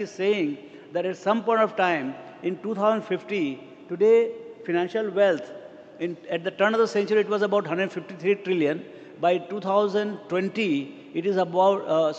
is saying that at some point of time in 2050, today financial wealth, at the turn of the century, it was about 153 trillion. By 2020, it is about,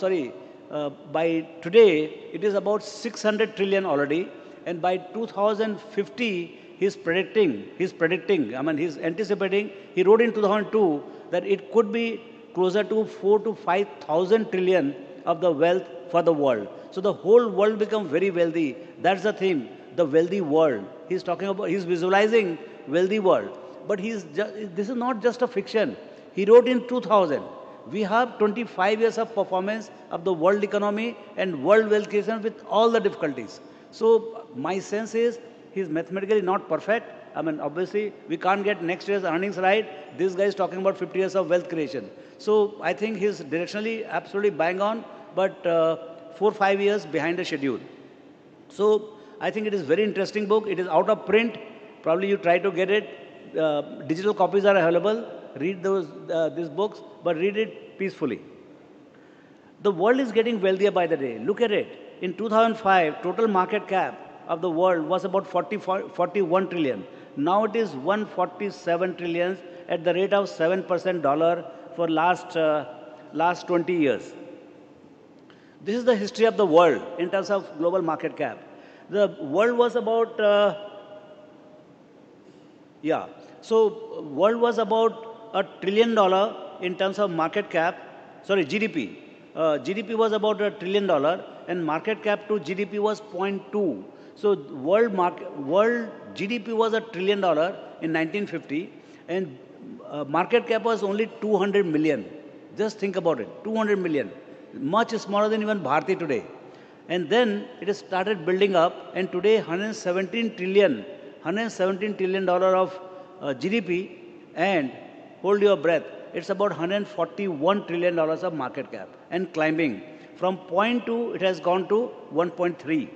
by today, it is about 600 trillion already. And by 2050, he's anticipating, he wrote in 2002 that it could be closer to 4 to 5,000 trillion of the wealth for the world. So the whole world become very wealthy. That's the theme, the wealthy world. He's talking about, he's visualizing wealthy world. But this is not just a fiction. He wrote in 2000. We have 25 years of performance of the world economy and world wealth creation with all the difficulties. So my sense is he's mathematically not perfect. I mean, obviously, we can't get next year's earnings right. This guy is talking about 50 years of wealth creation. So I think he's directionally absolutely bang on, but 4 or 5 years behind the schedule. So I think it is very interesting book. It is out of print. Probably you try to get it. Digital copies are available. Read these books, but read it peacefully. The world is getting wealthier by the day. Look at it. In 2005, total market cap of the world was about 41 trillion. Now it is 147 trillion at the rate of 7% dollar for last 20 years. This is the history of the world in terms of global market cap. The world was about, world was about $1 trillion in terms of market cap, sorry, GDP. GDP was about $1 trillion and market cap to GDP was 0.2. So world GDP was $1 trillion in 1950 and market cap was only 200 million. Just think about it, 200 million. Much smaller than even Bharti today. And then it has started building up and today $117 trillion of GDP and hold your breath, it's about $141 trillion of market cap and climbing. From 0.2, it has gone to 1.3.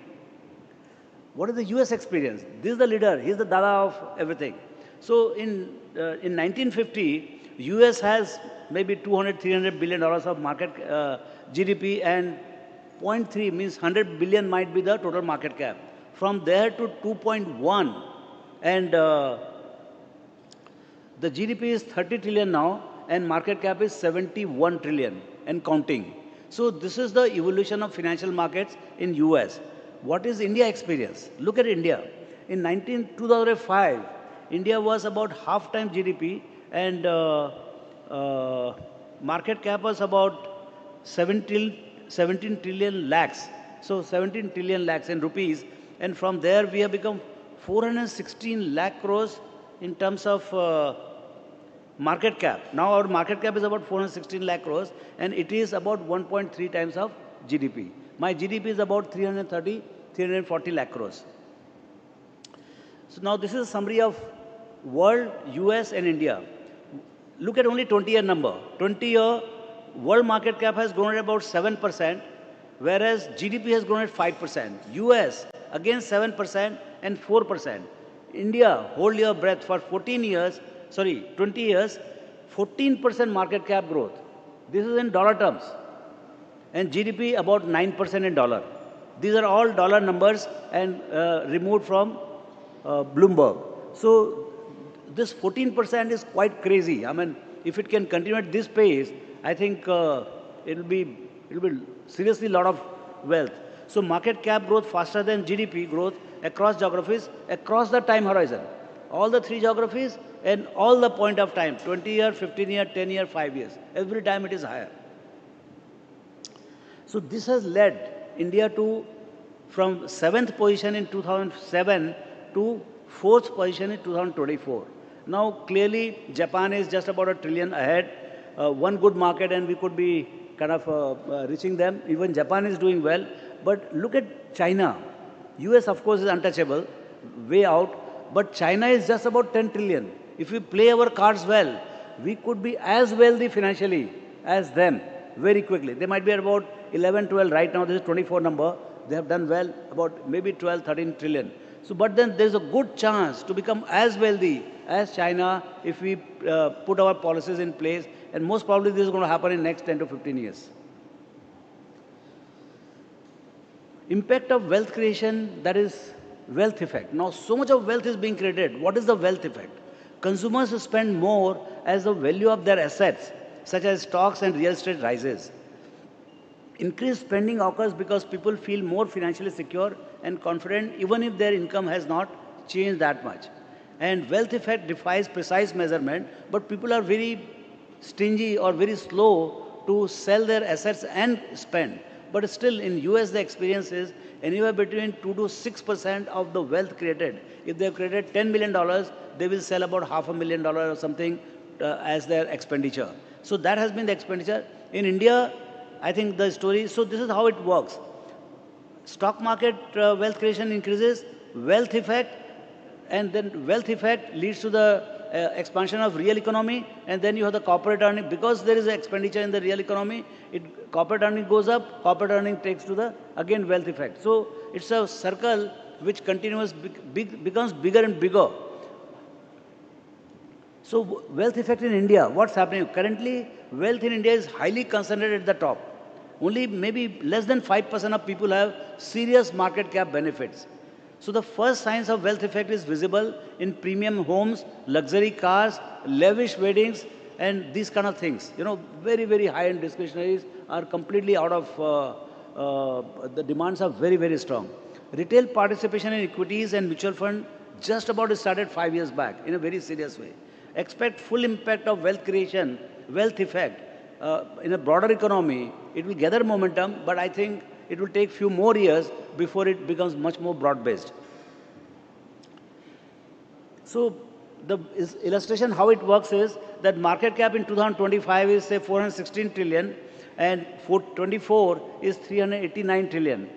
What is the US experience? This is the leader, he's the dada of everything. So in 1950, US has maybe 200, $300 billion of market GDP and 0.3 means 100 billion might be the total market cap. From there to 2.1 and the GDP is 30 trillion now and market cap is 71 trillion and counting. So this is the evolution of financial markets in US. What is India experience? Look at India. In 2005, India was about half time GDP and market cap was about 17 trillion lakhs. So 17 trillion lakhs in rupees. And from there we have become 416 lakh crores in terms of market cap. Now our market cap is about 416 lakh crores and it is about 1.3 times of GDP. My GDP is about 340 lakh crores. So now this is a summary of world, US and India. Look at only 20-year number. 20-year world market cap has grown at about 7%, whereas GDP has grown at 5%. US again 7% and 4%. India, hold your breath, for 20 years, 14% market cap growth. This is in dollar terms. And GDP about 9% in dollar. These are all dollar numbers and removed from Bloomberg. So this 14% is quite crazy. I mean, if it can continue at this pace, I think it will be seriously a lot of wealth. So market cap growth faster than GDP growth across geographies, across the time horizon. All the 3 geographies and all the point of time, 20 year, 15 year, 10 year, 5 years. Every time it is higher. So this has led India to from 7th position in 2007 to 4th position in 2024. Now clearly Japan is just about $1 trillion ahead. One good market and we could be kind of reaching them. Even Japan is doing well. But look at China. US of course is untouchable, way out. But China is just about 10 trillion. If we play our cards well, we could be as wealthy financially as them very quickly. They might be at about 11, 12 right now. This is 24 number. They have done well, about maybe 12, 13 trillion. So, but then there's a good chance to become as wealthy as China if we put our policies in place. And most probably this is going to happen in next 10 to 15 years. Impact of wealth creation, that is wealth effect. Now, so much of wealth is being created. What is the wealth effect? Consumers spend more as the value of their assets, such as stocks and real estate, rises. Increased spending occurs because people feel more financially secure and confident even if their income has not changed that much. And wealth effect defies precise measurement, but people are very stingy or very slow to sell their assets and spend. But still in US the experience is anywhere between 2 to 6% of the wealth created. If they have created $10 million, they will sell about $500,000 or something as their expenditure. So that has been the expenditure. In India, I think the story, so this is how it works. Stock market wealth creation increases, wealth effect, and then wealth effect leads to the expansion of real economy, and then you have the corporate earning. Because there is an expenditure in the real economy, corporate earning goes up, corporate earning takes to the, again, wealth effect. So it's a circle which continues, becomes bigger and bigger. So wealth effect in India, what's happening? Currently, wealth in India is highly concentrated at the top. Only maybe less than 5% of people have serious market cap benefits. So the first signs of wealth effect is visible in premium homes, luxury cars, lavish weddings, and these kind of things. You know, very, very high-end discretionaries are completely out of, the demands are very, very strong. Retail participation in equities and mutual fund just about started 5 years back in a very serious way. Expect full impact of wealth creation, wealth effect in a broader economy. It will gather momentum, but I think it will take few more years before it becomes much more broad-based. So the illustration how it works is that market cap in 2025 is say 416 trillion and 424 is 389 trillion.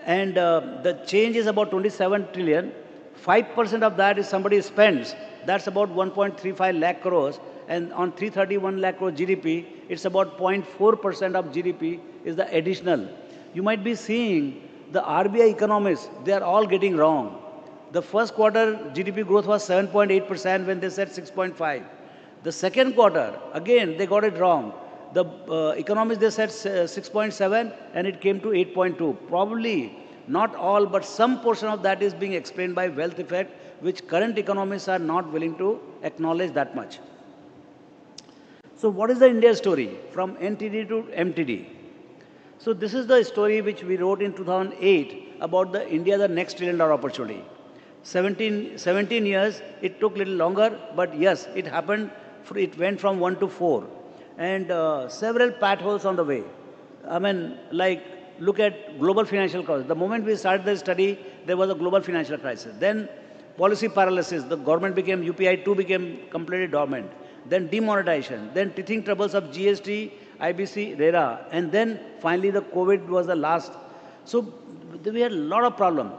And the change is about 27 trillion. 5% of that is somebody spends. That's about 1.35 lakh crores. And on 331 lakh crore GDP, it's about 0.4% of GDP is the additional. You might be seeing the RBI economists, they are all getting wrong. The first quarter GDP growth was 7.8% when they said 6.5. The second quarter, again, they got it wrong. The economists, they said 6.7 and it came to 8.2. Probably not all, but some portion of that is being explained by wealth effect, which current economists are not willing to acknowledge that much. So what is the India story from NTD to MTD? So this is the story which we wrote in 2008 about the India, the next trillion-dollar opportunity. 17 years, it took a little longer, but yes, it happened. It went from 1 to 4. And several potholes on the way. I mean, like, look at global financial crisis. The moment we started the study, there was a global financial crisis. Then policy paralysis. The government became, UPI 2 became completely dormant. Then demonetization. Then teething troubles of GST, IBC, RERA. And then finally the COVID was the last. So we had a lot of problems.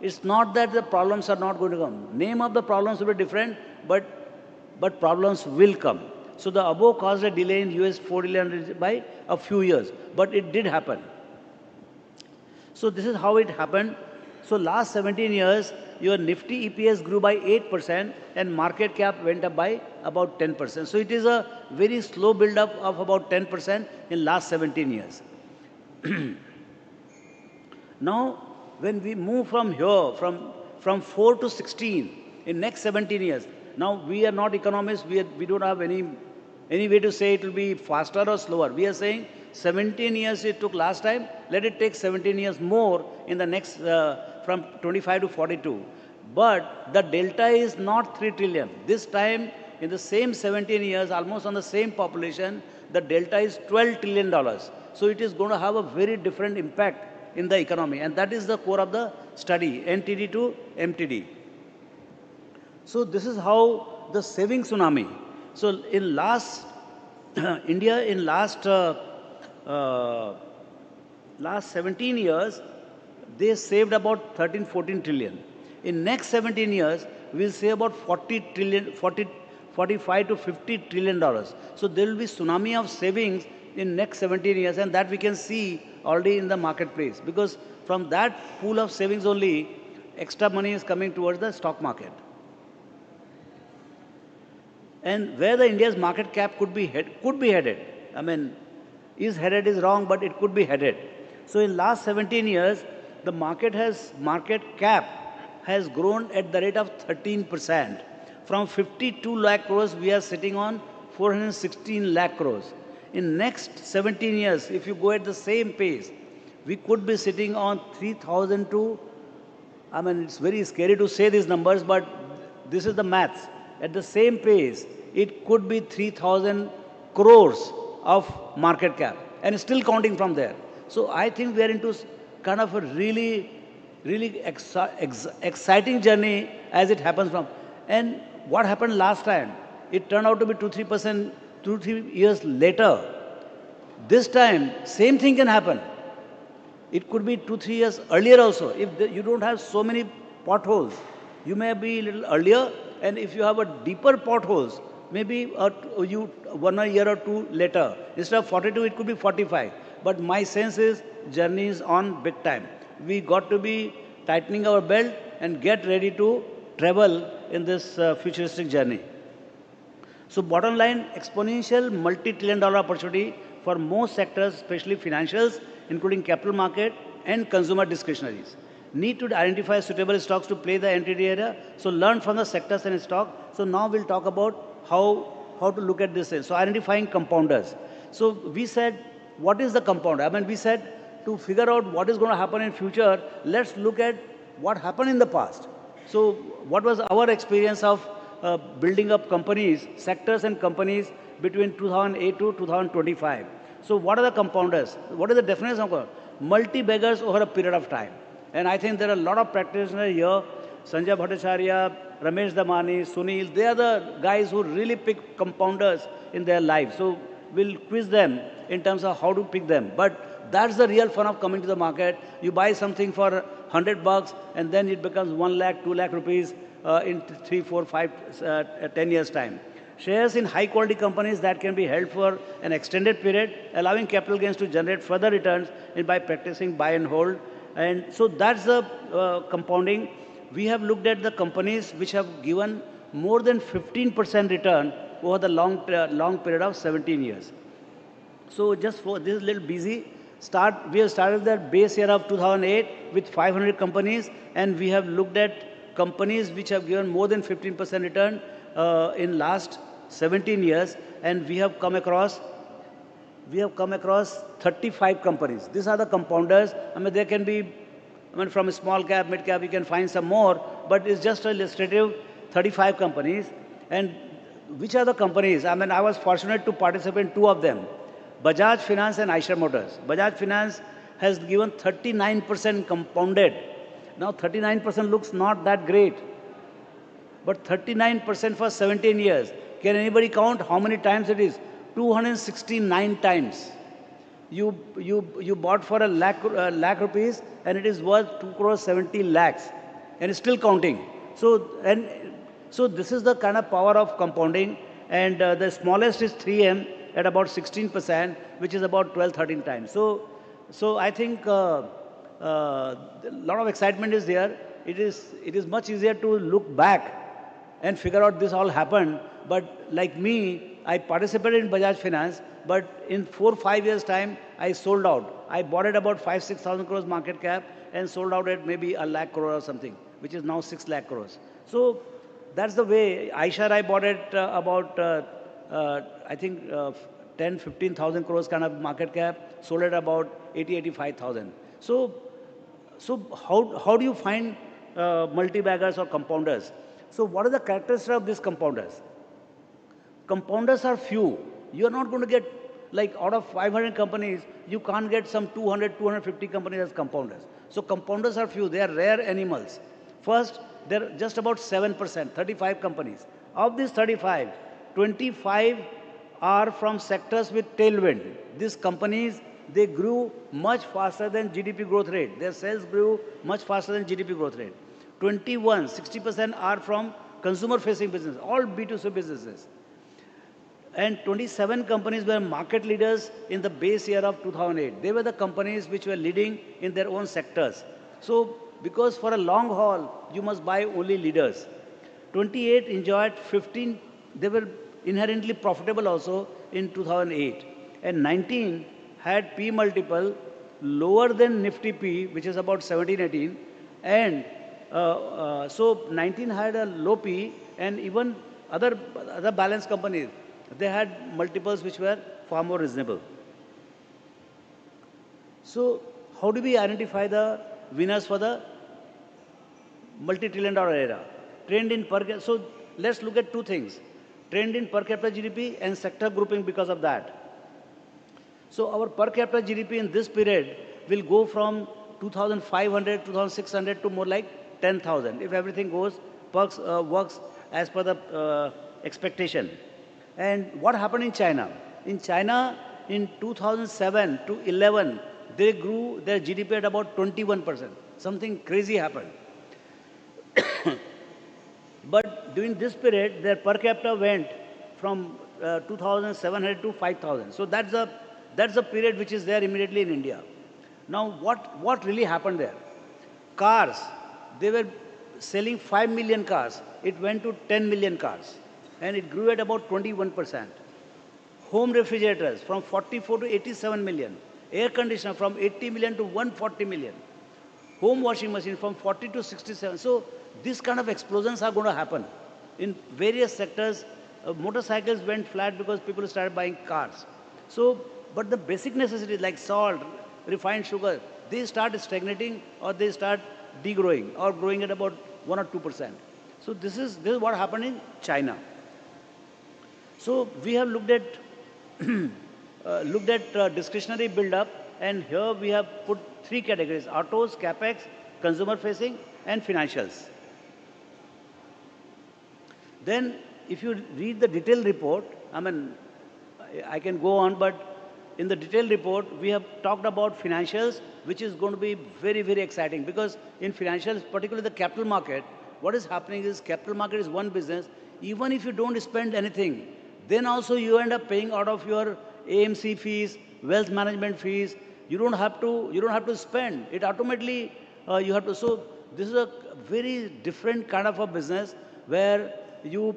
It's not that the problems are not going to come. Name of the problems will be different, but problems will come. So the above caused a delay in US 4 trillion by a few years, but it did happen. So this is how it happened. So last 17 years, your Nifty EPS grew by 8% and market cap went up by about 10%. So it is a very slow build-up of about 10% in last 17 years. Now, when we move from here, from 4 to 16, in next 17 years, now we are not economists, we don't have any way to say it will be faster or slower. We are saying 17 years it took last time, let it take 17 years more in the next, from 25 to 42. But the delta is not 3 trillion. This time, in the same 17 years, almost on the same population, the delta is $12 trillion. So it is going to have a very different impact in the economy. And that is the core of the study, NTD to MTD. So this is how the saving tsunami. So in last, India in last 17 years, they saved about 13, 14 trillion. In next 17 years, we'll save about 45 to 50 trillion dollars. So there will be tsunami of savings in next 17 years, and that we can see already in the marketplace. Because from that pool of savings only, extra money is coming towards the stock market. And where the India's market cap could be headed. I mean, is headed is wrong, but it could be headed. So in last 17 years, the market cap has grown at the rate of 13%. From 52 lakh crores, we are sitting on 416 lakh crores. In next 17 years, if you go at the same pace, we could be sitting on 3,000 to, I mean, it's very scary to say these numbers, but this is the maths. At the same pace, it could be 3,000 crores of market cap and still counting from there. So I think we are into kind of a really exciting journey as it happens from. And what happened last time? It turned out to be 2-3%, 2-3 years later. This time, same thing can happen. It could be 2-3 years earlier also. If you don't have so many potholes, you may be a little earlier. And if you have a deeper potholes, maybe you 1 year or two later. Instead of 42, it could be 45. But my sense is journey is on big time. We got to be tightening our belt and get ready to travel in this futuristic journey. So bottom line, exponential multi-trillion dollar opportunity for most sectors, especially financials, including capital market and consumer discretionaries. Need to identify suitable stocks to play the entry area. So learn from the sectors and stock. So now we'll talk about how to look at this. So identifying compounders. So we said, what is the compounder? I mean, we said to figure out what is going to happen in future, let's look at what happened in the past. So what was our experience of building up companies, sectors and companies between 2008 to 2025. So what are the compounders? What is the definition of multi-baggers over a period of time? And I think there are a lot of practitioners here, Sanjay Bhattacharya, Ramesh Damani, Sunil, they are the guys who really pick compounders in their life. So we'll quiz them in terms of how to pick them. But that's the real fun of coming to the market. You buy something for $100 and then it becomes 1 lakh, 2 lakh rupees in 3, 4, 5, 10 years time. Shares in high quality companies that can be held for an extended period, allowing capital gains to generate further returns by practicing buy and hold. And so that's the compounding. We have looked at the companies which have given more than 15% return over the long period of 17 years. So just for this little busy we have started that base year of 2008 with 500 companies, and we have looked at companies which have given more than 15% return in last 17 years, and we have come across 35 companies. These are the compounders. I mean, there can be, from a small cap, mid cap, you can find some more, but it's just illustrative 35 companies. And which are the companies? I mean, I was fortunate to participate in 2 of them, Bajaj Finance and Eicher Motors. Bajaj Finance has given 39% compounded. Now 39% looks not that great, but 39% for 17 years. Can anybody count how many times it is? 269 times. You bought for a lakh rupees and it is worth 2 crores 70 lakhs and it's still counting. So this is the kind of power of compounding, and the smallest is 3M at about 16%, which is about 12-13 times. So I think a lot of excitement is there. It is much easier to look back and figure out this all happened. But like me, I participated in Bajaj Finance, but in 4-5 years time, I sold out. I bought it about 5,000-6,000 crores market cap and sold out at maybe a lakh crore or something, which is now 6 lakh crores. So that's the way. Eicher, I bought it about, I think, 10-15,000 crores kind of market cap, sold it about 80-85,000. So how do you find multi-baggers or compounders? So what are the characteristics of these compounders? Compounders are few. You're not going to get, like out of 500 companies, you can't get some 200, 250 companies as compounders. So compounders are few. They are rare animals. First, they're just about 7%, 35 companies. Of these 35, 25 are from sectors with tailwind. These companies, they grew much faster than GDP growth rate. Their sales grew much faster than GDP growth rate. 21, 60% are from consumer-facing businesses, all B2C businesses. And 27 companies were market leaders in the base year of 2008. They were the companies which were leading in their own sectors. So, because for a long haul, you must buy only leaders. 28 enjoyed 15, they were inherently profitable also in 2008. And 19 had P multiple lower than Nifty P, which is about 17, 18. And so 19 had a low P, and even other balance companies, they had multiples which were far more reasonable. So how do we identify the winners for the multi-trillion dollar era? Trend in per capita. So let's look at two things. Trend in per capita GDP and sector grouping because of that. So our per capita GDP in this period will go from 2,500, 2,600 to more like 10,000 if everything works as per the expectation. And what happened in China? In China, in 2007 to 11, they grew their GDP at about 21%. Something crazy happened. But during this period, their per capita went from 2,700 to 5,000. So that's the period which is there immediately in India. Now, what really happened there? Cars, they were selling 5 million cars. It went to 10 million cars, and it grew at about 21%. Home refrigerators from 44 to 87 million. Air conditioner from 80 million to 140 million. Home washing machine from 40 to 67. So these kind of explosions are going to happen in various sectors. Motorcycles went flat because people started buying cars. So, but the basic necessities like salt, refined sugar, they start stagnating or they start degrowing or growing at about 1 or 2%. So this is what happened in China. So we have looked at discretionary build-up, and here we have put three categories: autos, capex, consumer-facing, and financials. Then, if you read the detailed report, I mean, I can go on, but in the detailed report, we have talked about financials, which is going to be very, very exciting, because in financials, particularly the capital market, what is happening is capital market is one business. Even if you don't spend anything, then also you end up paying out of your AMC fees, wealth management fees. You don't have to spend. It automatically you have to. So this is a very different kind of a business where you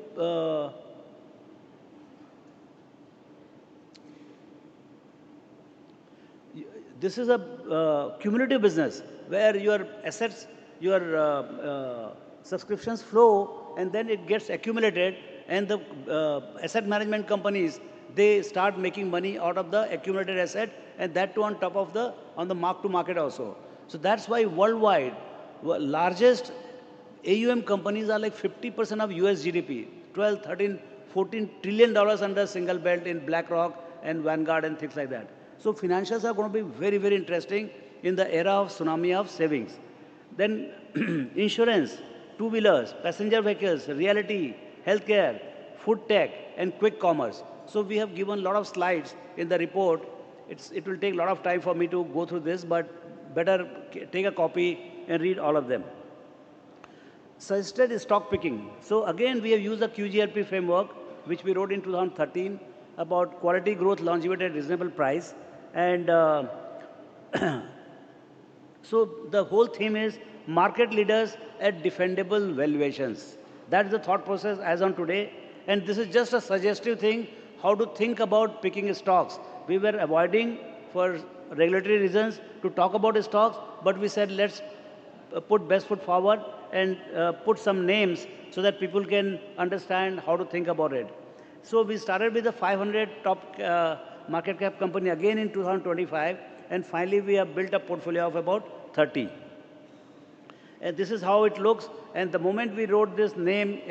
this is a cumulative business where your assets, your subscriptions flow, and then it gets accumulated, and the asset management companies, they start making money out of the accumulated asset, and that too on top of on the mark to market also. So that's why worldwide, largest AUM companies are like 50% of US GDP, 12, 13, 14 trillion dollars under single belt in BlackRock and Vanguard and things like that. So financials are going to be very, very interesting in the era of tsunami of savings. Then insurance, two-wheelers, passenger vehicles, realty, healthcare, food tech, and quick commerce. So we have given a lot of slides in the report. It will take a lot of time for me to go through this, but better take a copy and read all of them. Suggested stock picking. So again, we have used the QGRP framework, which we wrote in 2013 about quality, growth, longevity at reasonable price. And so the whole theme is market leaders at defendable valuations. That's the thought process as on today. And this is just a suggestive thing, how to think about picking stocks. We were avoiding, for regulatory reasons, to talk about stocks, but we said let's put best foot forward and put some names so that people can understand how to think about it. So we started with the 500 top market cap company again in 2025, and finally we have built a portfolio of about 30. And this is how it looks. And the moment we wrote this name,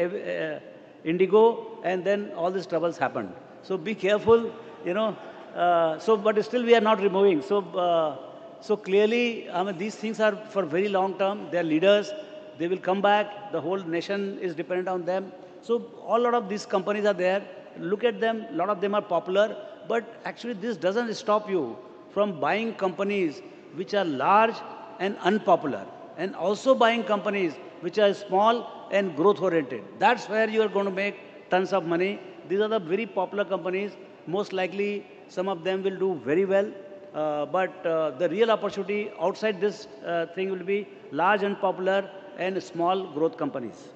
Indigo, and then all these troubles happened. So be careful, you know. But still we are not removing. So clearly, I mean, these things are for very long term. They are leaders. They will come back. The whole nation is dependent on them. So a lot of these companies are there. Look at them. A lot of them are popular. But actually, this doesn't stop you from buying companies which are large and unpopular, and also buying companies which are small and growth oriented. That's where you are going to make tons of money. These are the very popular companies. Most likely, some of them will do very well. But the real opportunity outside this thing will be large and popular and small growth companies.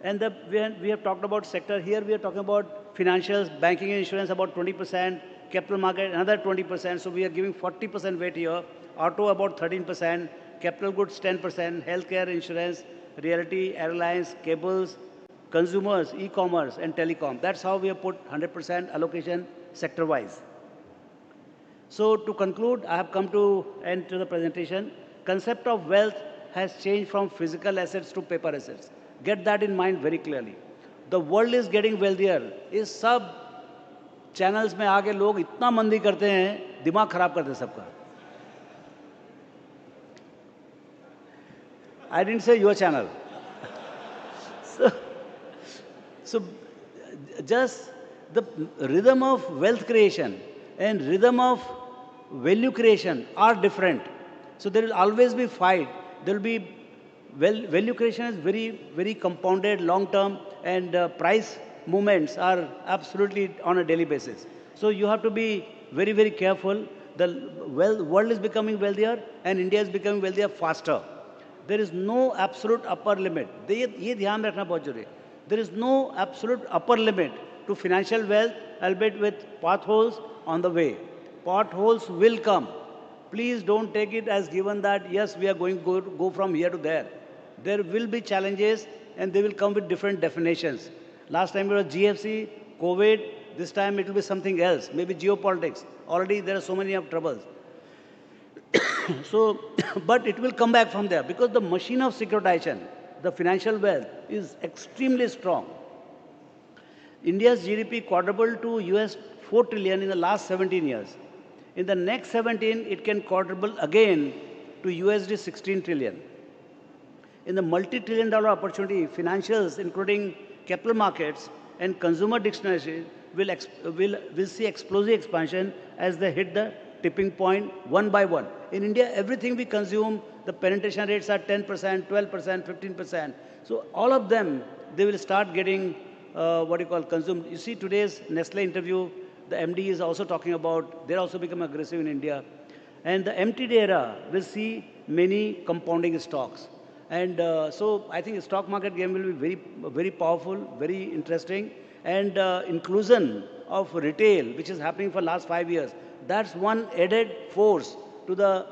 And we have talked about sector. Here we are talking about financials, banking and insurance about 20%, capital market another 20%. So we are giving 40% weight here. Auto about 13%, capital goods 10%, healthcare, insurance, realty, airlines, cables, consumers, e-commerce, and telecom. That's how we have put 100% allocation sector-wise. So to conclude, I have come to end to the presentation. Concept of wealth has changed from physical assets to paper assets. Get that in mind very clearly. The world is getting wealthier. इस सब channels में आगे लोग इतना मंदी करते हैं, दिमाग खराब करते हैं सबका. I didn't say your channel. So just the rhythm of wealth creation and rhythm of value creation are different. So there will always be fight. There will be, value creation is very, very compounded, long-term, and price movements are absolutely on a daily basis. So you have to be very, very careful. The world is becoming wealthier and India is becoming wealthier faster. There is no absolute upper limit. ये ध्यान रखना बहुत जरूरी है. There is no absolute upper limit to financial wealth, albeit with potholes on the way. Potholes will come. Please don't take it as given that, yes, we are going to go from here to there. There will be challenges and they will come with different definitions. Last time it was GFC, COVID, this time it will be something else, maybe geopolitics. Already there are so many of troubles. So, but it will come back from there because the machine of securitization, the financial wealth is extremely strong. India's GDP quadrupled to US 4 trillion in the last 17 years. In the next 17, it can quadruple again to USD 16 trillion. In the multi-trillion dollar opportunity, financials, including capital markets and consumer dictionaries, will see explosive expansion as they hit the tipping point one by one. In India, everything we consume, the penetration rates are 10%, 12%, 15%. So all of them, they will start getting what you call consumed. You see today's Nestle interview, the MD is also talking about, they're also become aggressive in India. And the MTD era will see many compounding stocks. And so I think the stock market game will be very, very powerful, very interesting. And inclusion of retail, which is happening for last 5 years, that's one added force to the,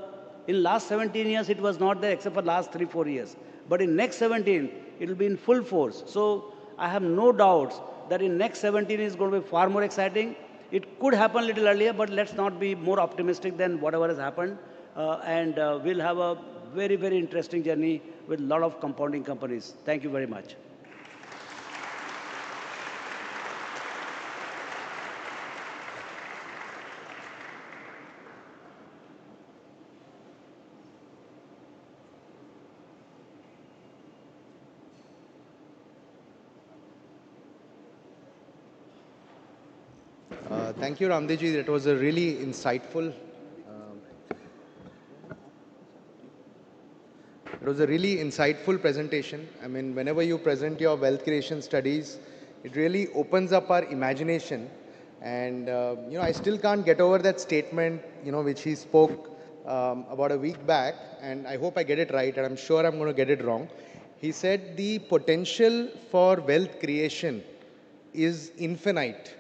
in last 17 years, it was not there except for last 3-4 years. But in next 17, it will be in full force. So I have no doubts that in next 17 is going to be far more exciting. It could happen a little earlier, but let's not be more optimistic than whatever has happened. And we'll have a very, very interesting journey with a lot of compounding companies. Thank you very much. Thank you, Raamdeo ji. That was a really insightful. It was a really insightful presentation. I mean, whenever you present your wealth creation studies, it really opens up our imagination. And I still can't get over that statement, which he spoke about a week back. And I hope I get it right, and I'm sure I'm going to get it wrong. He said the potential for wealth creation is infinite.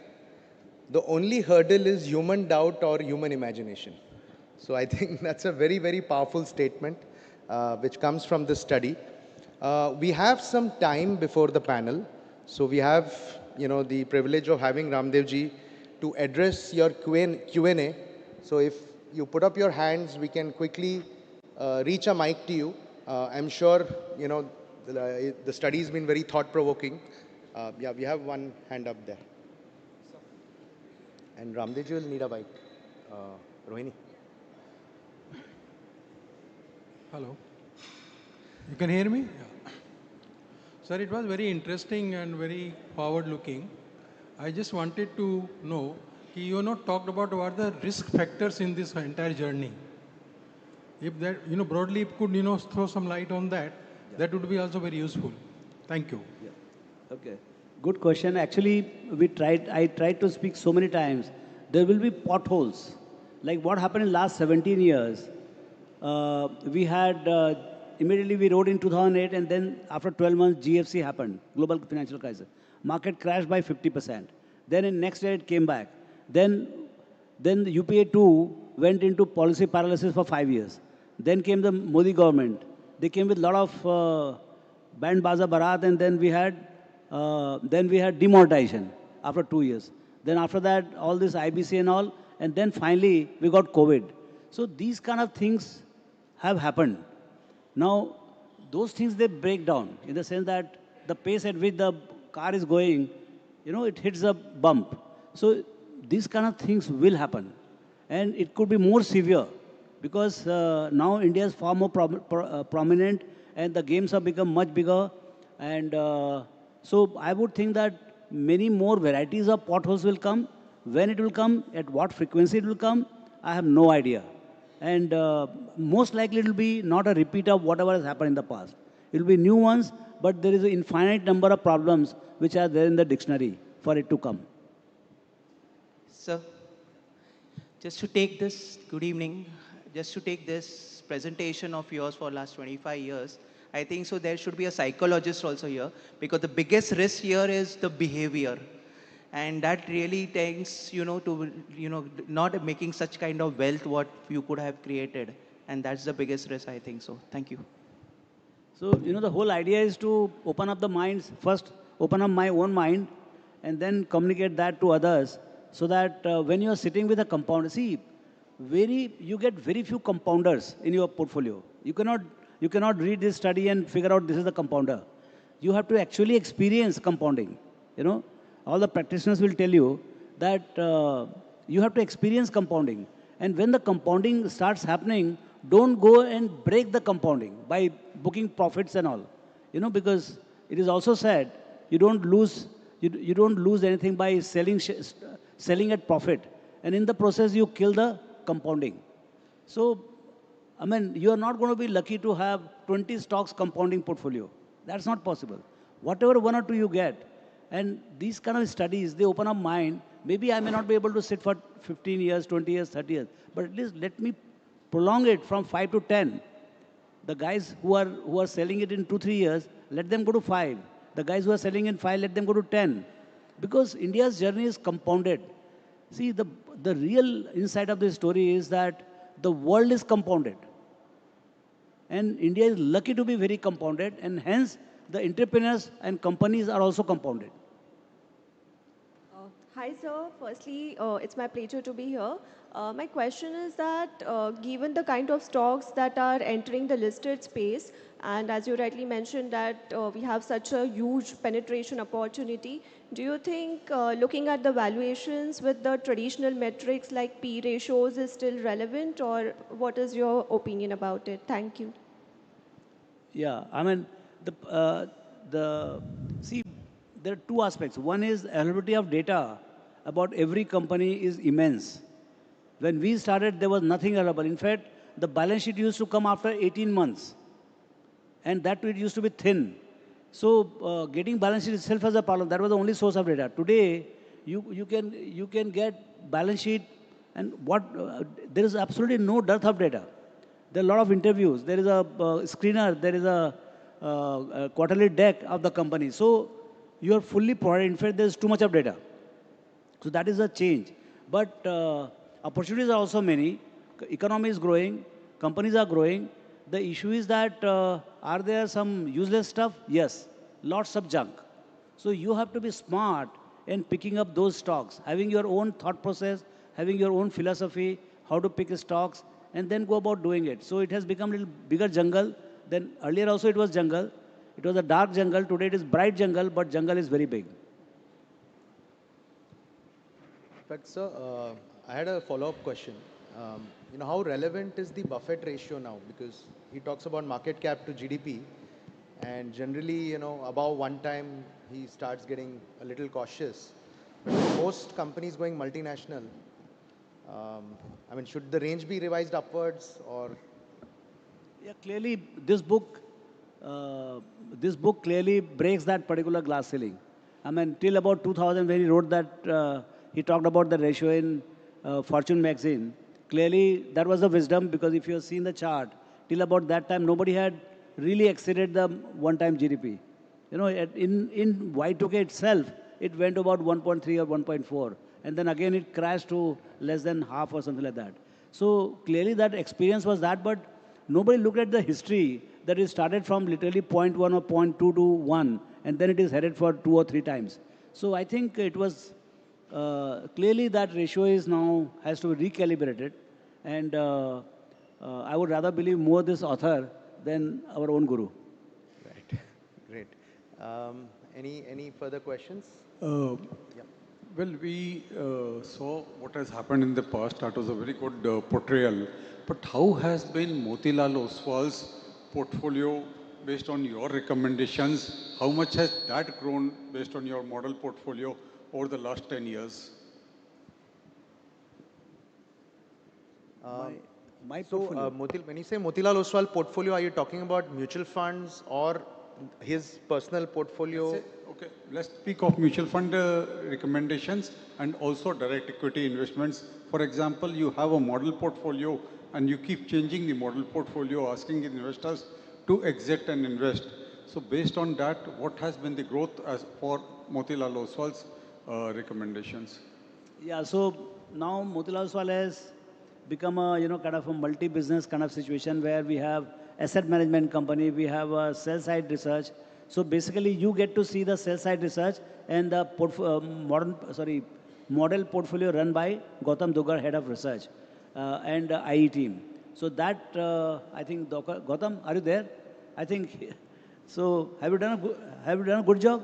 The only hurdle is human doubt or human imagination. So I think that's a very, very powerful statement, which comes from this study. We have some time before the panel. So we have, the privilege of having Raamdeo ji to address your Q&A. So if you put up your hands, we can quickly reach a mic to you. I'm sure, the study has been very thought-provoking. Yeah, we have one hand up there. And Raamdeo ji will need a mic. Rohini. Hello. You can hear me? Yeah. Sir, it was very interesting and very forward-looking. I just wanted to know, you talked about what are the risk factors in this entire journey. If that, broadly could, throw some light on that, that would be also very useful. Thank you. Yeah. Okay. Good question. Actually, I tried to speak so many times. There will be potholes. Like what happened in last 17 years. We had, immediately we rode in 2008 and then after 12 months, GFC happened, global financial crisis. Market crashed by 50%. Then in next year it came back. Then Then the UPA 2 went into policy paralysis for 5 years. Then came the Modi government. They came with a lot of band baza barat, and then we had demonetization after 2 years. Then after that, all this IBC and all, and then finally we got COVID. So these kind of things have happened. Now, those things they break down in the sense that the pace at which the car is going, it hits a bump. So these kind of things will happen. And it could be more severe because now India is far more prominent and the games have become much bigger. And so I would think that many more varieties of potholes will come. When it will come, at what frequency it will come, I have no idea. And most likely it will be not a repeat of whatever has happened in the past. It will be new ones, but there is an infinite number of problems which are there in the dictionary for it to come. Sir, just to take this, good evening, just to take this presentation of yours for last 25 years, I think so there should be a psychologist also here because the biggest risk here is the behavior. And that really tends, to, not making such kind of wealth what you could have created. And that's the biggest risk, I think so. Thank you. So, the whole idea is to open up the minds, first open up my own mind, and then communicate that to others, so that when you are sitting with a compounder, see, you get very few compounders in your portfolio. You cannot read this study and figure out this is the compounder. You have to actually experience compounding, All the practitioners will tell you that you have to experience compounding. And when the compounding starts happening, don't go and break the compounding by booking profits and all. Because it is also said you don't lose anything by selling at profit. And in the process, you kill the compounding. So, you are not going to be lucky to have 20 stocks compounding portfolio. That's not possible. Whatever one or two you get, and these kind of studies, they open up mind. Maybe I may not be able to sit for 15 years, 20 years, 30 years, but at least let me prolong it from 5 to 10. The guys who are selling it in 2-3 years, let them go to 5. The guys who are selling in 5, let them go to 10. Because India's journey is compounded. See, the real insight of this story is that the world is compounded. And India is lucky to be very compounded, and hence the entrepreneurs and companies are also compounded. Hi, sir. Firstly, it's my pleasure to be here. My question is that given the kind of stocks that are entering the listed space, and as you rightly mentioned that we have such a huge penetration opportunity, do you think looking at the valuations with the traditional metrics like P ratios is still relevant, or what is your opinion about it? Thank you. Yeah, see, there are two aspects. One is availability of data about every company is immense. When we started, there was nothing available. In fact, the balance sheet used to come after 18 months. And that it used to be thin. So getting balance sheet itself was a problem. That was the only source of data. Today, you can get balance sheet, and there is absolutely no dearth of data. There are a lot of interviews. There is a screener. There is a quarterly deck of the company. So you are fully provided. In fact, there is too much of data. So that is a change. But opportunities are also many. Economy is growing. Companies are growing. The issue is that are there some useless stuff? Yes. Lots of junk. So you have to be smart in picking up those stocks, having your own thought process, having your own philosophy, how to pick stocks, and then go about doing it. So it has become a little bigger jungle than earlier. Also it was jungle. It was a dark jungle. Today it is bright jungle, but jungle is very big. But sir, I had a follow-up question. How relevant is the Buffett ratio now? Because he talks about market cap to GDP, and generally, above 1 time, he starts getting a little cautious. But with most companies going multinational, should the range be revised upwards, or? Yeah, clearly, this book clearly breaks that particular glass ceiling. Till about 2000, when he wrote that, he talked about the ratio in Fortune magazine. Clearly, that was the wisdom, because if you have seen the chart, till about that time, nobody had really exceeded the 1-time GDP. In Y2K itself, it went about 1.3 or 1.4. and then again it crashed to less than half or something like that. So clearly that experience was that, but nobody looked at the history that it started from literally point 0.1 or point 0.2 to 1, and then it is headed for 2 or 3 times. So I think it was clearly that ratio is now has to be recalibrated, and I would rather believe more this author than our own guru. Right. Great. Any further questions? Yeah. Well, we saw what has happened in the past. That was a very good portrayal. But how has been Motilal Oswal's portfolio based on your recommendations? How much has that grown based on your model portfolio over the last 10 years? My So, portfolio. when you say Motilal Oswal portfolio, are you talking about mutual funds or his personal portfolio? Okay, let's speak of mutual fund recommendations and also direct equity investments. For example, you have a model portfolio and you keep changing the model portfolio, asking investors to exit and invest. So based on that, what has been the growth as for Motilal Oswal's recommendations? Yeah, so now Motilal Oswal has become a kind of a multi-business kind of situation where we have asset management company, we have a sell-side research. So basically, you get to see the sell-side research and the model portfolio run by Gautam Dugar, head of research, and IE team. So that I think Gautam, are you there? I think so. Have you done a good job?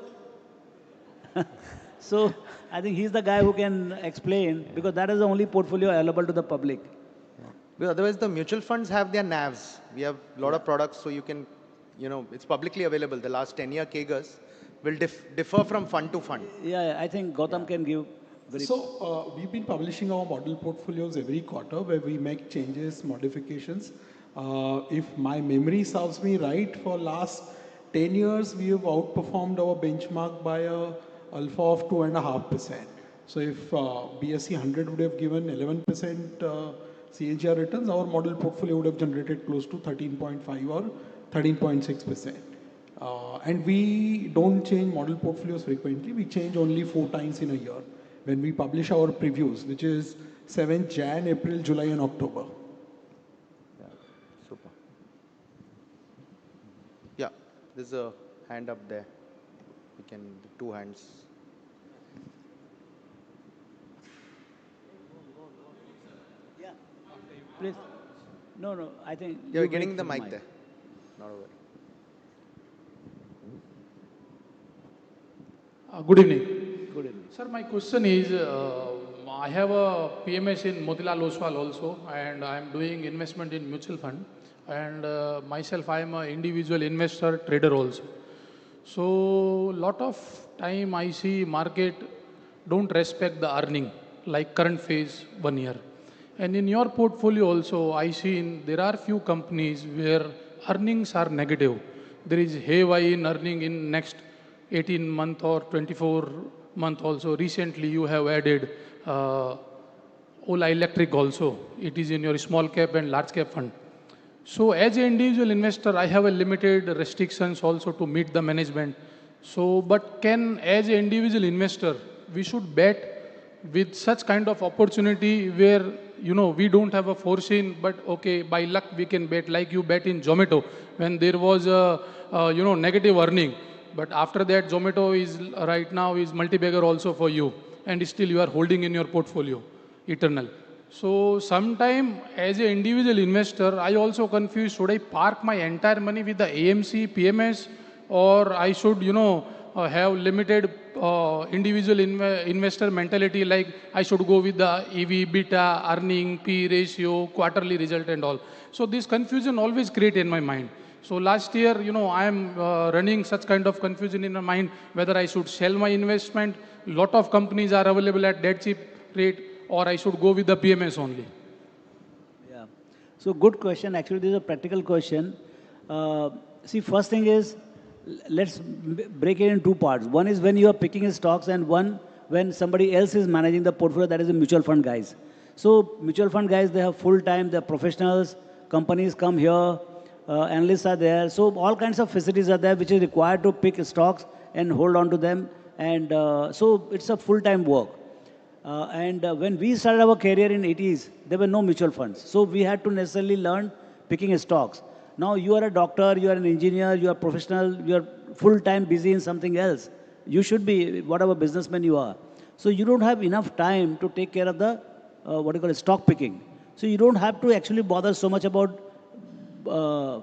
So I think he's the guy who can explain, because that is the only portfolio available to the public. Because otherwise, the mutual funds have their NAVs. We have a lot of products, so you can, it's publicly available. The last 10-year CAGRs will differ from fund to fund. Yeah, I think Gautam can give very. So we've been publishing our model portfolios every quarter where we make changes, modifications. If my memory serves me right, for last 10 years, we have outperformed our benchmark by a alpha of 2.5%. So if BSE 100 would have given 11% CAGR returns, our model portfolio would have generated close to 13.5 or 13.6%. And we don't change model portfolios frequently. We change only 4 times in a year when we publish our previews, which is 7th Jan, April, July, and October. Yeah, super. Yeah, there's a hand up there. We can, 2 hands. Yeah, please. No, I think You're you getting wait the for mic there. Not over. Good evening. Good evening. Sir, my question is, I have a PMS in Motilal Oswal also, and I am doing investment in mutual fund. And myself, I am an individual investor, trader also. So, lot of time I see market don't respect the earning, like current phase 1 year. And in your portfolio also, I see there are few companies where earnings are negative. There is haywire in earning in next 18 month or 24 month also. Recently, you have added Ola Electric also. It is in your small cap and large cap fund. So as an individual investor, I have a limited restrictions also to meet the management. So, but can, as an individual investor, we should bet with such kind of opportunity where, we don't have a foreseen, but okay, by luck we can bet, like you bet in Zomato when there was a, negative earning. But after that, Zomato is right now is multi-bagger also for you. And still you are holding in your portfolio, eternal. So sometime as an individual investor, I also confused, should I park my entire money with the AMC, PMS, or I should, have limited individual investor mentality, like I should go with the EV, beta, earning, P ratio, quarterly result and all. So this confusion always create in my mind. So last year, I am running such kind of confusion in my mind, whether I should sell my investment. Lot of companies are available at dead cheap rate, or I should go with the PMS only. Yeah. So good question. Actually, this is a practical question. See, first thing is, let's break it in 2 parts. One is when you are picking stocks, and one when somebody else is managing the portfolio, that is the mutual fund guys. So mutual fund guys, they have full time, they're professionals, companies come here, analysts are there. So all kinds of facilities are there which is required to pick stocks and hold on to them. And so it's a full-time work. And when we started our career in 80s, there were no mutual funds. So we had to necessarily learn picking stocks. Now you are a doctor, you are an engineer, you are professional, you are full-time busy in something else. You should be whatever businessman you are. So you don't have enough time to take care of the, what do you call it, stock picking. So you don't have to actually bother so much about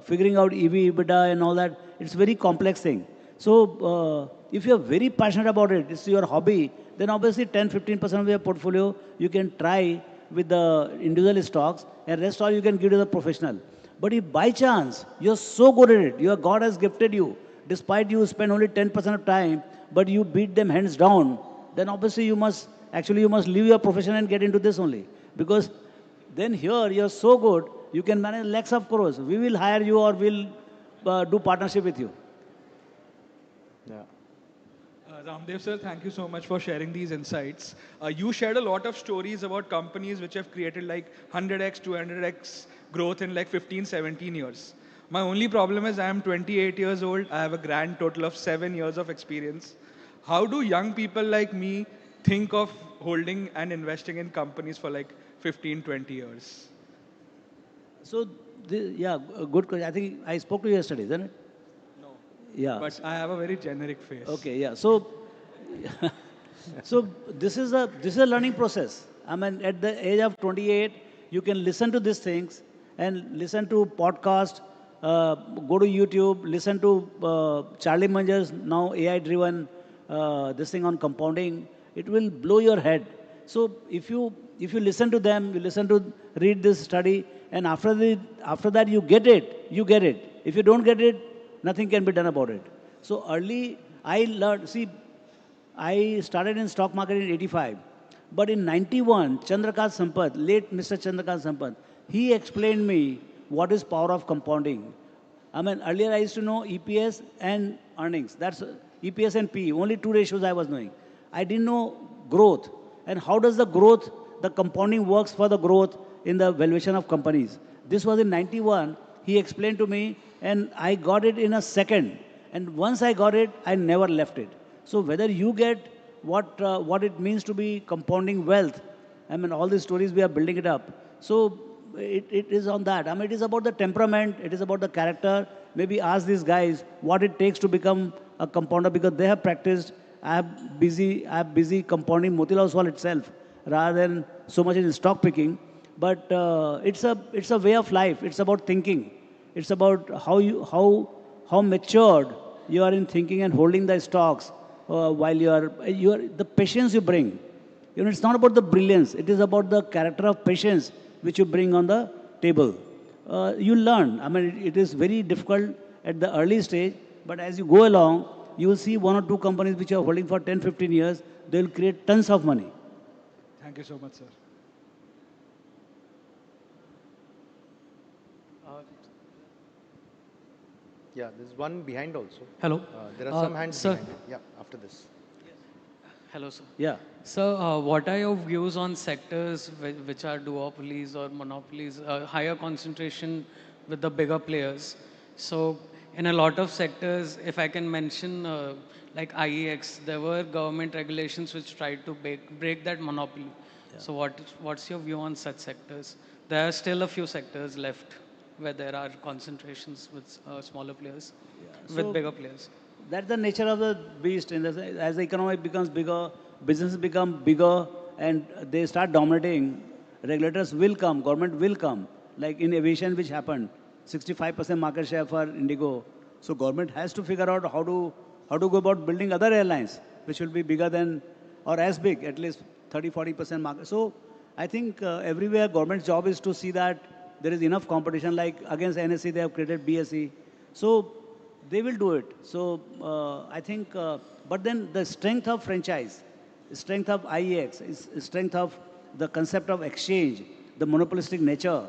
figuring out EV, EBITDA and all that. It's a very complex thing. So if you're very passionate about it, it's your hobby, then obviously 10-15% of your portfolio you can try with the individual stocks, and rest all you can give to the professional. But if by chance you're so good at it, your God has gifted you, despite you spend only 10% of time, but you beat them hands down, then obviously you must leave your profession and get into this only. Because then here you're so good, you can manage lakhs of crores. We will hire you or we'll do partnership with you. Yeah. Raamdeo sir, thank you so much for sharing these insights. You shared a lot of stories about companies which have created like 100x, 200x growth in like 15, 17 years. My only problem is I am 28 years old. I have a grand total of 7 years of experience. How do young people like me think of holding and investing in companies for like 15, 20 years? So, yeah, a good question. I think I spoke to you yesterday, isn't it? No. Yeah. But I have a very generic face. Okay, yeah. So, so this is a learning process. I mean, at the age of 28, you can listen to these things and listen to podcast, go to YouTube, listen to Charlie Munger's now AI-driven this thing on compounding. It will blow your head. So if you listen to them, you listen to read this study, and after that you get it, you get it. If you don't get it, nothing can be done about it. So early, I learned, see, I started in stock market in 85. But in 91, Chandrakant Sampath, late Mr. Chandrakant Sampath, he explained me what is power of compounding. I mean, earlier I used to know EPS and earnings. That's EPS and PE, only two ratios I was knowing. I didn't know growth. And how does the growth, the compounding works for the growth in the valuation of companies. This was in 91. He explained to me, and I got it in a second. And once I got it, I never left it. So whether you get what it means to be compounding wealth, I mean, all these stories we are building it up. So it is on that. I mean, it is about the temperament. It is about the character. Maybe ask these guys what it takes to become a compounder, because they have practiced. I have busy compounding Motilal Oswal itself rather than so much in stock picking. But it's a way of life. It's about thinking. It's about how matured you are in thinking and holding the stocks while you are the patience you bring. You know, it's not about the brilliance. It is about the character of patience which you bring on the table. You learn. I mean, it is very difficult at the early stage, but as you go along, you will see one or two companies which are holding for 10, 15 years, they will create tons of money. Thank you so much, sir. Yeah, there's one behind also. Hello. There are some hands sir. behind it. Yeah, after this. Hello, sir. Yeah. Sir, what are your views on sectors which are duopolies or monopolies, higher concentration with the bigger players? So, in a lot of sectors, if I can mention like IEX, there were government regulations which tried to break that monopoly. Yeah. So, what's your view on such sectors? There are still a few sectors left where there are concentrations with smaller players, with bigger players. That's the nature of the beast. As the economy becomes bigger, businesses become bigger, and they start dominating. Regulators will come, government will come. Like in aviation, which happened, 65% market share for Indigo. So government has to figure out how to go about building other airlines, which will be bigger than, or as big, at least 30-40% market. So I think everywhere government's job is to see that there is enough competition. Like against NSE, they have created BSE. So they will do it. So I think, but then the strength of franchise, strength of IEX, is strength of the concept of exchange, the monopolistic nature,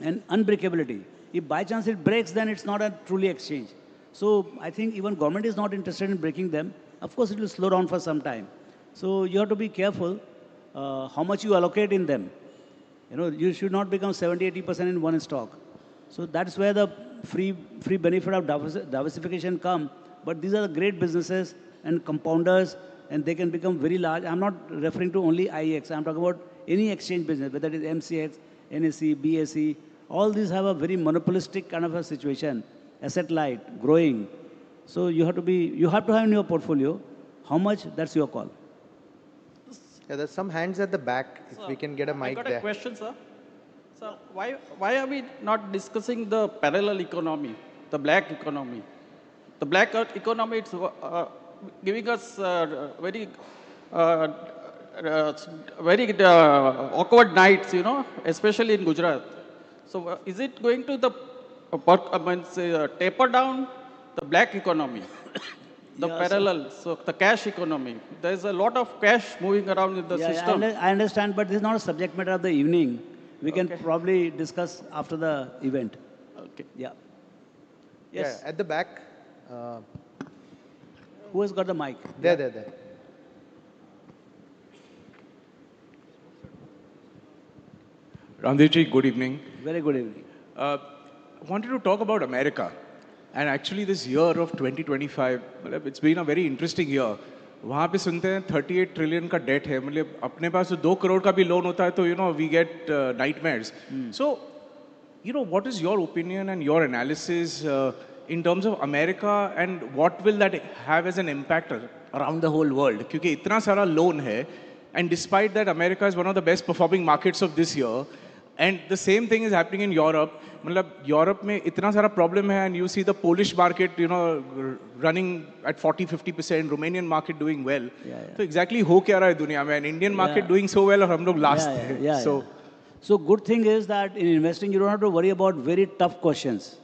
and unbreakability. If by chance it breaks, then it's not a truly exchange. So I think even government is not interested in breaking them. Of course, it will slow down for some time. So you have to be careful how much you allocate in them. You know, you should not become 70-80% in one stock. So that's where the free benefit of diversification come. But these are the great businesses and compounders. and they can become very large. I'm not referring to only IEX. I'm talking about any exchange business, whether it is MCX, NSE, BSE. All these have a very monopolistic kind of a situation, asset light, growing. So you have to have in your portfolio. How much? That's your call. Yeah, there's some hands at the back. If we can get a mic I got there. a question, sir. Sir, why are we not discussing the parallel economy, the black economy? The black economy is giving us uh, awkward nights, especially in Gujarat. So is it going to taper down the black economy? The Yeah, parallel, so the cash economy. There's a lot of cash moving around in the Yeah, system. I understand, but this is not a subject matter of the evening. We can probably discuss after the event. Okay. Yeah. Yes. Yeah, at the back. Who has got the mic? There. Raamdeo ji, good evening. Very good evening. Wanted to talk about America. And actually this year of 2025, it's been a very interesting year. वहाँ पे सुनते हैं 38 trillion का date है, मतलब अपने पास तो 2 करोड़ का भी लोन होता है तो we get nightmares. So, what is your opinion and your analysis in terms of America and what will that have as an impact around the whole world? क्योंकि इतना सारा लोन है, and despite that America is one of the best performing markets of this year. And the same thing is happening in Europe. मतलब Europe में इतना सारा problem है, and you see the Polish market, running at 40-50%, Romanian market doing well. So exactly हो क्या रहा है दुनिया में? And Indian market doing so well, और हम लोग last हैं. So good thing is that in investing you don't have to worry about very tough questions.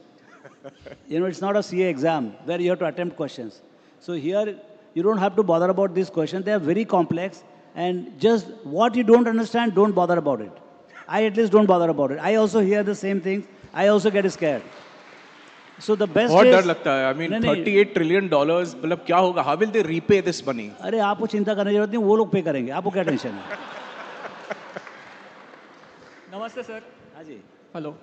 It's not a CA exam where you have to attempt questions. So here you don't have to bother about these questions. They are very complex, and just what you don't understand, don't bother about it. I at least don't bother about it. I also hear the same things. I also get scared. So the best बहुत is... डर लगता है. I mean, $38 trillion, मतलब क्या होगा? How will they repay this money? अरे आपको चिंता करने की जरूरत नहीं, वो लोग पे करेंगे. आपको क्या टेंशन है? Namaste, sir. हाँ जी. Hello.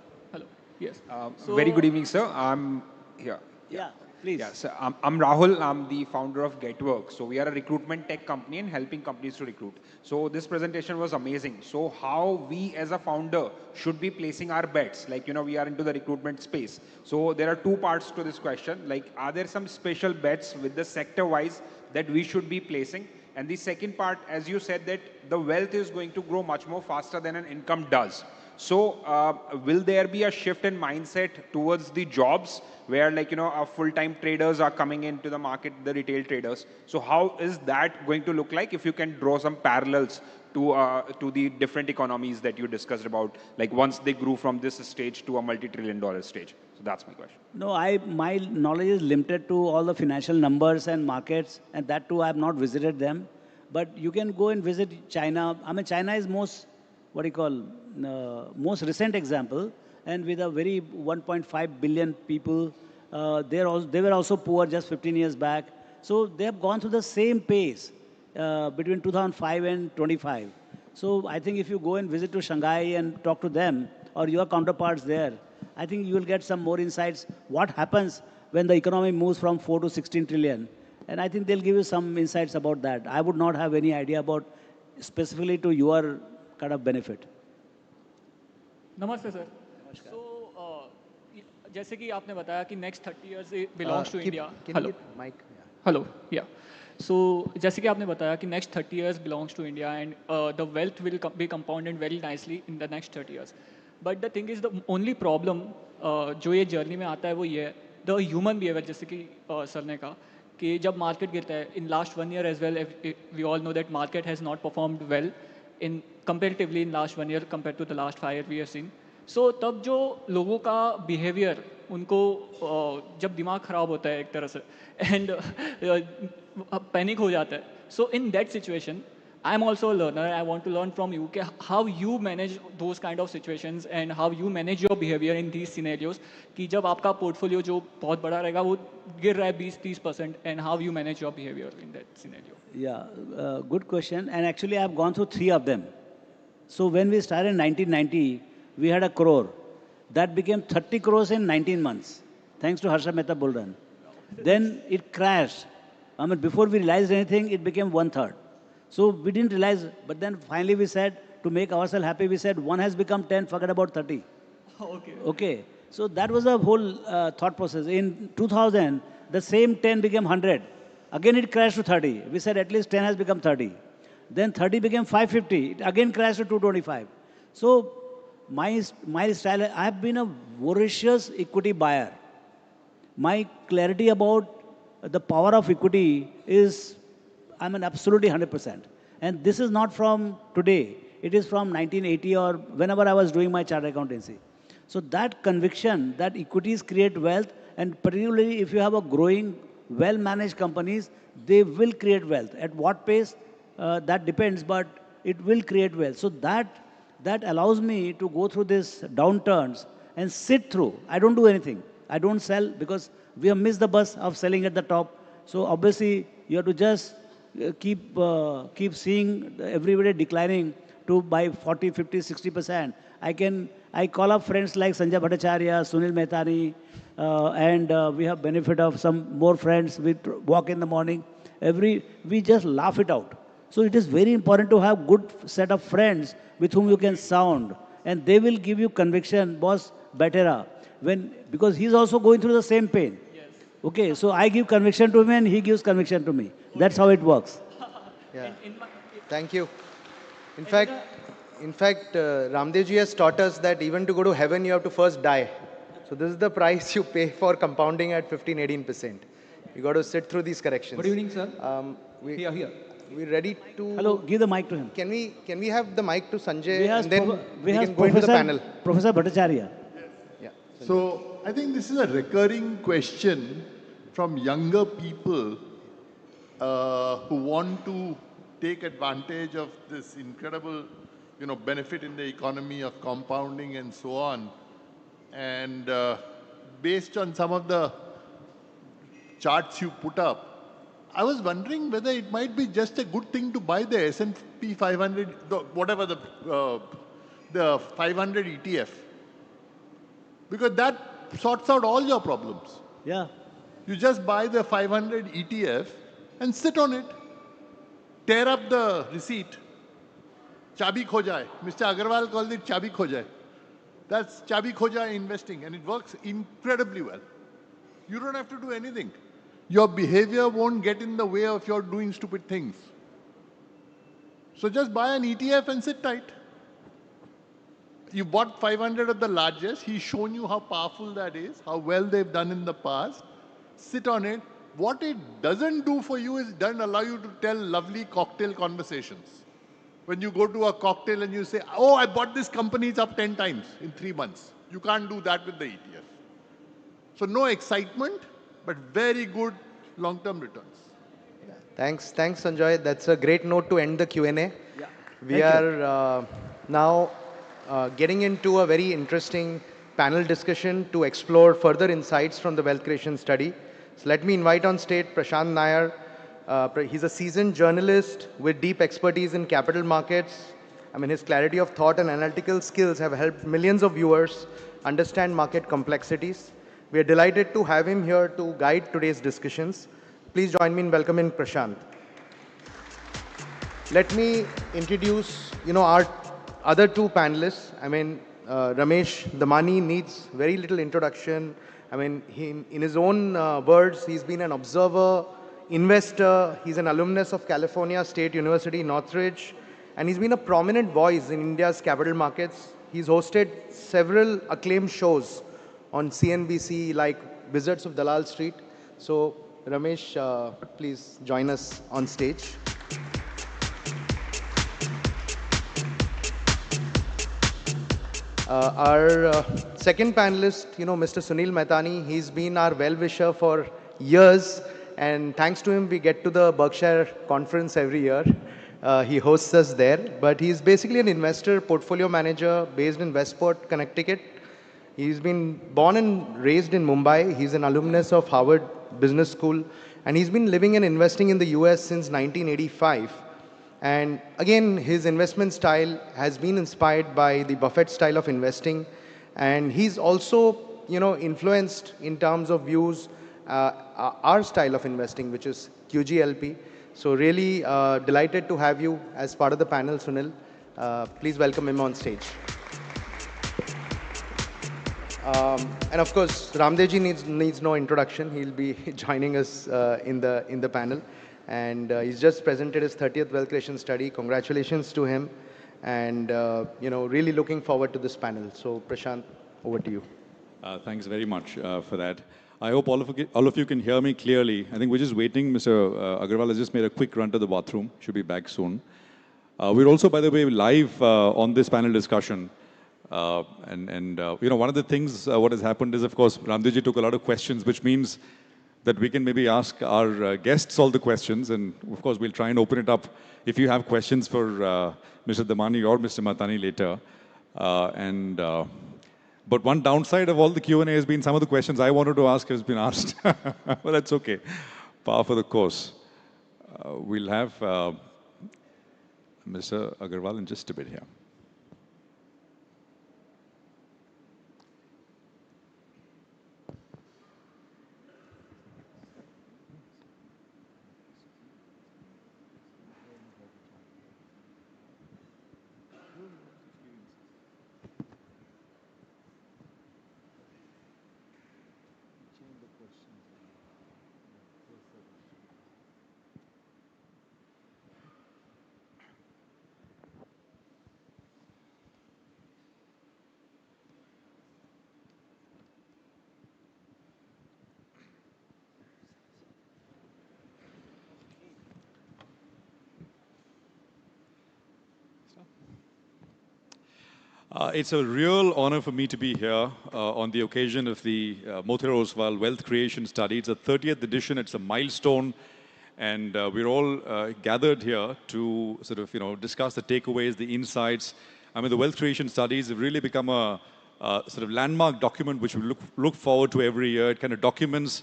Yes. Very good evening, sir. I'm here. Yeah, please. Yes, I'm Rahul. I'm the founder of GetWork. So we are a recruitment tech company and helping companies to recruit. So this presentation was amazing. So how we as a founder should be placing our bets? Like, we are into the recruitment space. So there are two parts to this question. Like, are there some special bets with the sector wise that we should be placing? And the second part, as you said, that the wealth is going to grow much more faster than an income does. So will there be a shift in mindset towards the jobs where our full-time traders are coming into the market, the retail traders? So how is that going to look like if you can draw some parallels to the different economies that you discussed about, like once they grew from this stage to a multi-trillion-dollar stage? So that's my question. No, my knowledge is limited to all the financial numbers and markets, and that too I have not visited them. But you can go and visit China. I mean, China is most recent example, and with a very 1.5 billion people, they were also poor just 15 years back. So they have gone through the same pace between 2005 and 25. So I think if you go and visit to Shanghai and talk to them or your counterparts there, I think you will get some more insights what happens when the economy moves from 4 to 16 trillion. And I think they'll give you some insights about that. I would not have any idea about specifically to your kind of benefit. Namaste, sir. So, जैसे कि आपने बताया कि next 30 years it belongs to India. Hello. Mic. Hello. Yeah. So, जैसे कि आपने बताया कि next 30 years belongs to India and the wealth will be compounded very nicely in the next 30 years. But the thing is, the only problem जो ये journey में आता है वो ये है, the human behavior, जैसे कि सर ने कहा कि जब market गिरता है, in last 1 year as well, we all know that market has not performed well in comparatively in last 1 year compared to the last 5 years we have seen. So तब जो लोगों का behavior उनको जब दिमाग खराब होता है एक तरह से and panic हो जाता है. So in that situation, I am also a learner. I want to learn from you how you manage those kind of situations and how you manage your behavior in these scenarios. कि जब आपका portfolio जो बहुत बड़ा रहेगा वो गिर रहा है 20-30% and how you manage your behavior in that scenario. Yeah, good question. And actually, I have gone through 3 of them. So when we started in 1990, we had 1 crore. That became 30 crores in 19 months, thanks to Harsha Mehta Bull Run. Then it crashed I mean, before we realized anything, it became one third. So we didn't realize, but then finally we said, to make ourselves happy, we said, one has become 10, forget about 30. Okay. Okay. So that was the whole thought process. In 2000, the same 10 became 100. Again, it crashed to 30. We said at least 10 has become 30. Then 30 became 550. It again crashed to 225. So my style, I have been a voracious equity buyer. My clarity about the power of equity is, I'm an absolutely 100%. And this is not from today. It is from 1980 or whenever I was doing my chartered accountancy. So that conviction that equities create wealth, and particularly if you have a growing, well-managed companies, they will create wealth. At what pace, that depends, but it will create wealth. So that allows me to go through these downturns and sit through. I don't do anything. I don't sell because we have missed the bus of selling at the top. So obviously, you have to just keep seeing everybody declining to by 40, 50, 60%. I call up friends like Sanjay Bhattacharya, Sunil Mehtani, and we have benefit of some more friends. We walk in the morning. We just laugh it out. So it is very important to have good set of friends with whom you can sound, and they will give you conviction, boss, better. Because he's also going through the same pain. Yes. Okay, so I give conviction to him and he gives conviction to me. Okay. That's how it works. Yeah. Thank you. In fact, Raamdeo ji has taught us that even to go to heaven, you have to first die. So this is the price you pay for compounding at 15, 18%. You got to sit through these corrections. Good evening, sir. Here. We're ready to... Hello, give the mic to him. Can we have the mic to Sanjay and then we can go into the panel? Professor Bhattacharya. Yeah. So I think this is a recurring question from younger people who want to take advantage of this incredible, benefit in the economy of compounding and so on. And based on some of the charts you put up, I was wondering whether it might be just a good thing to buy the S&P 500, whatever the 500 ETF, because that sorts out all your problems. Yeah. You just buy the 500 ETF and sit on it, tear up the receipt. Chabi kho jaye. Mr. Agrawal called it chabi kho jaye. That's chabi kho jaye investing, and it works incredibly well. You don't have to do anything. Your behavior won't get in the way of your doing stupid things. So just buy an ETF and sit tight. You bought 500 of the largest. He's shown you how powerful that is, how well they've done in the past. Sit on it. What it doesn't do for you is it doesn't allow you to tell lovely cocktail conversations. When you go to a cocktail and you say, oh, I bought this company, it's up 10 times in 3 months. You can't do that with the ETF. So no excitement, but very good long-term returns. Thanks, Sanjay. That's a great note to end the Q&A. Yeah. We are now getting into a very interesting panel discussion to explore further insights from the wealth creation study. So let me invite on stage Prashant Nair. He's a seasoned journalist with deep expertise in capital markets. I mean, his clarity of thought and analytical skills have helped millions of viewers understand market complexities. We are delighted to have him here to guide today's discussions. Please join me in welcoming Prashant. Let me introduce, our other two panelists. I mean, Ramesh Damani needs very little introduction. I mean, in his own words, he's been an observer, investor. He's an alumnus of California State University, Northridge, and he's been a prominent voice in India's capital markets. He's hosted several acclaimed shows on CNBC like Wizards of Dalal Street. So Ramesh, please join us on stage. Our second panelist, Mr. Sunil Mehtani, he's been our well-wisher for years, and thanks to him, we get to the Berkshire conference every year. He hosts us there, but he's basically an investor, portfolio manager based in Westport, Connecticut. He's been born and raised in Mumbai. He's an alumnus of Harvard Business School, and he's been living and investing in the US since 1985. And again, his investment style has been inspired by the Buffett style of investing. And he's also, influenced in terms of views our style of investing, which is QGLP. So really delighted to have you as part of the panel, Sunil. Please welcome him on stage. And of course, Raamdeoji needs no introduction. He'll be joining us in the panel. And he's just presented his 30th wealth creation study. Congratulations to him. And really looking forward to this panel. So Prashant, over to you. Thanks very much for that. I hope all of you can hear me clearly. I think we're just waiting. Mr. Agrawal has just made a quick run to the bathroom. Should be back soon. We're also, by the way, live on this panel discussion. One of the things what has happened is, of course, Raamdeoji took a lot of questions, which means that we can maybe ask our guests all the questions. And of course, we'll try and open it up if you have questions for Mr. Damani or Mr. Matani later. But one downside of all the Q&A has been some of the questions I wanted to ask has been asked. But that's okay. Par for the course. We'll have Mr. Agrawal in just a bit here. It's a real honor for me to be here on the occasion of the Motilal Oswal Wealth Creation Study. It's a 30th edition. It's a milestone. And we're all gathered here to sort of, discuss the takeaways, the insights. I mean, the Wealth Creation Studies have really become a sort of landmark document which we look forward to every year. It kind of documents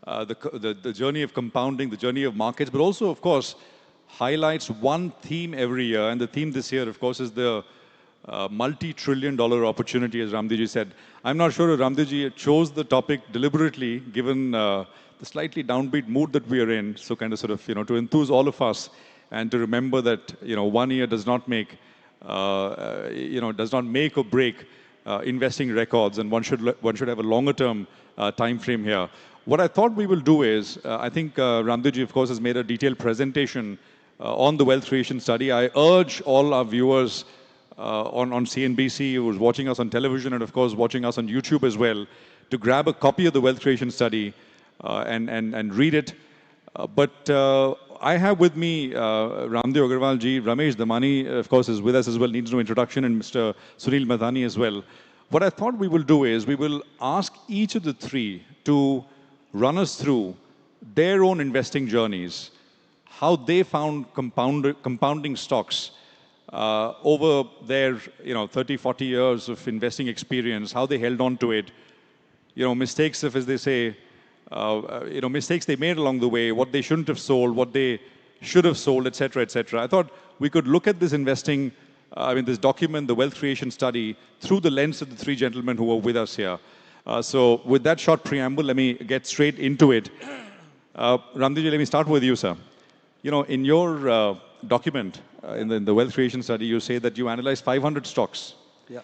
the journey of compounding, the journey of markets, but also, of course, highlights one theme every year. And the theme this year, of course, is the multi-trillion-dollar opportunity, as Raamdeoji said. I'm not sure if Raamdeoji chose the topic deliberately, given the slightly downbeat mood that we are in. So kind of sort of, to enthuse all of us and to remember that, 1 year does not make, does not make or break investing records, and one should have a longer-term time frame here. What I thought we will do is, I think Raamdeoji, of course, has made a detailed presentation on the wealth creation study. I urge all our viewers on CNBC, who was watching us on television and, of course, watching us on YouTube as well, to grab a copy of the wealth creation study and read it. But I have with me Raamdeo Agrawal ji, Ramesh Damani, of course, is with us as well, needs no introduction, and Mr. Sunil Madhani as well. What I thought we will do is we will ask each of the three to run us through their own investing journeys, how they found compounding stocks over their 30, 40 years of investing experience, how they held on to it, mistakes, as they say, mistakes they made along the way, what they shouldn't have sold, what they should have sold, etc., etc. I thought we could look at this investing, this document, the wealth creation study, through the lens of the three gentlemen who are with us here. So with that short preamble, let me get straight into it. Raamdeoji, let me start with you, sir. In your document, in the wealth creation study, you say that you analyzed 500 stocks. Yeah.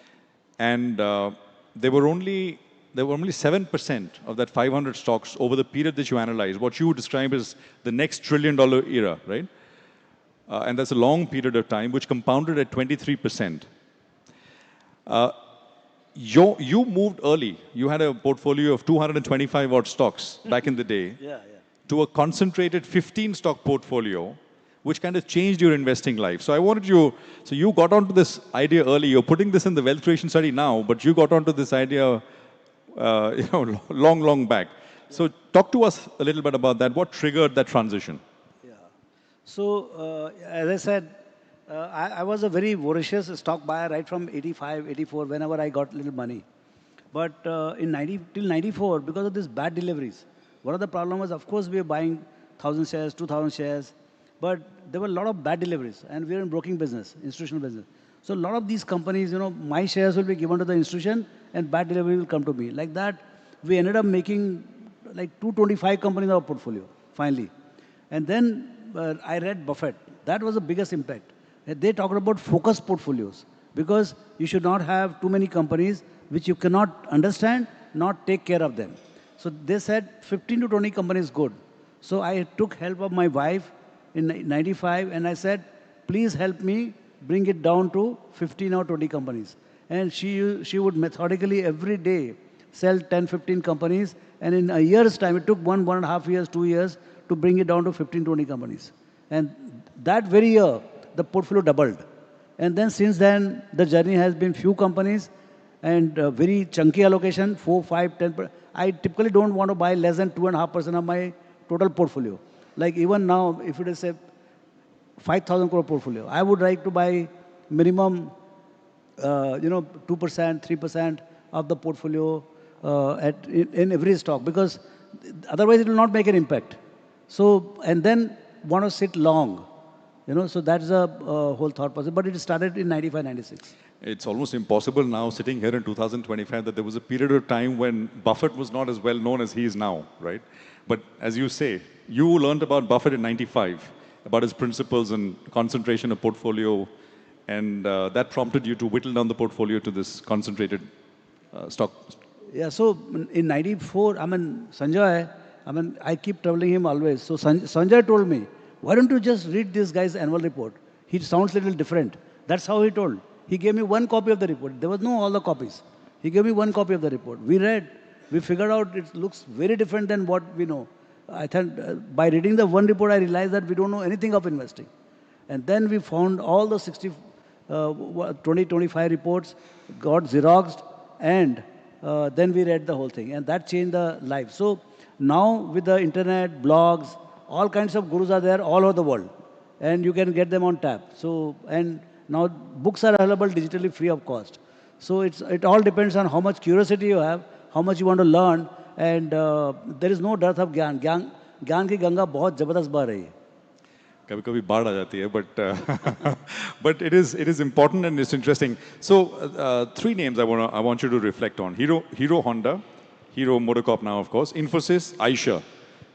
And there were only 7% of that 500 stocks over the period that you analyzed, what you would describe as the next trillion-dollar era, right? And that's a long period of time, which compounded at 23%. You moved early. You had a portfolio of 225 odd stocks back in the day to a concentrated 15-stock portfolio, which kind of changed your investing life. So I wanted you, so you got onto this idea early. You're putting this in the wealth creation study now, but you got onto this idea long back. So talk to us a little bit about that. What triggered that transition? Yeah. So as I said, I was a very voracious stock buyer right from 85, 84, whenever I got little money. But till 94, because of these bad deliveries, one of the problems was, of course, we were buying 1,000 shares, 2,000 shares, but there were a lot of bad deliveries, and we were in broking business, institutional business. So a lot of these companies, my shares will be given to the institution, and bad delivery will come to me. Like that, we ended up making like 225 companies in our portfolio, finally. And then I read Buffett. That was the biggest impact. They talked about focus portfolios because you should not have too many companies which you cannot understand, not take care of them. So they said 15 to 20 companies good. So I took help of my wife in 95 and I said, please help me bring it down to 15 or 20 companies. And she would methodically every day sell 10, 15 companies. And in a year's time, it took 1.5 years, 2 years to bring it down to 15, 20 companies. And that very year, the portfolio doubled. And then since then, the journey has been few companies and very chunky allocation, 4, 5, 10%. I typically don't want to buy less than 2.5% of my total portfolio. Like even now, if it is a 5,000 crore portfolio, I would like to buy minimum, 2%, 3% of the portfolio in every stock because otherwise it will not make an impact. So, and then want to sit long, so that's the whole thought process. But it started in 95, 96. It's almost impossible now, sitting here in 2025, that there was a period of time when Buffett was not as well known as he is now, right? But as you say, you learned about Buffett in 95, about his principles and concentration of portfolio, and that prompted you to whittle down the portfolio to this concentrated stock. Yeah, so in 94, Sanjay, I keep troubling him always. So Sanjay told me, why don't you just read this guy's annual report? He sounds a little different. That's how he told. He gave me one copy of the report. There was no all the copies. He gave me one copy of the report. We read. We figured out it looks very different than what we know. I think by reading the one report, I realized that we don't know anything of investing. And then we found all the 20, 25 reports, got Xeroxed, and then we read the whole thing. And that changed the life. So now with the internet, blogs, all kinds of gurus are there all over the world. And you can get them on tap. So, and now books are available digitally free of cost. So it all depends on how much curiosity you have, how much you want to learn, and there is no dearth of gyan. Gyan ki Ganga bahut jabardast bah rahi hai. कभी-कभी बाढ़ आ जाती है, but it is important and it's interesting. So three names I want you to reflect on: Hero Honda, Hero Motorcorp now, of course, Infosys, Eicher.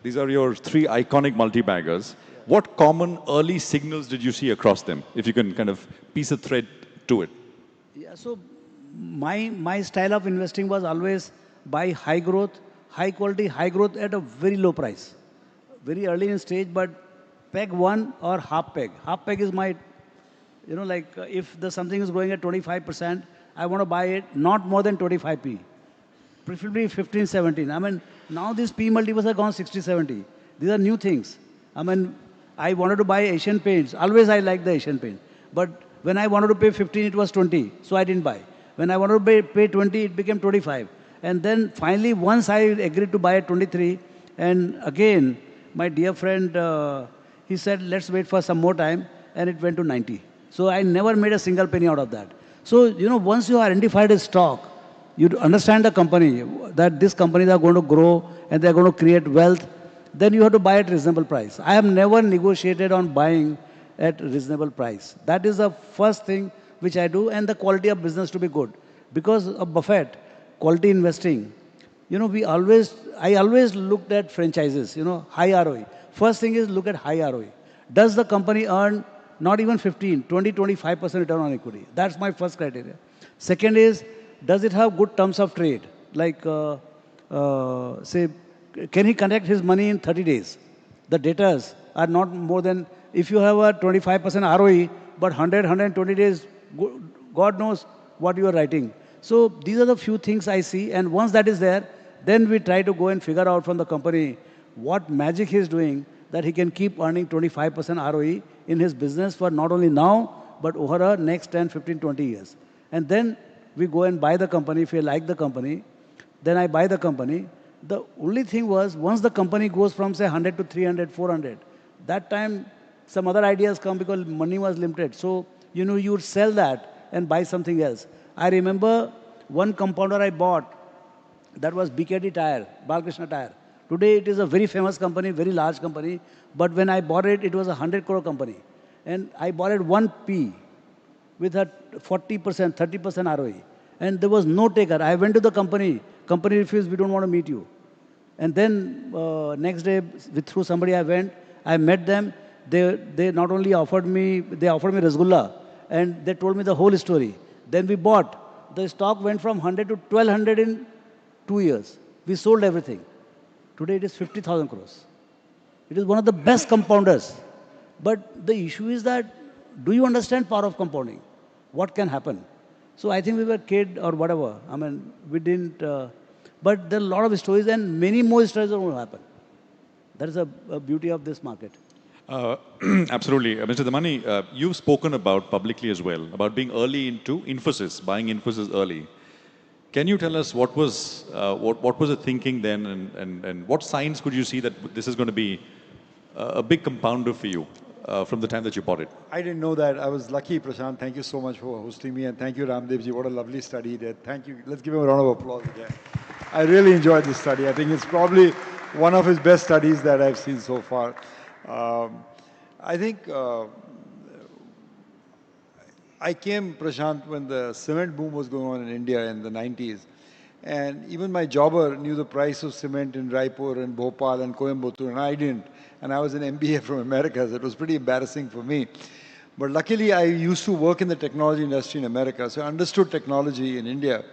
These are your three iconic multi-baggers. What common early signals did you see across them? If you can kind of piece a thread to it. Yeah, so my style of investing was always buy high growth, high quality, high growth at a very low price. Very early in stage, but peg one or half peg. Half peg is my, if something is going at 25%, I want to buy it not more than 25p. Preferably 15, 17. Now these P multiples have gone 60, 70. These are new things. I wanted to buy Asian Paints. Always I liked the Asian Paint. But when I wanted to pay 15, it was 20. So I didn't buy. When I wanted to pay 20, it became 25. And then finally, once I agreed to buy at 23, and again, my dear friend, he said, let's wait for some more time, and it went to 90. So I never made a single penny out of that. So, once you identified a stock, you understand the company, that these companies are going to grow and they're going to create wealth, then you have to buy at reasonable price. I have never negotiated on buying at reasonable price. That is the first thing which I do, and the quality of business to be good. Because of Buffett, quality investing, I always looked at franchises, high ROE. First thing is look at high ROE. Does the company earn not even 15, 20, 25% return on equity? That's my first criteria. Second is, does it have good terms of trade? Like, say, can he collect his money in 30 days? The datas are not more than, if you have a 25% ROE, but 100, 120 days, God knows what you are writing. So these are the few things I see, and once that is there, then we try to go and figure out from the company what magic he is doing that he can keep earning 25% ROE in his business for not only now, but over the next 10, 15, 20 years. And then we go and buy the company. If we like the company, then I buy the company. The only thing was, once the company goes from, say, 100 to 300, 400, that time some other ideas come because money was limited. So, you would sell that and buy something else. I remember one compounder I bought, that was BKD Tire, Balkrishna Tire. Today it is a very famous company, very large company, but when I bought it, it was a 100 crore company. And I bought it 1p with a 40%, 30% ROE. And there was no taker. I went to the company refused, we don't want to meet you. And then next day, through somebody I went, I met them. They not only offered me, they offered me Rasgulla, and they told me the whole story. Then we bought. The stock went from 100 to 1200 in 2 years. We sold everything. Today it is 50,000 crores. It is one of the best compounders. But the issue is that, do you understand power of compounding? What can happen? So I think we were kid or whatever. I mean, we didn't. But there are a lot of stories, and many more stories are going to happen. That is a beauty of this market. Absolutely. Mr. Damani, you've spoken about publicly as well, about being early into Infosys, buying Infosys early. Can you tell us what was the thinking then, and what signs could you see that this is going to be a big compounder for you from the time that you bought it? I didn't know that. I was lucky, Prashant. Thank you so much for hosting me, and thank you, Raamdeo ji. What a lovely study you did. Thank you. Let's give him a round of applause again. I really enjoyed this study. I think it's probably one of his best studies that I've seen so far. I think I came, Prashant, when the cement boom was going on in India in the 90s. And even my jobber knew the price of cement in Raipur and Bhopal and Coimbatore, and I didn't. And I was an MBA from America, so it was pretty embarrassing for me. But luckily, I used to work in the technology industry in America, so I understood technology in India.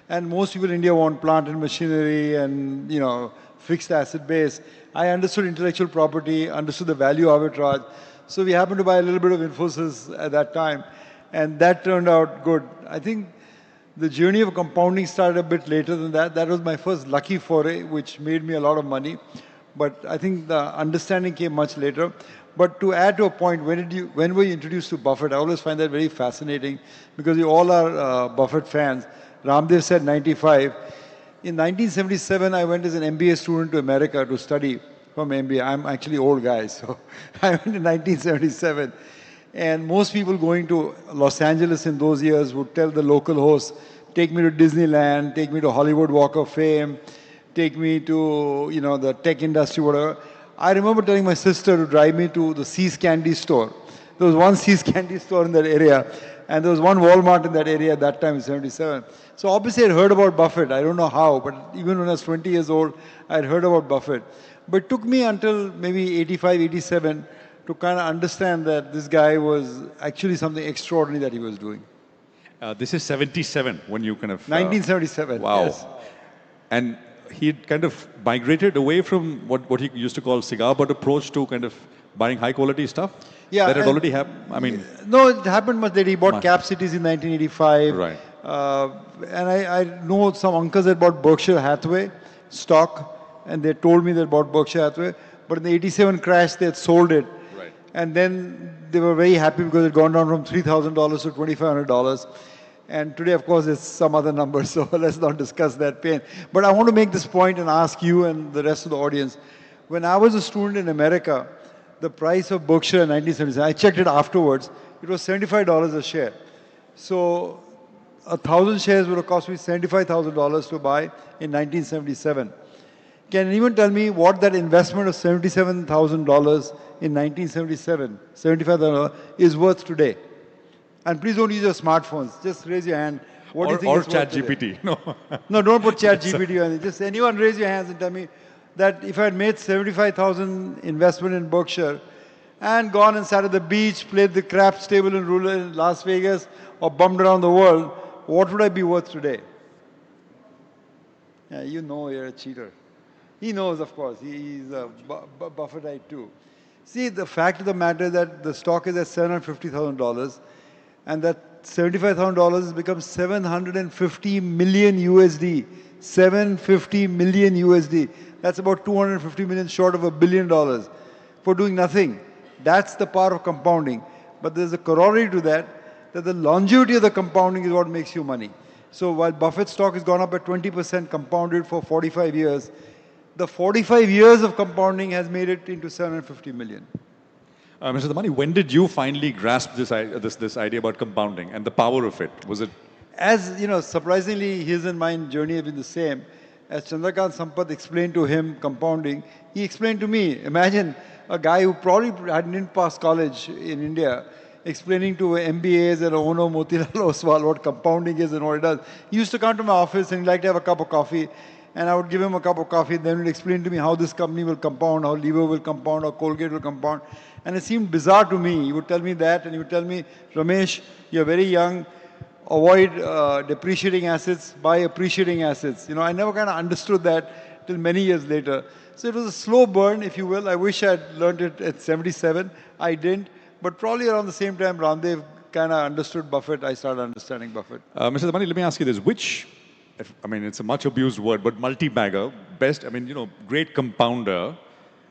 And most people in India want plant and machinery and, you know, fixed asset base. I understood intellectual property, understood the value arbitrage. So we happened to buy a little bit of Infosys at that time, and that turned out good. I think the journey of compounding started a bit later than that. That was my first lucky foray, which made me a lot of money. But I think the understanding came much later. But to add to a point, when were you introduced to Buffett? I always find that very fascinating because we all are Buffett fans. Raamdeo said 95. In 1977, I went as an MBA student to America to study from MBA. I'm actually old guy, so I went in 1977. And most people going to Los Angeles in those years would tell the local hosts, take me to Disneyland, take me to Hollywood Walk of Fame, take me to, you know, the tech industry, whatever. I remember telling my sister to drive me to the See's Candy store. There was one See's Candy store in that area, and there was one Walmart in that area at that time in 77. So obviously I'd heard about Buffett. I don't know how, but even when I was 20 years old, I'd heard about Buffett. But it took me until maybe 85, 87 to kind of understand that this guy was actually something extraordinary that he was doing. This is 77 when you kind of... 1977, wow. yes. And he kind of migrated away from what he used to call cigar butt approach to kind of buying high quality stuff? Yeah, that had already happened? I mean... No, it happened much later. He bought Cap Cities in 1985. Right. And I know some uncles that bought Berkshire Hathaway stock, and they told me they bought Berkshire Hathaway. But in the 87 crash, they had sold it. Right. And then they were very happy because it had gone down from $3,000 to $2,500. And today, of course, it's some other number, so let's not discuss that pain. But I want to make this point and ask you and the rest of the audience. When I was a student in America, the price of Berkshire in 1977, I checked it afterwards, it was $75 a share. So 1,000 shares would have cost me $75,000 to buy in 1977. Can anyone tell me what that investment of $77,000 in 1977, $75,000, is worth today? And please don't use your smartphones. Just raise your hand. What do you think or it's worth ChatGPT. today? No, don't put ChatGPT on it. Just anyone raise your hands and tell me that if I had made $75,000 investment in Berkshire and gone and sat at the beach, played the craps table in Las Vegas, or bummed around the world, what would I be worth today? Yeah, you know you're a cheater. He knows, of course. He's a Buffettite too. See, the fact of the matter is that the stock is at $750,000, and that $75,000 has become 750 million USD. 750 million USD. That's about 250 million short of $1 billion for doing nothing. That's the power of compounding. But there's a corollary to that the longevity of the compounding is what makes you money. So while Buffett's stock has gone up at 20% compounded for 45 years, the 45 years of compounding has made it into 750 million. Mr. Damani, when did you finally grasp this idea about compounding and the power of it? Was it? As you know, surprisingly, his and mine journey have been the same. As Chandrakant Sampath explained to him compounding, he explained to me, imagine a guy who probably didn't pass college in India, explaining to MBAs and owner Motilal Oswal what compounding is and what it does. He used to come to my office and he'd like to have a cup of coffee. and I would give him a cup of coffee. Then he would explain to me how this company will compound, how Lever will compound, how Colgate will compound. And it seemed bizarre to me. He would tell me that, and he would tell me, Ramesh, you're very young. Avoid depreciating assets, buy appreciating assets. You know, I never kind of understood that till many years later. So it was a slow burn, if you will. I wish I'd learned it at 77. I didn't. But probably around the same time, Raamdeo kind of understood Buffett. I started understanding Buffett. Mr. Damani, let me ask you this. I mean, it's a much abused word, but multi-bagger, best, I mean, you know, great compounder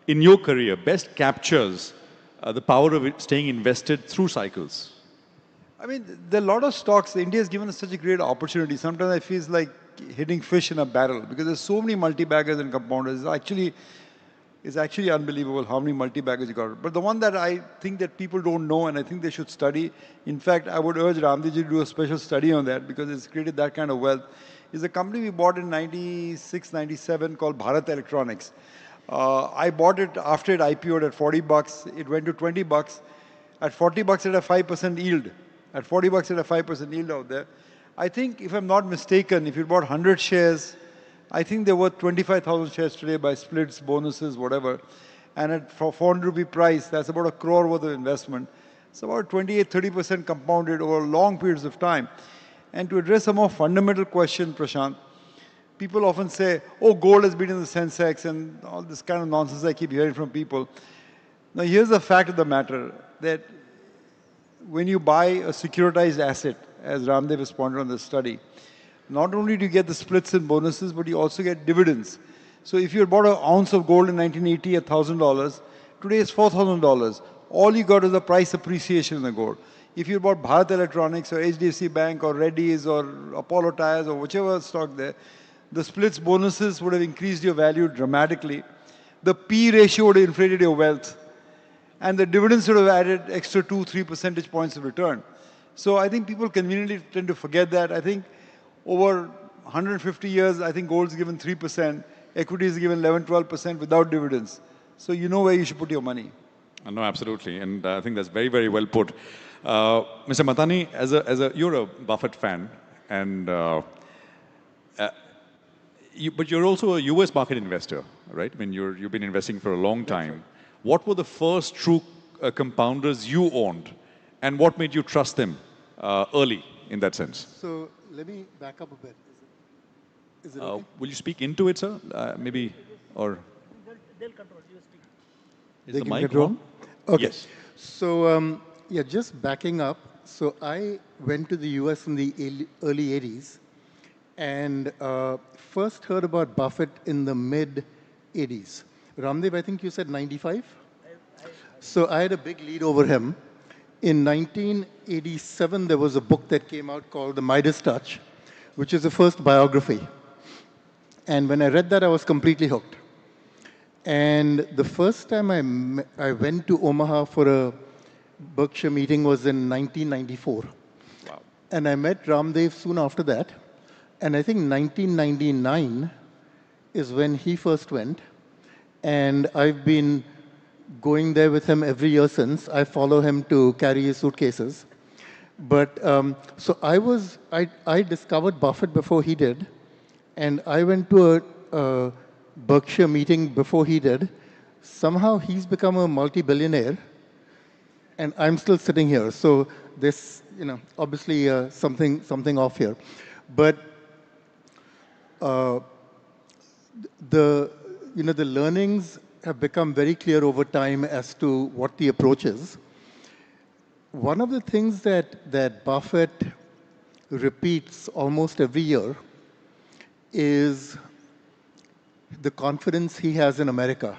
in your career, best captures the power of staying invested through cycles? I mean, there are a lot of stocks. India has given us such a great opportunity. Sometimes I feel like hitting fish in a barrel because there's so many multi-baggers and compounders. It's actually unbelievable how many multi-baggers you got. But the one that I think that people don't know and I think they should study, in fact, I would urge Raamdeo to do a special study on that because it's created that kind of wealth, is a company we bought in 96, 97 called Bharat Electronics. I bought it after it IPO'd at 40 bucks. It went to 20 bucks. At 40 bucks, it had a 5% yield. At 40 bucks, it had a 5% yield out there. I think, if I'm not mistaken, if you bought 100 shares, I think they're worth 25,000 shares today by splits, bonuses, whatever. And at 400 rupee price, that's about 1 crore worth of investment. It's about 28, 30% compounded over long periods of time. And to address a more fundamental question, Prashant, people often say, oh, gold has been in the Sensex and all this kind of nonsense I keep hearing from people. Now, here's the fact of the matter, that when you buy a securitized asset, as Raamdeo has pointed on this study, not only do you get the splits and bonuses, but you also get dividends. So if you had bought an ounce of gold in 1980 at $1,000, today it's $4,000. All you got is the price appreciation in the gold. If you bought Bharat Electronics or HDFC Bank or Reddy's or Apollo Tyres or whichever stock there, the splits bonuses would have increased your value dramatically. The P ratio would have inflated your wealth. And the dividends would have added extra 2-3 percentage points of return. So I think people conveniently tend to forget that. I think over 150 years, I think gold's given 3%, equity is given 11-12% without dividends. So you know where you should put your money. No, absolutely. And I think that's very, very well put. Mr. Matani, you're a Buffett fan, and but you're also a US market investor, right? I mean, you've been investing for a long time. Right. What were the first true compounders you owned, and what made you trust them early in that sense? So let me back up a bit. Is it okay? Will you speak into it, sir? Maybe, or? They'll control. You speak. Is the mic on? Okay. Yes. So, yeah, just backing up. So I went to the US in the early 80s and first heard about Buffett in the mid 80s. Raamdeo, I think you said 95? So I had a big lead over him. In 1987, there was a book that came out called The Midas Touch, which is the first biography. And when I read that, I was completely hooked. And the first time I went to Omaha for a Berkshire meeting was in 1994. Wow. And I met Raamdeo soon after that. And I think 1999 is when he first went. And I've been going there with him every year since. I follow him to carry his suitcases. But so I discovered Buffett before he did. And I went to a Berkshire meeting before he did. Somehow he's become a multi-billionaire. And I'm still sitting here. So there's, obviously something off here. But the learnings have become very clear over time as to what the approach is. One of the things that Buffett repeats almost every year is the confidence he has in America.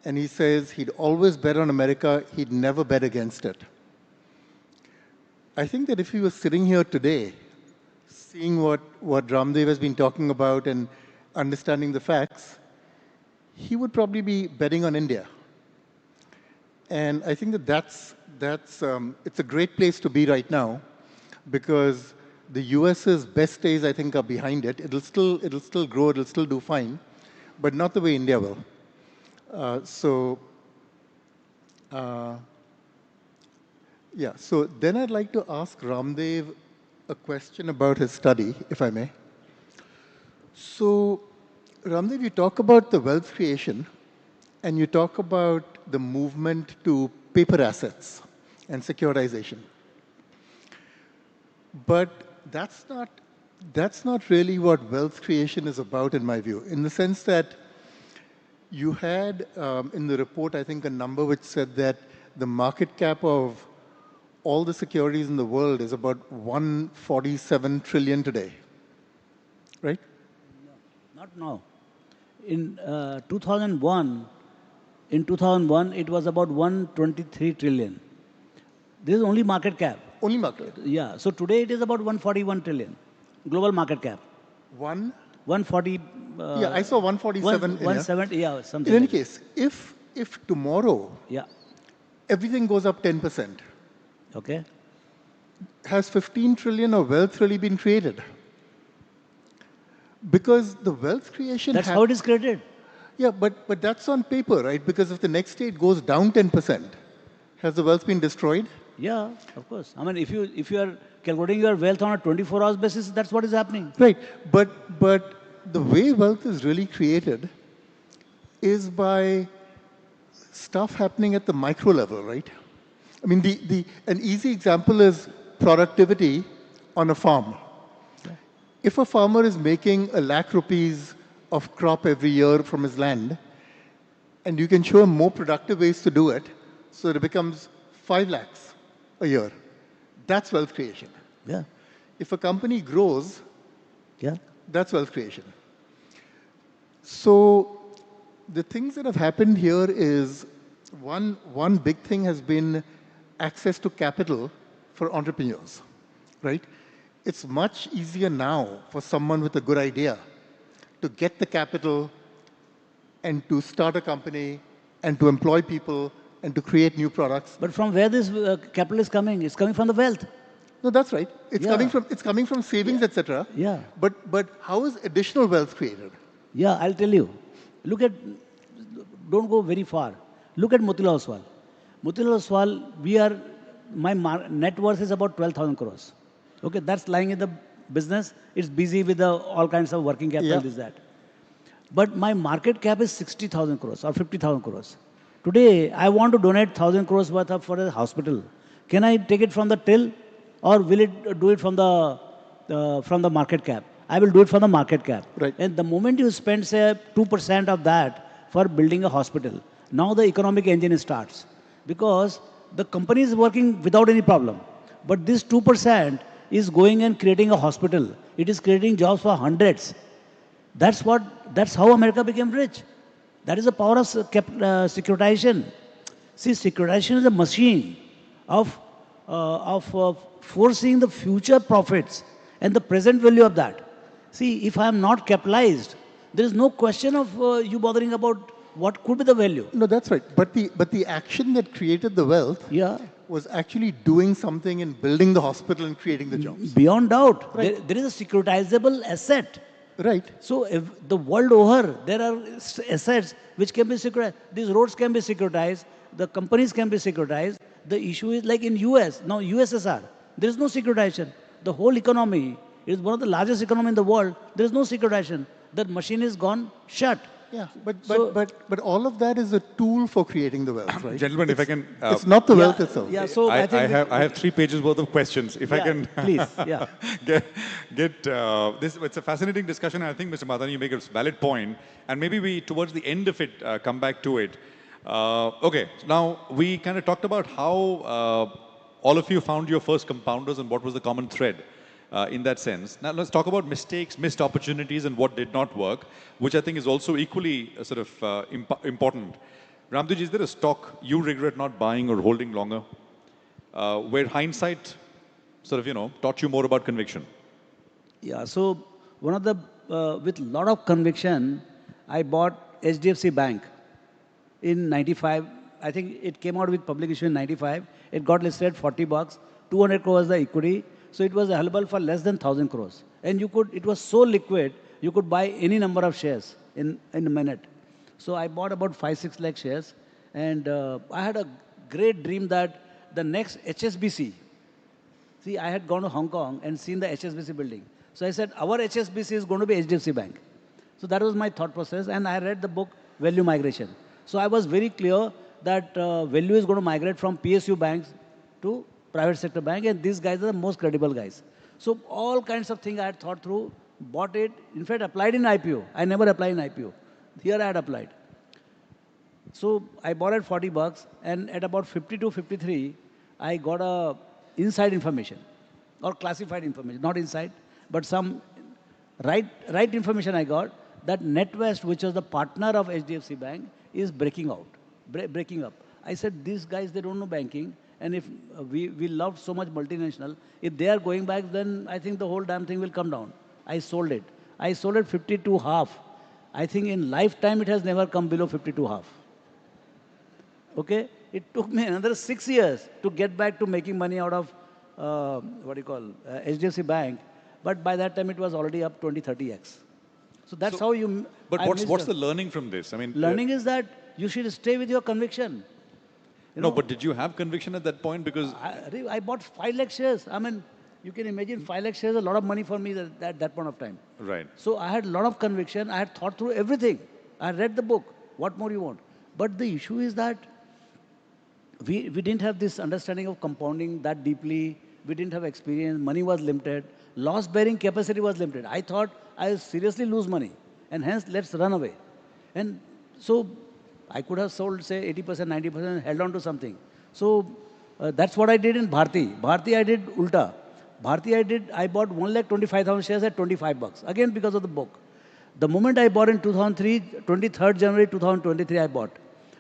And he says he'd always bet on America, he'd never bet against it. I think that if he was sitting here today, seeing what Raamdeo has been talking about and understanding the facts, he would probably be betting on India. And I think that's it's a great place to be right now, because the US's best days, I think, are behind it. It'll still grow, it'll still do fine, but not the way India will. Yeah. So then I'd like to ask Raamdeo a question about his study, if I may. So, Raamdeo, you talk about the wealth creation and you talk about the movement to paper assets and securitization. But that's not really what wealth creation is about, in my view, in the sense that you had in the report, I think, a number which said that the market cap of all the securities in the world is about 147 trillion today, right? Not now. In 2001, it was about 123 trillion. This is only market cap. Only market. Yeah. So today it is about 141 trillion, global market cap. 140. Yeah, I saw 147. 170. Yeah, something. In any like that. case, if tomorrow, everything goes up 10%. Okay. Has 15 trillion of wealth really been created? Because the wealth creation. That's how it is created. Yeah, but that's on paper, right? Because if the next day it goes down 10%, has the wealth been destroyed? Yeah, of course. I mean, if you are calculating your wealth on a 24 hours basis, that's what is happening. Right. But the way wealth is really created is by stuff happening at the micro level, right? I mean, an easy example is productivity on a farm. If a farmer is making ₹1 lakh of crop every year from his land, and you can show him more productive ways to do it, so that it becomes 5 lakhs a year, that's wealth creation. Yeah. If a company grows, yeah, that's wealth creation. So the things that have happened here is one big thing has been access to capital for entrepreneurs, right? It's much easier now for someone with a good idea to get the capital and to start a company and to employ people and to create new products. But from where this capital is coming? It's coming from the wealth. No, that's right. It's coming from savings, etc. Yeah. But how is additional wealth created? Yeah, I'll tell you. Don't go very far. Look at Motilal Oswal. Motilal Oswal, my net worth is about 12,000 crores. Okay, that's lying in the business. It's busy with all kinds of working capital, this, that. But my market cap is 60,000 crores or 50,000 crores. Today, I want to donate 1,000 crores worth for a hospital. Can I take it from the till, or will it do it from the market cap? I will do it from the market cap. Right. And the moment you spend, say, 2% of that for building a hospital, now the economic engine starts. Because the company is working without any problem. But this 2% is going and creating a hospital. It is creating jobs for hundreds. That's how America became rich. That is the power of securitization. See, securitization is a machine of foreseeing the future profits and the present value of that. See, if I am not capitalized, there is no question of you bothering about what could be the value. No, that's right. But the action that created the wealth was actually doing something in building the hospital and creating the jobs. Beyond doubt. Right. There is a securitizable asset. Right. So if the world over, there are assets which can be securitized. These roads can be securitized. The companies can be securitized. The issue is like in US, now USSR, there is no securitization. The whole economy is one of the largest economy in the world. There is no securitization. That machine is gone, shut. Yeah, but all of that is a tool for creating the wealth, right? Gentlemen, if I can... it's not the wealth itself. Yeah, so I have 3 pages worth of questions. If I can... Please, yeah. get this, it's a fascinating discussion. I think, Mr. Madani, you make a valid point. And maybe we, towards the end of it, come back to it. Okay, now we kind of talked about how all of you found your first compounders and what was the common thread. In that sense. Now let's talk about mistakes, missed opportunities and what did not work, which I think is also equally sort of important. Raamdeo ji, is there a stock you regret not buying or holding longer, where hindsight sort of, taught you more about conviction? Yeah, so one of the, with a lot of conviction, I bought HDFC Bank in 95. I think it came out with public issue in 95. It got listed $40, 200 crores the equity. So it was available for less than 1,000 crores. And it was so liquid, you could buy any number of shares in a minute. So I bought about 5-6 lakh shares. And I had a great dream that the next HSBC, see, I had gone to Hong Kong and seen the HSBC building. So I said, our HSBC is going to be HDFC Bank. So that was my thought process, and I read the book Value Migration. So I was very clear that value is going to migrate from PSU banks to private sector bank, and these guys are the most credible guys. So all kinds of things I had thought through, bought it, in fact applied in IPO. I never applied in IPO. Here I had applied. So I bought at 40 bucks, and at about 52, 53, I got a inside information or classified information, not inside, but some right information I got that NetWest, which was the partner of HDFC Bank, is breaking out, breaking up. I said, these guys, they don't know banking, and if we loved so much multinational, if they are going back, then I think the whole damn thing will come down. I sold it. I sold it 52 half. I think in lifetime it has never come below 52 half. Okay? It took me another 6 years to get back to making money out of, HDFC Bank. But by that time, it was already up 20, 30x. So that's how you... But what's the learning from this? I mean, learning is that you should stay with your conviction. No, but did you have conviction at that point? Because... I bought 5 lakh shares. I mean, you can imagine 5 lakh shares is a lot of money for me at that point of time. Right. So I had a lot of conviction. I had thought through everything. I read the book. What more you want? But the issue is that we didn't have this understanding of compounding that deeply. We didn't have experience. Money was limited. Loss-bearing capacity was limited. I thought I will seriously lose money, and hence let's run away. And so I could have sold, say, 80%, 90%, held on to something. So that's what I did in Bharti. Bharti I did ulta. Bharti I bought 1,25,000 shares at 25 bucks, again because of the book. The moment I bought in 2003, 23rd January 2023, I bought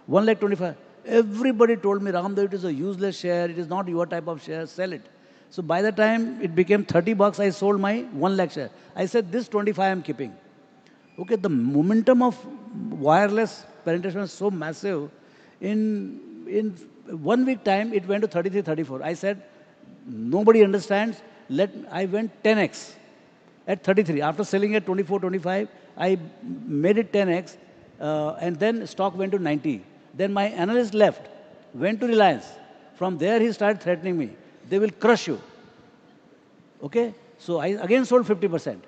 1,25,000. Everybody told me, Raamdeo, it is a useless share, it is not your type of share, sell it. So by the time it became 30 bucks, I sold my 1 lakh share. I said, this 25 I am keeping. Okay, the momentum of wireless penetration was so massive. In 1 week time, it went to 33, 34. I said, nobody understands. I went 10x at 33. After selling at 24, 25, I made it 10x, and then stock went to 90. Then my analyst left, went to Reliance. From there, he started threatening me. They will crush you. Okay? So I again sold 50%.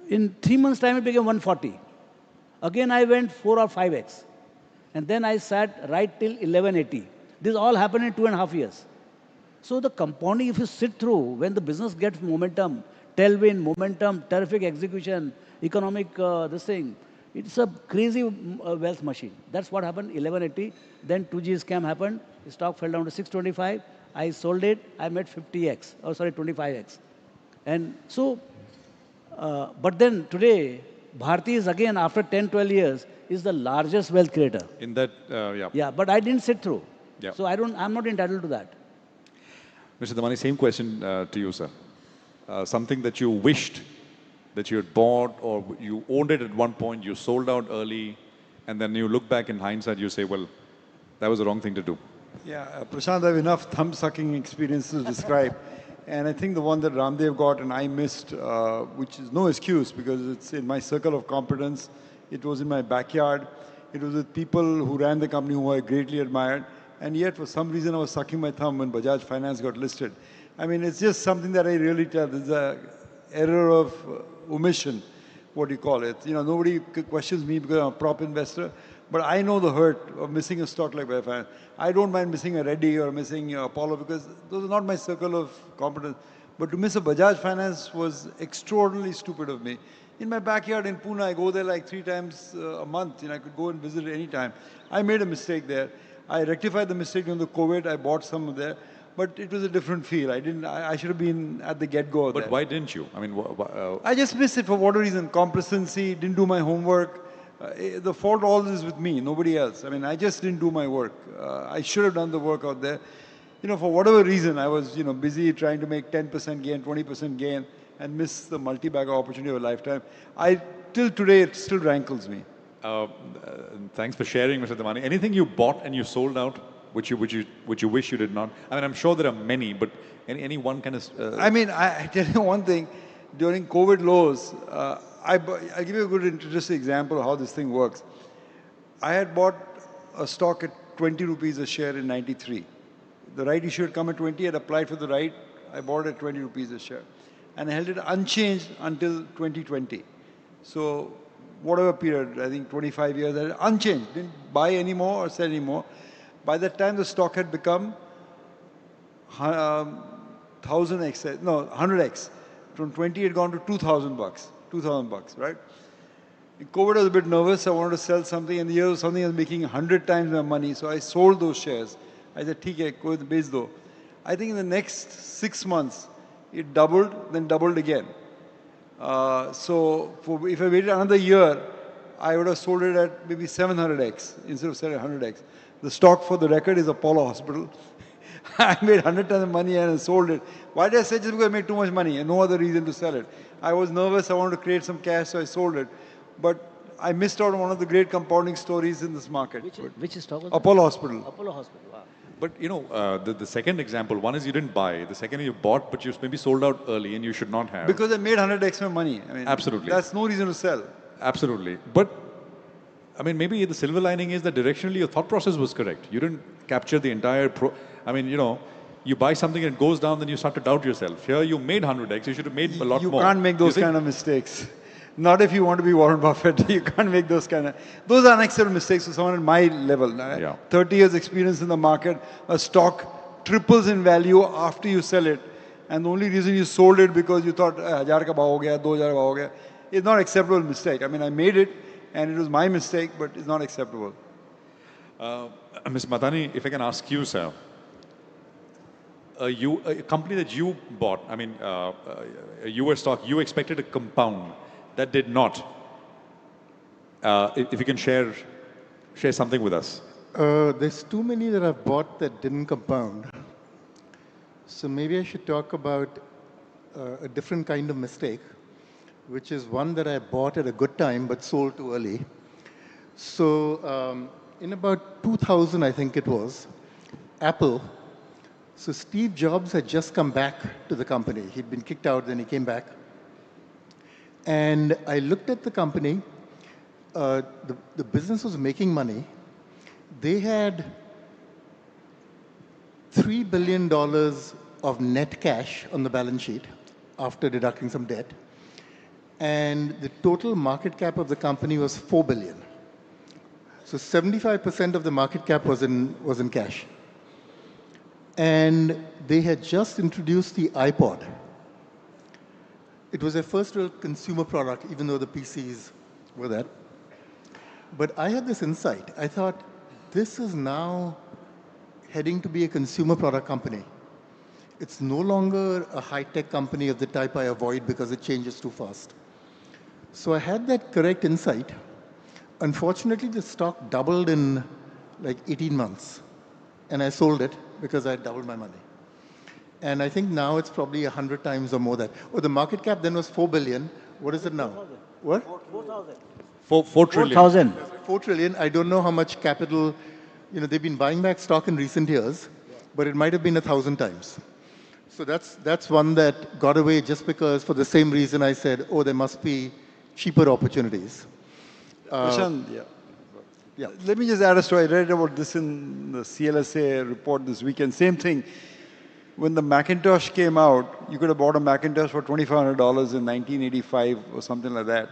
In 3 months' time, it became 140. Again, I went 4 or 5x. And then I sat right till 1180. This all happened in 2.5 years. So the compounding, if you sit through, when the business gets momentum, tailwind, momentum, terrific execution, economic this thing, it's a crazy wealth machine. That's what happened, 1180. Then 2G scam happened. The stock fell down to 625. I sold it. I made 50x. Oh, sorry, 25x. And so, but then today, Bharti is again, after 10, 12 years, is the largest wealth creator. In that, yeah. Yeah, but I didn't sit through. Yeah. So I'm not entitled to that. Mr. Damani, same question to you, sir. Something that you wished that you had bought or you owned it at one point, you sold out early, and then you look back in hindsight, you say, well, that was the wrong thing to do. Yeah, Prashant, I have enough thumb-sucking experience to describe. And I think the one that Raamdeo got and I missed, which is no excuse because it's in my circle of competence, it was in my backyard, it was with people who ran the company who I greatly admired, and yet for some reason I was sucking my thumb when Bajaj Finance got listed. I mean, it's just something that I really tell. There's an error of omission, what do you call it? You know, nobody questions me because I'm a prop investor, but I know the hurt of missing a stock like Bajaj Finance. I don't mind missing a Reddy or missing Apollo because those are not my circle of competence. But to miss a Bajaj Finance was extraordinarily stupid of me. In my backyard in Pune, I go there like 3 times a month. You know, I could go and visit any time. I made a mistake there. I rectified the mistake during the COVID. I bought some there. But it was a different feel. I should have been at the get-go there. But why didn't you? I mean, I just missed it for whatever reason. Complacency, didn't do my homework. The fault all is with me, nobody else. I mean, I just didn't do my work. I should have done the work out there. You know, for whatever reason, I was, you know, busy trying to make 10% gain, 20% gain, and miss the multi-bagger opportunity of a lifetime. Till today, it still rankles me. Thanks for sharing, Mr. Damani. Anything you bought and you sold out, which you wish you did not? I mean, I'm sure there are many, but any one kind of... I mean, I tell you one thing. During COVID lows, I'll give you a good interesting example of how this thing works. I had bought a stock at 20 rupees a share in 93. The right issue had come at 20, I had applied for the right, I bought it at 20 rupees a share. and held it unchanged until 2020. So whatever period, I think 25 years, unchanged, didn't buy anymore or sell anymore. By that time, the stock had become 1000x, no, 100x. From 20, it had gone to 2,000 bucks, 2,000 bucks, right? In COVID, I was a bit nervous. I wanted to sell something, and the year was something I was making 100 times my money. So I sold those shares. I said, "ठीक है, कोई बेच दो." I think in the next 6 months, it doubled, then doubled again. If I waited another year, I would have sold it at maybe 700x instead of selling 100x. The stock, for the record, is Apollo Hospital. I made 100 times the money and I sold it. Why did I say? Just because I made too much money and no other reason to sell it. I was nervous. I wanted to create some cash, so I sold it. But I missed out on one of the great compounding stories in this market. Which stock was Apollo Hospital. Apollo Hospital, wow. But you know, the second example, one is you didn't buy. The second you bought, but you maybe sold out early and you should not have. Because I made 100x my money. I mean, absolutely. That's no reason to sell. Absolutely. But I mean, maybe the silver lining is that directionally your thought process was correct. You didn't capture the entire I mean, you know, you buy something and it goes down, then you start to doubt yourself. Here you made 100x, you should have made a lot more. You can't make those kind of mistakes. Not if you want to be Warren Buffett. You can't make those kind of... Those are unacceptable mistakes for someone at my level. Yeah. 30 years experience in the market, a stock triples in value after you sell it. And the only reason you sold it because you thought, 1000 ka bhao ho gaya, 2000 ka bhao ho gaya. It's not acceptable mistake. I mean, I made it and it was my mistake, but it's not acceptable. Ms. Madani, if I can ask you, sir, a company that you bought, I mean, a US stock, you expected a compound that did not. If you can share something with us. There's too many that I've bought that didn't compound. So maybe I should talk about a different kind of mistake, which is one that I bought at a good time but sold too early. So in about 2000, I think it was, Apple. So Steve Jobs had just come back to the company. He'd been kicked out, then he came back. And I looked at the company. The business was making money. They had $3 billion of net cash on the balance sheet after deducting some debt. And the total market cap of the company was $4 billion. So 75% of the market cap was in cash. And they had just introduced the iPod. It was their first real consumer product, even though the PCs were that. But I had this insight. I thought, this is now heading to be a consumer product company. It's no longer a high-tech company of the type I avoid because it changes too fast. So I had that correct insight. Unfortunately, the stock doubled in like 18 months. And I sold it because I doubled my money. And I think now it's probably 100 times or more that. Oh, the market cap then was 4 billion. What is it now? 4,000. What? 4,000. 4 trillion. 4,000. 4 trillion. I don't know how much capital, you know, they've been buying back stock in recent years, but it might have been 1,000 times. So that's one that got away just because for the same reason I said, oh, there must be cheaper opportunities. Prashant, yeah. Let me just add a story. I read about this in the CLSA report this weekend. Same thing. When the Macintosh came out, you could have bought a Macintosh for $2,500 in 1985 or something like that.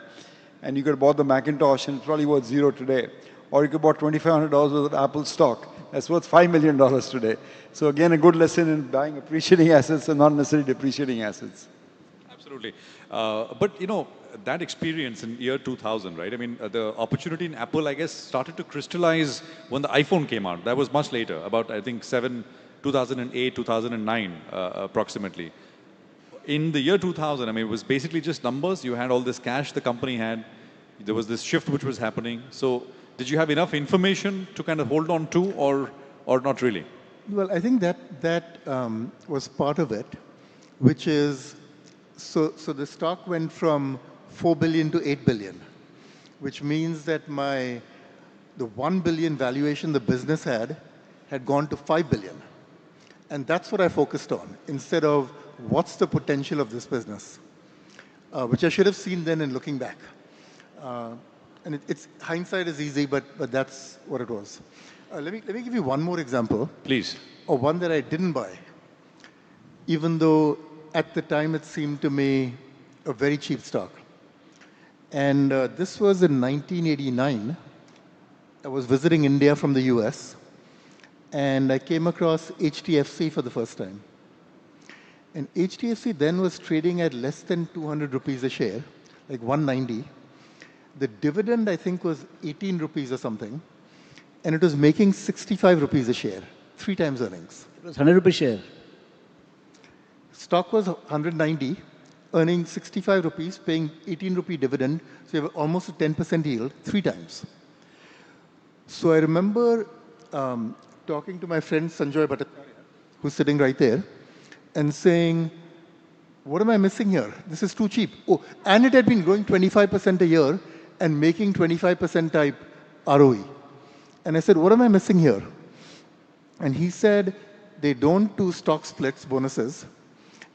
And you could have bought the Macintosh and it's probably worth zero today. Or you could have bought $2,500 worth of Apple stock. That's worth $5 million today. So again, a good lesson in buying appreciating assets and not necessarily depreciating assets. Absolutely. But, you know, that experience in year 2000, right? I mean, the opportunity in Apple, I guess, started to crystallize when the iPhone came out. That was much later, about, I think, 2008, 2009, approximately. In the year 2000, I mean, it was basically just numbers. You had all this cash the company had. There was this shift which was happening. So did you have enough information to kind of hold on to or not really? Well, I think that was part of it, which is, so the stock went from 4 billion to 8 billion, which means that the 1 billion valuation the business had gone to 5 billion. And that's what I focused on, instead of what's the potential of this business, which I should have seen then in looking back. And hindsight is easy, but that's what it was. Let me give you one more example. Please. Of one that I didn't buy, even though at the time, it seemed to me a very cheap stock. And this was in 1989. I was visiting India from the US, and I came across HTFC for the first time. And HTFC then was trading at less than 200 rupees a share, like 190. The dividend, I think, was 18 rupees or something, and it was making 65 rupees a share, 3 times earnings. It was 100 rupees share. Stock was 190, earning 65 rupees, paying 18 rupee dividend, so you have almost a 10% yield, 3 times. So I remember talking to my friend Sanjoy Bhattacharya, who's sitting right there, and saying, what am I missing here? This is too cheap. Oh, and it had been growing 25% a year and making 25% type ROE. And I said, what am I missing here? And he said, they don't do stock splits, bonuses,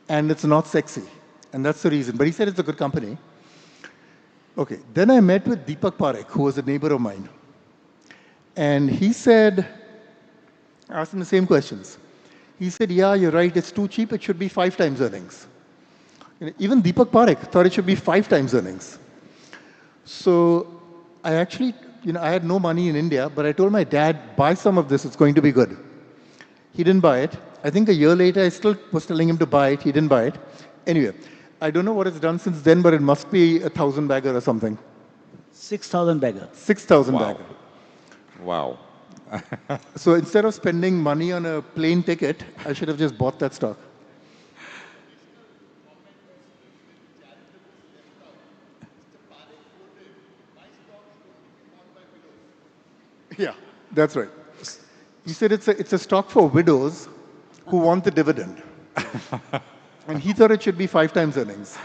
and it's not sexy. And that's the reason. But he said it's a good company. Okay, then I met with Deepak Parekh, who was a neighbor of mine. And he said, I asked him the same questions. He said, yeah, you're right, it's too cheap, it should be 5 times earnings. Even Deepak Parekh thought it should be 5 times earnings. So I actually, I had no money in India, but I told my dad, buy some of this, it's going to be good. He didn't buy it. I think a year later, I still was telling him to buy it, he didn't buy it. Anyway, I don't know what it's done since then, but it must be 1,000 bagger or something. 6,000 bagger. 6,000 bagger. Wow. So instead of spending money on a plane ticket, I should have just bought that stock. Yeah, that's right. He said it's a stock for widows who want the dividend. And he thought it should be 5 times earnings.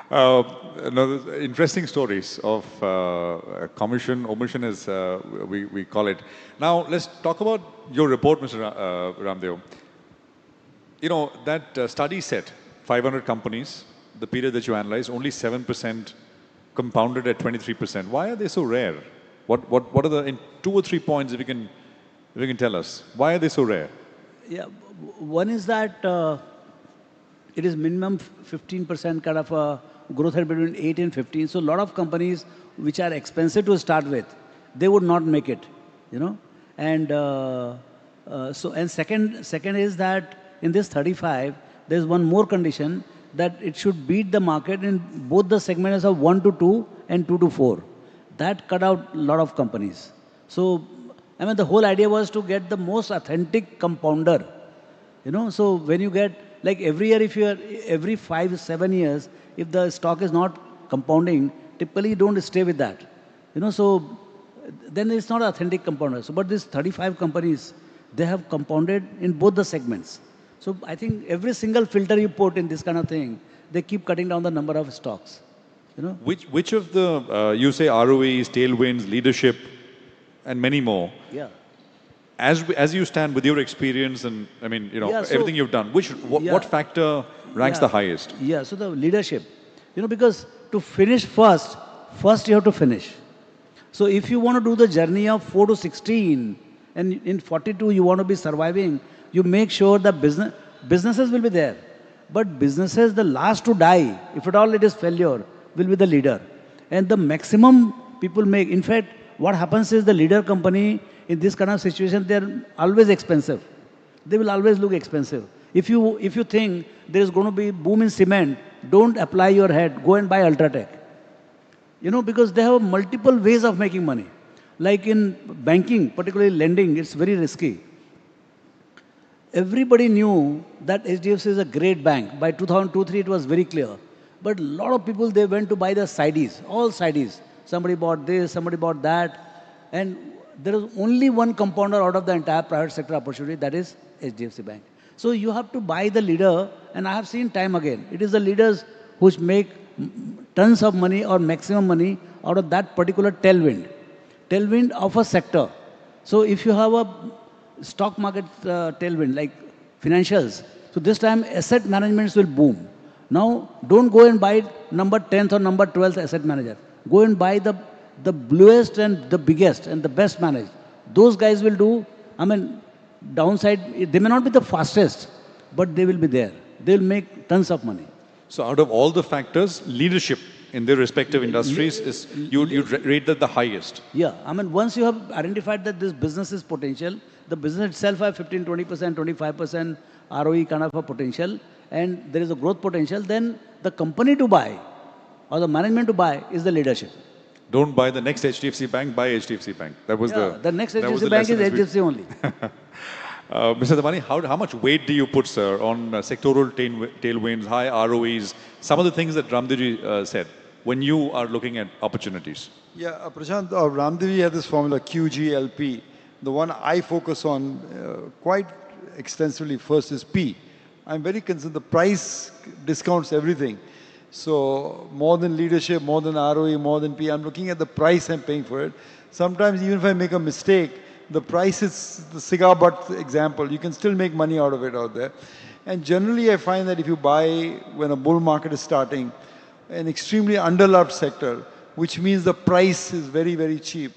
Interesting stories of commission, omission as we call it. Now, let's talk about your report, Mr. Raamdeo. That study set 500 companies, the period that you analyzed, only 7% compounded at 23%. Why are they so rare? What are the, in 2 or 3 points, if you can tell us, why are they so rare? Yeah, one is that it is minimum 15% kind of a growth rate between 8 and 15. So a lot of companies which are expensive to start with, they would not make it, And second is that in this 35, there's one more condition that it should beat the market in both the segments of 1 to 2 and 2 to 4. That cut out a lot of companies. So, the whole idea was to get the most authentic compounder. So when you get, like every year, every 5-7 years, if the stock is not compounding, typically you don't stay with that. So then it's not authentic compounder. So, but these 35 companies, they have compounded in both the segments. So I think every single filter you put in this kind of thing, they keep cutting down the number of stocks. Which of the, you say ROEs, tailwinds, leadership, and many more. Yeah. As you stand with your experience and, everything you've done, what factor ranks the highest? Yeah, so the leadership. Because to finish first you have to finish. So if you want to do the journey of 4 to 16, and in 42 you want to be surviving, you make sure the businesses will be there. But businesses, the last to die, if at all it is failure, will be the leader. And the maximum people make, in fact, what happens is the leader company in this kind of situation, they're always expensive. They will always look expensive. If you think there is going to be boom in cement, don't apply your head, go and buy Ultratech. Because they have multiple ways of making money. Like in banking, particularly lending, it's very risky. Everybody knew that HDFC is a great bank. By 2002-03, it was very clear. But a lot of people, they went to buy the sidees, all sidees. Somebody bought this, somebody bought that. And there is only one compounder out of the entire private sector opportunity, that is HDFC Bank. So you have to buy the leader, and I have seen time again. It is the leaders which make tons of money or maximum money out of that particular tailwind of a sector. So if you have a stock market tailwind, like financials, so this time asset managements will boom. Now, don't go and buy number 10th or number 12th asset manager. Go and buy the bluest and the biggest and the best managed. Those guys will do, downside, they may not be the fastest, but they will be there. they'll make tons of money. So out of all the factors, leadership in their respective industries is, you'd rate that the highest. Yeah, I mean, once you have identified that this business is potential, the business itself has 15, 20%, 25% ROE kind of a potential, and there is a growth potential, then the company to buy or the management to buy is the leadership. Don't buy the next HDFC Bank, buy HDFC Bank. That was the next that was HDFC the Bank is lesson this week. HDFC only. Mr. Damani, how much weight do you put, sir, on sectoral tailwinds, high ROEs, some of the things that Raamdeo said when you are looking at opportunities? Yeah, Prashant, Raamdeo had this formula QGLP. The one I focus on quite extensively first is P. I'm very concerned the price discounts everything. So more than leadership, more than ROE, more than P, I'm looking at the price I'm paying for it. Sometimes even if I make a mistake, the price is the cigar butt example. You can still make money out of it out there. And generally I find that if you buy when a bull market is starting, an extremely underloved sector, which means the price is very, very cheap,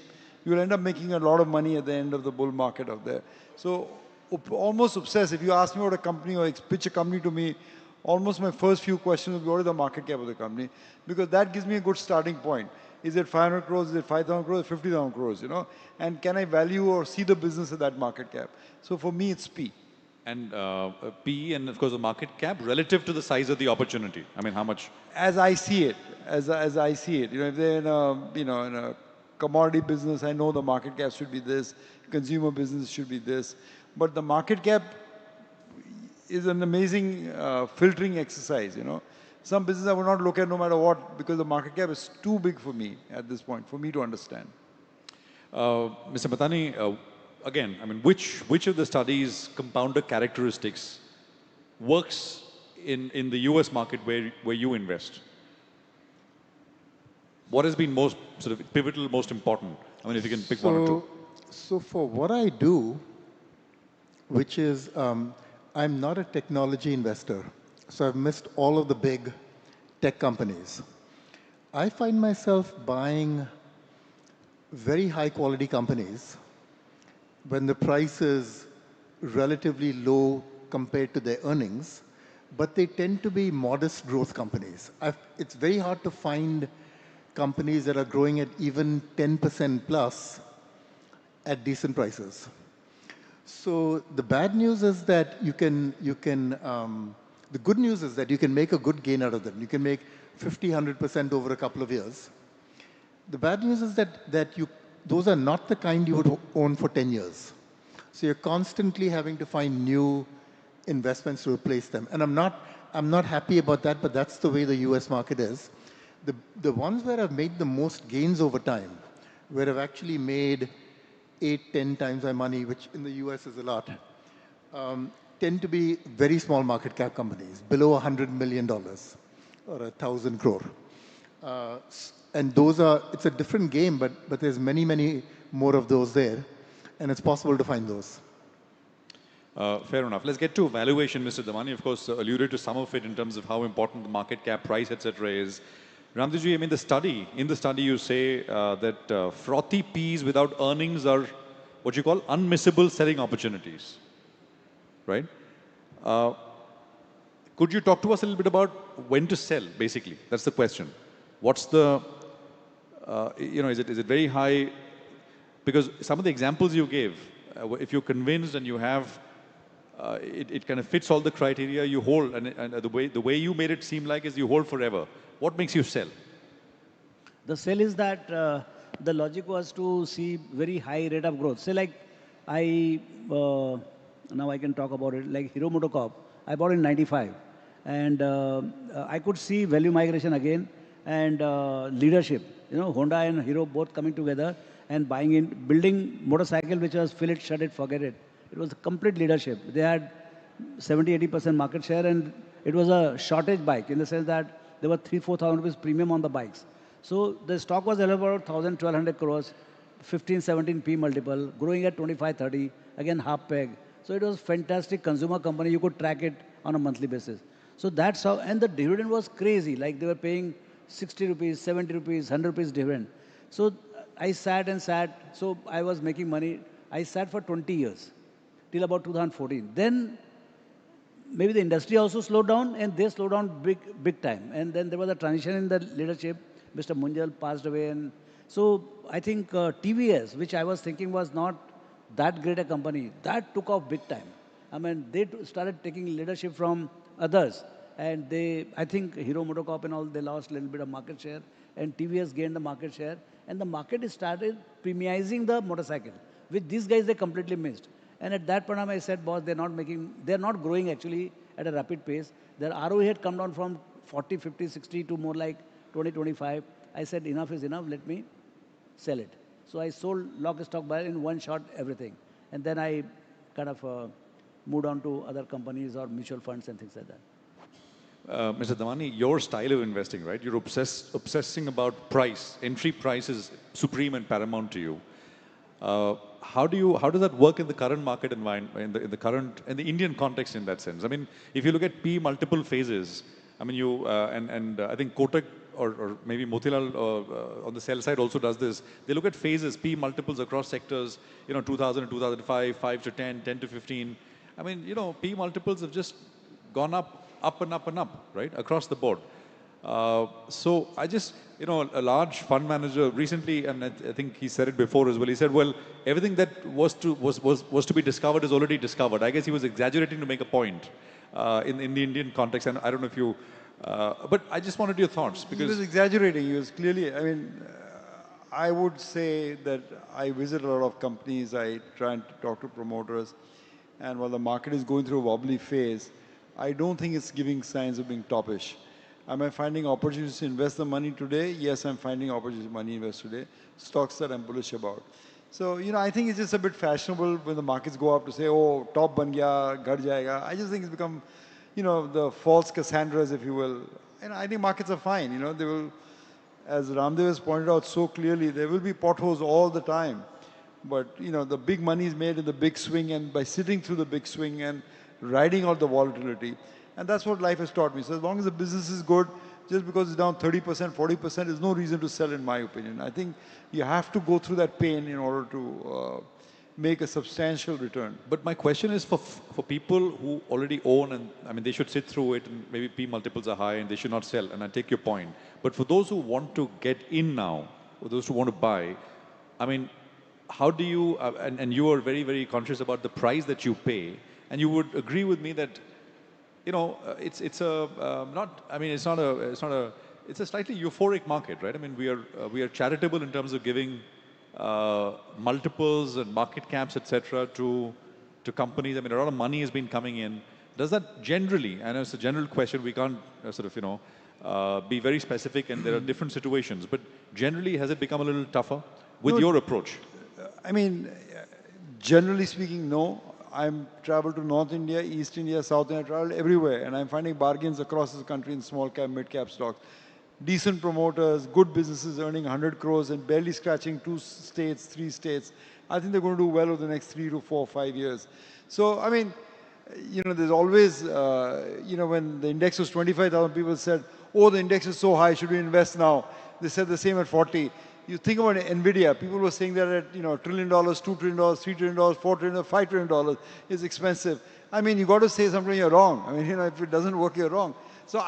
you'll end up making a lot of money at the end of the bull market out there. So almost obsessed. If you ask me about a company or pitch a company to me, almost my first few questions will be what is the market cap of the company? Because that gives me a good starting point. Is it 500 crores, is it 5,000 crores, 50,000 crores, you know? And can I value or see the business at that market cap? So for me, it's P. And P and of course the market cap relative to the size of the opportunity. I mean, how much? As I see it, as I see it. You know, if they're in a, in a commodity business, I know the market cap should be this, consumer business should be this. But the market cap is an amazing filtering exercise, you know. Some business I would not look at no matter what because the market cap is too big for me at this point, for me to understand. Mr. Matani, again, I mean, which of the studies' compounder characteristics works in the US market where you invest? What has been most sort of pivotal, most important? I mean, if you can pick one or two. So for what I do, which is I'm not a technology investor, so I've missed all of the big tech companies. I find myself buying very high quality companies when the price is relatively low compared to their earnings, but they tend to be modest growth companies. It's very hard to find companies that are growing at even 10% plus at decent prices. So the bad news is that the good news is that you can make a good gain out of them. You can make 50, 100% over a couple of years. The bad news is that those are not the kind you would own for 10 years. So you're constantly having to find new investments to replace them. And I'm not happy about that, but that's the way the US market is. The ones where I've made the most gains over time, where I've actually made 8, 10 times my money, which in the US is a lot, tend to be very small market cap companies, below $100 million or 1,000 crore. And those it's a different game, but there's many, many more of those there, and it's possible to find those. Fair enough. Let's get to valuation, Mr. Damani. Of course, alluded to some of it in terms of how important the market cap, price, etc. is. Raamdeo, I mean, in the study you say that frothy peas without earnings are what you call unmissable selling opportunities, right? Could you talk to us a little bit about when to sell, basically? That's the question. What's the, is it very high? Because some of the examples you gave, if you're convinced and you have, it kind of fits all the criteria, you hold, and the way you made it seem like is you hold forever. What makes you sell? The sell is that the logic was to see very high rate of growth. Say like now I can talk about it, like Hero MotoCorp, I bought in 95. And I could see value migration again and leadership. You know, Honda and Hero both coming together and building motorcycle which was fill it, shut it, forget it. It was a complete leadership. They had 70, 80% market share and it was a shortage bike in the sense that there were 3,000-4,000 rupees premium on the bikes. So the stock was available about 1,000-1,200 crores, 15-17 P multiple, growing at 25-30, again half peg. So it was fantastic consumer company. You could track it on a monthly basis. So that's how, and the dividend was crazy. Like they were paying 60 rupees, 70 rupees, 100 rupees dividend. So I sat and sat. So I was making money. I sat for 20 years till about 2014. Then maybe the industry also slowed down and they slowed down big time. And then there was a transition in the leadership. Mr. Munjal passed away. And so I think TVS, which I was thinking was not that great a company, that took off big time. I mean, they started taking leadership from others. And they, I think Hero MotoCorp and all, they lost a little bit of market share. And TVS gained the market share. And the market started premiumizing the motorcycle, which these guys, they completely missed. And at that point, I said, boss, they're not growing actually at a rapid pace. Their ROE had come down from 40, 50, 60 to more like 20, 25. I said, enough is enough, let me sell it. So I sold lock, stock, barrel in one shot, everything. And then I kind of moved on to other companies or mutual funds and things like that. Mr. Damani, your style of investing, right? You're obsessing about price. Entry price is supreme and paramount to you. How does that work in the current market environment, in the Indian context in that sense? I mean, if you look at P multiple phases, I mean, I think Kotak or maybe Motilal on the sell side also does this. They look at phases, P multiples across sectors, 2000 to 2005, 5 to 10, 10 to 15. I mean, P multiples have just gone up and up and up, right, across the board. So I just, a large fund manager recently, and I think he said it before as well. He said, well, everything that was to be discovered is already discovered. I guess he was exaggerating to make a point in the Indian context. And I don't know if you, but I just wanted your thoughts because he was exaggerating. He was clearly. I mean, I would say that I visit a lot of companies. I try and talk to promoters, and while the market is going through a wobbly phase, I don't think it's giving signs of being toppish. Am I finding opportunities to invest the money today? Yes, I'm finding opportunities to money invest today. Stocks that I'm bullish about. So, I think it's just a bit fashionable when the markets go up to say, oh, top ban gaya, ghad jayega. I just think it's become, the false Cassandras, if you will. I think markets are fine. They will, as Raamdeo has pointed out so clearly, there will be potholes all the time. But, the big money is made in the big swing, and by sitting through the big swing and riding out the volatility. And that's what life has taught me. So as long as the business is good, just because it's down 30%, 40%, there's no reason to sell, in my opinion. I think you have to go through that pain in order to make a substantial return. But my question is for people who already own, and I mean, they should sit through it, and maybe P multiples are high and they should not sell, and I take your point. But for those who want to get in now, or those who want to buy, I mean, how do you, and you are very, very conscious about the price that you pay, and you would agree with me that, it's a slightly euphoric market, right? I mean, we are charitable in terms of giving multiples and market caps, etc., to companies. I mean, a lot of money has been coming in. Does that generally, I know it's a general question, we can't be very specific, and there are different situations, but generally, has it become a little tougher with your approach? I mean, generally speaking, no. I'm traveled to North India, East India, South India, traveled everywhere, and I'm finding bargains across the country in small cap, mid cap stocks. Decent promoters, good businesses earning 100 crores and barely scratching 2 states, 3 states. I think they're going to do well over the next 3 to 4, 5 years. So, I mean, there's always, when the index was 25,000, people said, oh, the index is so high, should we invest now? They said the same at 40. You think about NVIDIA, people were saying that at, $1 trillion, $2 trillion, $3 trillion, $4 trillion, $5 trillion is expensive. I mean, you got to say something you're wrong. I mean, if it doesn't work, you're wrong. So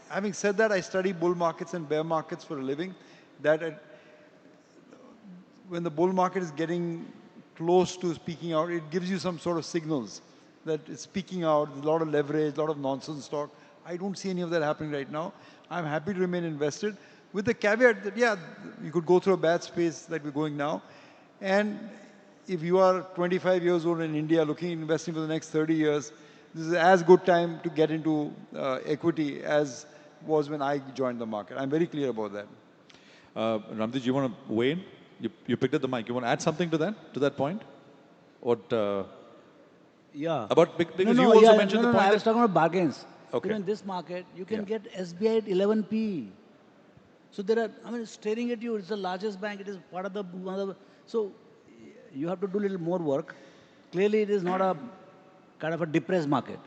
having said that, I study bull markets and bear markets for a living. When the bull market is getting close to speaking out, it gives you some sort of signals that it's speaking out, there's a lot of leverage, a lot of nonsense talk. I don't see any of that happening right now. I'm happy to remain invested, with the caveat that, yeah, you could go through a bad space like we're going now. And if you are 25 years old in India looking at investing for the next 30 years, this is as good time to get into equity as was when I joined the market. I'm very clear about that. Raamdeo, do you want to weigh in? You picked up the mic. You want to add something to that point? What? Yeah. Because you also mentioned the point. I was talking about bargains. Okay. In this market, you can get SBI at 11p. So staring at you, it's the largest bank, it is part of the, so you have to do a little more work. Clearly, it is not a kind of a depressed market.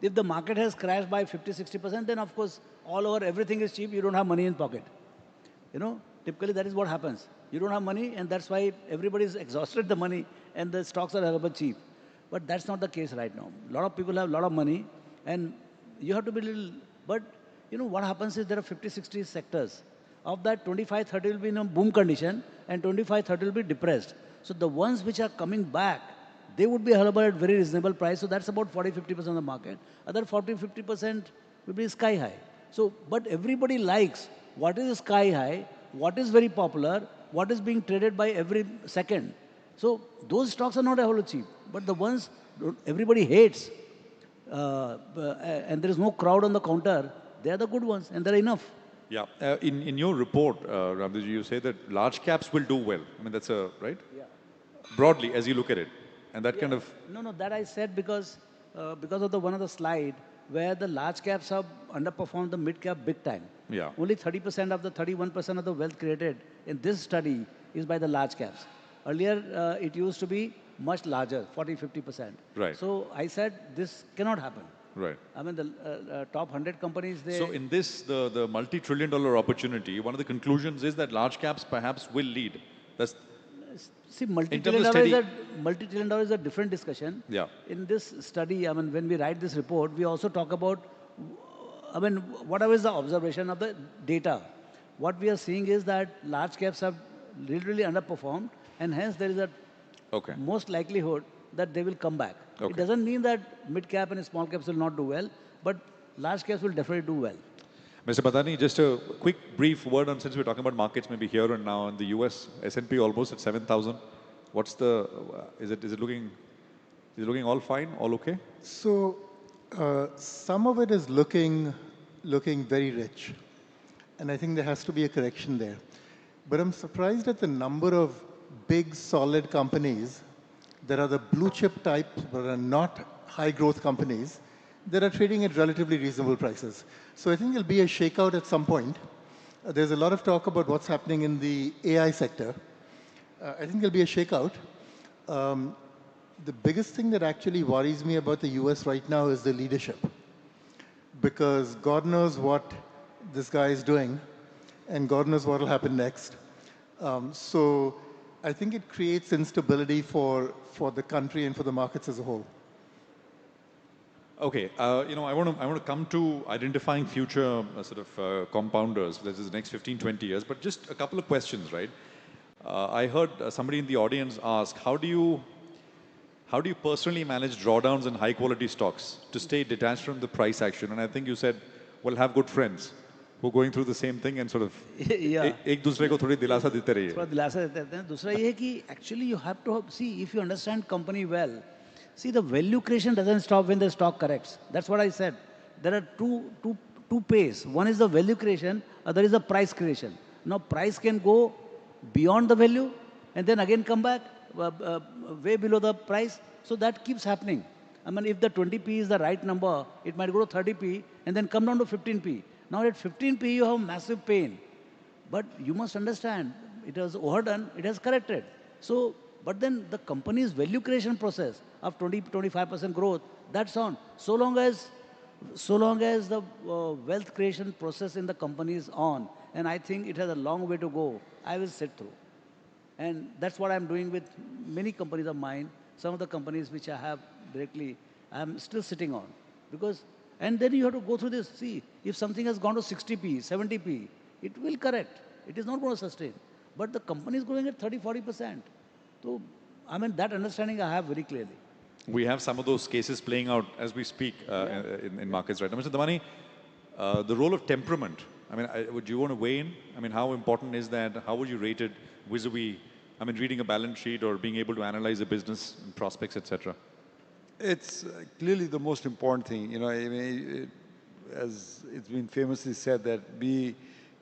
If the market has crashed by 50, 60%, then of course, all over everything is cheap, you don't have money in pocket. Typically that is what happens. You don't have money, and that's why everybody is exhausted the money, and the stocks are available cheap. But that's not the case right now. A lot of people have a lot of money, And you have to be little, but you know what happens is there are 50, 60 sectors. Of that, 25, 30 will be in a boom condition and 25, 30 will be depressed. So the ones which are coming back, they would be available at very reasonable price. So that's about 40, 50% of the market. Other 40, 50% will be sky high. So, but everybody likes what is sky high, what is very popular, what is being traded by every second. So those stocks are not available cheap. But the ones everybody hates, and there is no crowd on the counter, they are the good ones, and there are enough. Yeah. In your report, Raamdeo, you say that large caps will do well. I mean, that's right? Yeah. Broadly, as you look at it. And that kind of... No, that I said because of the one of the slide where the large caps have underperformed the mid cap big time. Yeah. Only 30% of the 31% of the wealth created in this study is by the large caps. Earlier, it used to be much larger, 40, 50%. Right. So I said this cannot happen. Right. I mean, the top 100 companies, they... So in this, the multi-trillion-dollar opportunity, one of the conclusions is that large caps perhaps will lead. That's... See, multi-trillion dollar is a different discussion. Yeah. In this study, I mean, when we write this report, we also talk about, I mean, whatever is the observation of the data. What we are seeing is that large caps have literally underperformed, and hence there is a most likelihood that they will come back. It doesn't mean that mid cap and small caps will not do well, but large caps will definitely do well. Mr. Badani, just a quick, brief word on, since we're talking about markets maybe here and now in the US, S&P almost at 7,000. What's the, is it looking all fine, all okay? So some of it is looking very rich. And I think there has to be a correction there. But I'm surprised at the number of big, solid companies that are the blue chip type, but are not high growth companies, that are trading at relatively reasonable prices. So I think there'll be a shakeout at some point. There's a lot of talk about what's happening in the AI sector. I think there'll be a shakeout. The biggest thing that actually worries me about the US right now is the leadership. Because God knows what this guy is doing, and God knows what will happen next. So I think it creates instability for the country and for the markets as a whole. Okay, you know, I want to come to identifying future compounders. This is the next 15, 20 years. But just a couple of questions, right? I heard somebody in the audience ask, how do you personally manage drawdowns in high quality stocks to stay detached from the price action? And I think you said, well, have good friends who are going through the same thing and sort of एक दूसरे को थोड़ी दिलासा देते रहिए. थोड़ा दिलासा देते हैं. दूसरा ये है कि actually you have to see if you understand company well. See, the value creation doesn't stop when the stock corrects. That's what I said. There are two pays. One is the value creation, other is the price creation. Now price can go beyond the value and then again come back way below the price. So that keeps happening. I mean, if the 20p is the right number, it might go to 30p and then come down to 15p. Now at 15p, you have massive pain. But you must understand, it was overdone, it has corrected. So, but then the company's value creation process of 20-25% growth, that's on. So long as the wealth creation process in the company is on, and I think it has a long way to go, I will sit through. And that's what I'm doing with many companies of mine. Some of the companies which I have directly, I'm still sitting on. Because, and then you have to go through this. See, if something has gone to 60p, 70p, it will correct. It is not going to sustain. But the company is growing at 30-40%. So, I mean, that understanding I have very clearly. We have some of those cases playing out as we speak in markets right now. Mr. Damani, the role of temperament, I mean, would you want to weigh in? I mean, how important is that? How would you rate it vis-a-vis, I mean, reading a balance sheet or being able to analyze a business and prospects, etc.? It's clearly the most important thing. You know, I mean, as it's been famously said, that be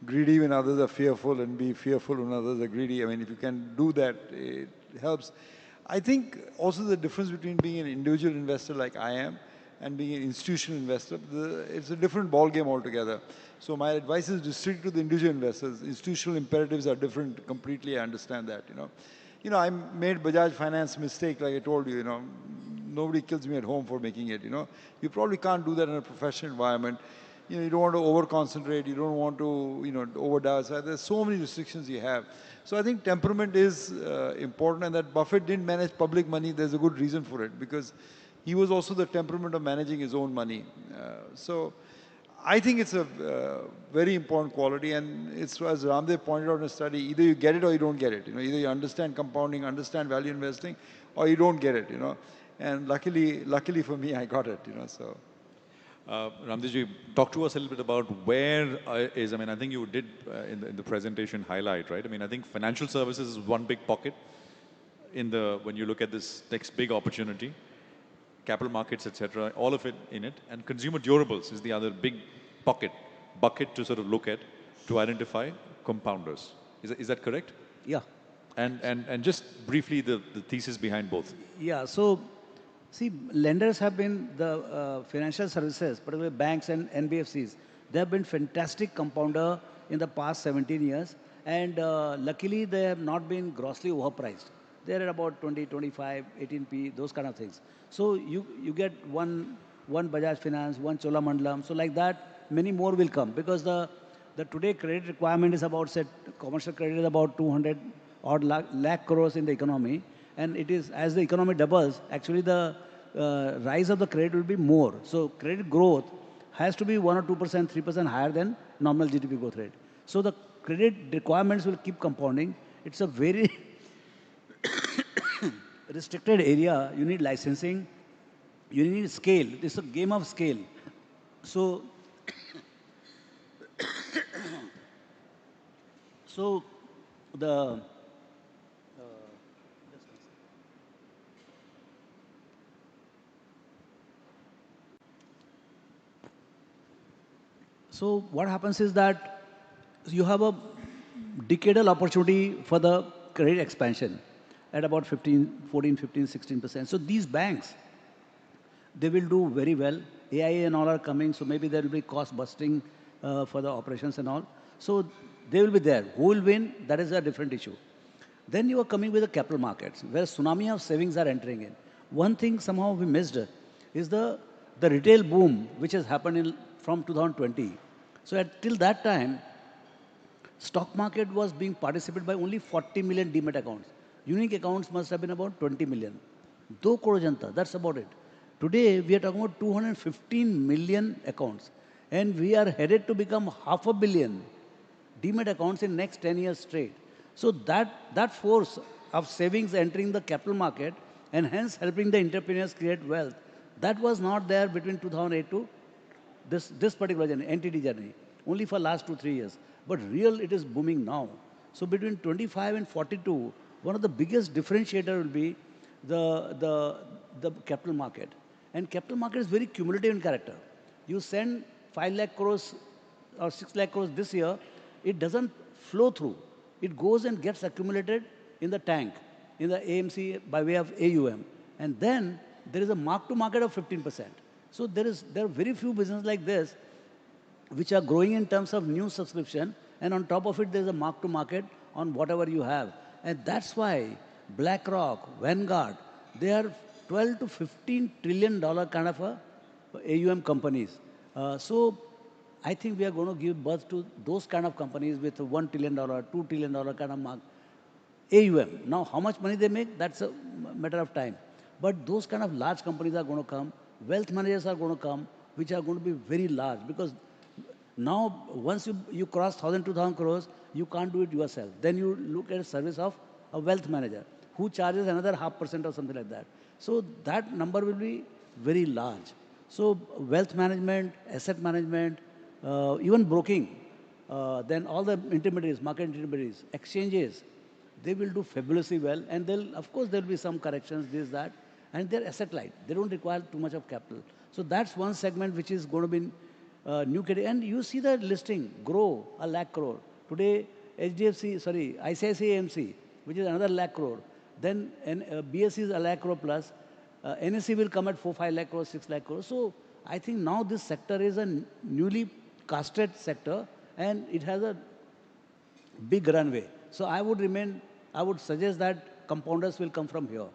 greedy when others are fearful and be fearful when others are greedy. I mean, if you can do that, it helps. I think also the difference between being an individual investor like I am and being an institutional investor, it's a different ball game altogether. So my advice is to stick to the individual investors. Institutional imperatives are different completely. I understand that, You know, I made Bajaj Finance mistake, like I told you, Nobody kills me at home for making it, You probably can't do that in a professional environment. You don't want to over-concentrate. You don't want to, overdose. There's so many restrictions you have. So I think temperament is important, and that Buffett didn't manage public money. There's a good reason for it, because he was also the temperament of managing his own money. So I think it's a very important quality, and it's, as Raamdeo pointed out in a study, either you get it or you don't get it. You know, either you understand compounding, understand value investing, or you don't get it. You know, and luckily for me, I got it. You know, so. Raamdeoji, talk to us a little bit about where I mean, I think you did in the presentation highlight, right? I mean, I think financial services is one big pocket when you look at this next big opportunity, capital markets, etc., all of it in it, and consumer durables is the other big bucket to sort of look at to identify compounders. Is that correct? Yeah. And just briefly the thesis behind both. Yeah. So, see, lenders have been the financial services, particularly banks and NBFCs. They have been fantastic compounder in the past 17 years, and luckily they have not been grossly overpriced. They're at about 20, 25, 18p, those kind of things. So you get one Bajaj Finance, one Cholamandalam. So like that, many more will come, because the today credit requirement is about, say, commercial credit is about 200 odd lakh crores in the economy. And it is, as the economy doubles, actually the rise of the credit will be more. So credit growth has to be 1 or 2%, 3% higher than normal GDP growth rate. So the credit requirements will keep compounding. It's a very restricted area. You need licensing. You need scale. It's a game of scale. So, the So what happens is that you have a decadal opportunity for the credit expansion at about 14, 15, 16%. So these banks, they will do very well. AIA and all are coming, so maybe there will be cost busting for the operations and all. So they will be there. Who will win? That is a different issue. Then you are coming with the capital markets, where tsunami of savings are entering in. One thing somehow we missed is the retail boom, which has happened from 2020. So till that time, stock market was being participated by only 40 million demat accounts. Unique accounts must have been about 20 million. 2 crore janta, that's about it. Today, we are talking about 215 million accounts. And we are headed to become 500 million demat accounts in next 10 years straight. So that force of savings entering the capital market and hence helping the entrepreneurs create wealth, that was not there between 2008 to this particular journey, NTD journey, only for last 2-3 years. But it is booming now. So between 25 and 42, one of the biggest differentiator will be the capital market. And capital market is very cumulative in character. You send 5 lakh crores or 6 lakh crores this year, it doesn't flow through. It goes and gets accumulated in the tank, in the AMC by way of AUM. And then there is a mark to market of 15%. So there are very few businesses like this which are growing in terms of new subscription, and on top of it, there's a mark to market on whatever you have. And that's why BlackRock, Vanguard, they are 12 to $15 trillion kind of AUM companies. So I think we are going to give birth to those kind of companies with $1 trillion, $2 trillion kind of mark AUM. Now, how much money they make, that's a matter of time. But those kind of large companies are going to come. Wealth managers are going to come, which are going to be very large, because now once you cross 1,000, 2,000 crores, you can't do it yourself. Then you look at a service of a wealth manager who charges another 0.5% or something like that. So that number will be very large. So wealth management, asset management, even broking, then all the intermediaries, market intermediaries, exchanges, they will do fabulously well. And of course, there will be some corrections, this, that. And they're asset light. They don't require too much of capital. So that's one segment which is going to be new category. And you see the listing grow 1 lakh crore. Today, ICICI AMC, which is another 1 lakh crore. Then BSE is 1 lakh crore plus. NSE will come at 4-5 lakh crore, 6 lakh crore. So I think now this sector is a newly casted sector, and it has a big runway. So I would suggest that compounders will come from here.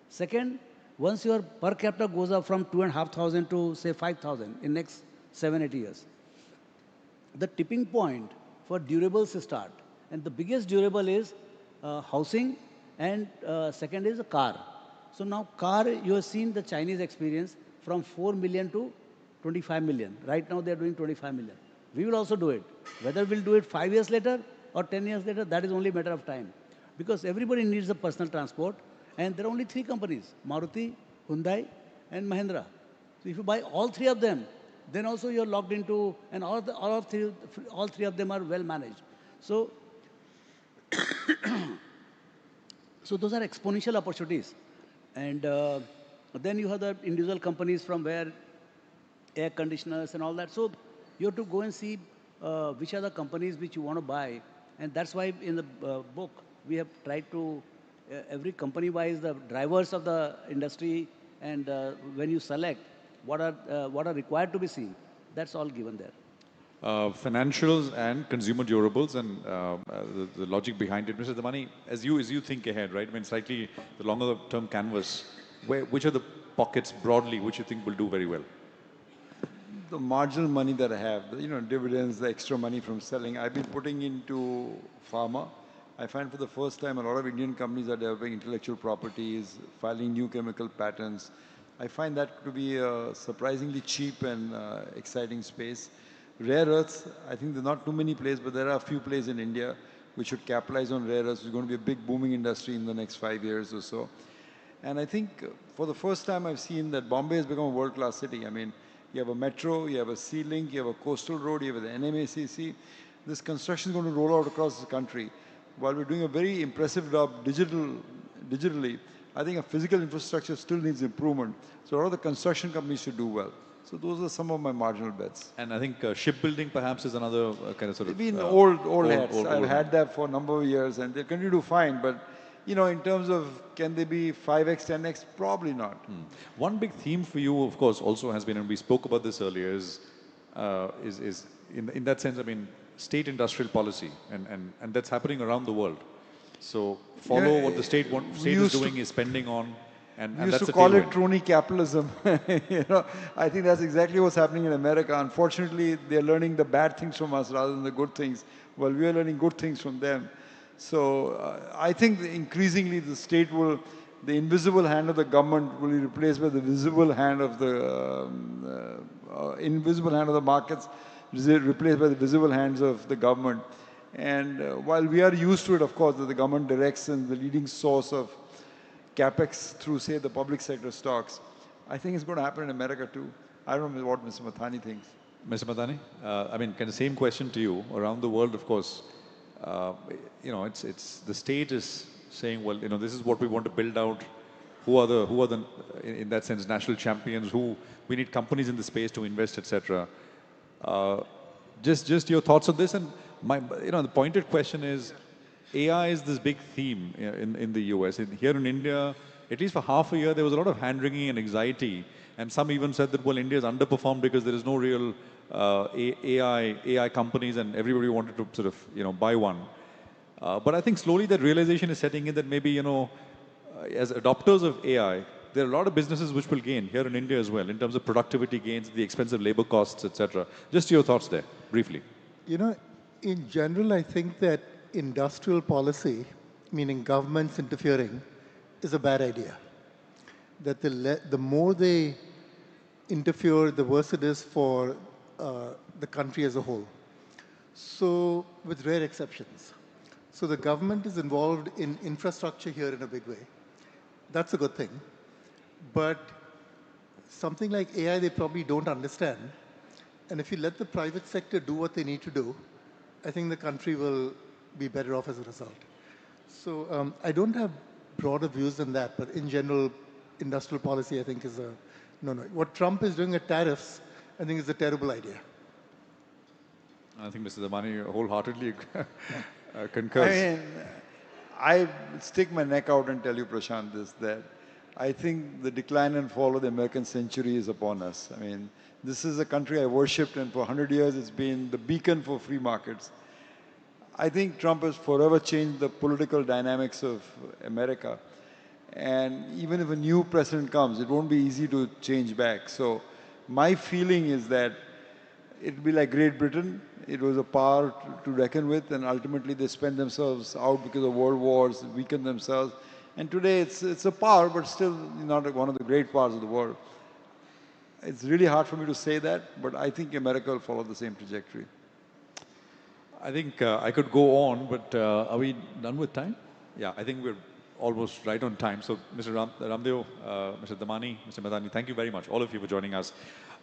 Second, once your per capita goes up from 2,500 to say 5,000 in next 7-8 years, the tipping point for durables start. And the biggest durable is housing, and second is a car. So now car, you have seen the Chinese experience from 4 million to 25 million. Right now they are doing 25 million. We will also do it. Whether we'll do it 5 years later or 10 years later, that is only a matter of time. Because everybody needs a personal transport, and there are only 3 companies, Maruti, Hyundai, and Mahindra. So if you buy all 3 of them, then also you're locked into, and all three of them are well managed. So, so those are exponential opportunities. And then you have the individual companies from where air conditioners and all that. So you have to go and see which are the companies which you want to buy. And that's why in the book, we have tried to, every company buys the drivers of the industry, and when you select what are required to be seen, that's all given there. Financials and consumer durables and the logic behind it. Mr. Damani, as you think ahead, right? I mean, slightly the longer term canvas, which are the pockets broadly which you think will do very well? The marginal money that I have, dividends, the extra money from selling, I've been putting into pharma. I find for the first time a lot of Indian companies are developing intellectual properties, filing new chemical patents. I find that to be a surprisingly cheap and exciting space. Rare earths, I think there are not too many players, but there are a few players in India which should capitalize on rare earths. It's going to be a big booming industry in the next 5 years or so. And I think for the first time I've seen that Bombay has become a world-class city. I mean, you have a metro, you have a sea link, you have a coastal road, you have the NMACC. This construction is going to roll out across the country. While we're doing a very impressive job digitally, I think a physical infrastructure still needs improvement. So a lot of the construction companies should do well. So those are some of my marginal bets. And I think shipbuilding perhaps is another kind of sort of... They've been old hats. I've had that for a number of years and they continue to fine. But, in terms of can they be 5x, 10x? Probably not. One big theme for you, of course, also has been, and we spoke about this earlier, is in that sense, I mean, state industrial policy. And that's happening around the world. So follow what the state is doing, is spending on. And we used that's to call it crony capitalism. I think that's exactly what's happening in America. Unfortunately, they're learning the bad things from us rather than the good things, while we are learning good things from them. So I think increasingly the invisible hand of the government will be replaced by the visible hand of the invisible hand of the markets, replaced by the visible hands of the government. And while we are used to it, of course, that the government directs and the leading source of capex through, say, the public sector stocks, I think it's going to happen in America too. I don't know what Mr. Mathani thinks. Mr. Mathani, I mean, kind of same question to you. Around the world, of course, it's the state is saying, well, this is what we want to build out. Who are the in that sense national champions? We need companies in the space to invest, etc. Just your thoughts on this. And the pointed question is, AI is this big theme in the US. Here in India, at least for half a year, there was a lot of hand-wringing and anxiety. And some even said that, well, India is underperformed because there is no real AI companies and everybody wanted to sort of, buy one. But I think slowly that realization is setting in that maybe, as adopters of AI, there are a lot of businesses which will gain here in India as well in terms of productivity gains, the expensive labor costs, etc. Just your thoughts there, briefly. In general, I think that industrial policy, meaning governments interfering, is a bad idea. That the more they interfere, the worse it is for the country as a whole. So, with rare exceptions. So the government is involved in infrastructure here in a big way. That's a good thing. But something like AI, they probably don't understand. And if you let the private sector do what they need to do, I think the country will be better off as a result. So I don't have broader views than that, but in general, industrial policy, I think, is a no. What Trump is doing at tariffs, I think, is a terrible idea. I think Mr. Damani wholeheartedly concurs. I mean, I stick my neck out and tell you, Prashant, that I think the decline and fall of the American century is upon us. I mean, this is a country I worshipped, and for 100 years it's been the beacon for free markets. I think Trump has forever changed the political dynamics of America. And even if a new president comes, it won't be easy to change back. So my feeling is that it'll be like Great Britain. It was a power to reckon with, and ultimately they spent themselves out because of world wars, weakened themselves. And today it's a power, but still not one of the great powers of the world. It's really hard for me to say that, but I think America will follow the same trajectory. I think I could go on, but are we done with time? Yeah, I think we're almost right on time. So, Mr. Raamdeo, Mr. Damani, Mr. Madani, thank you very much, all of you, for joining us.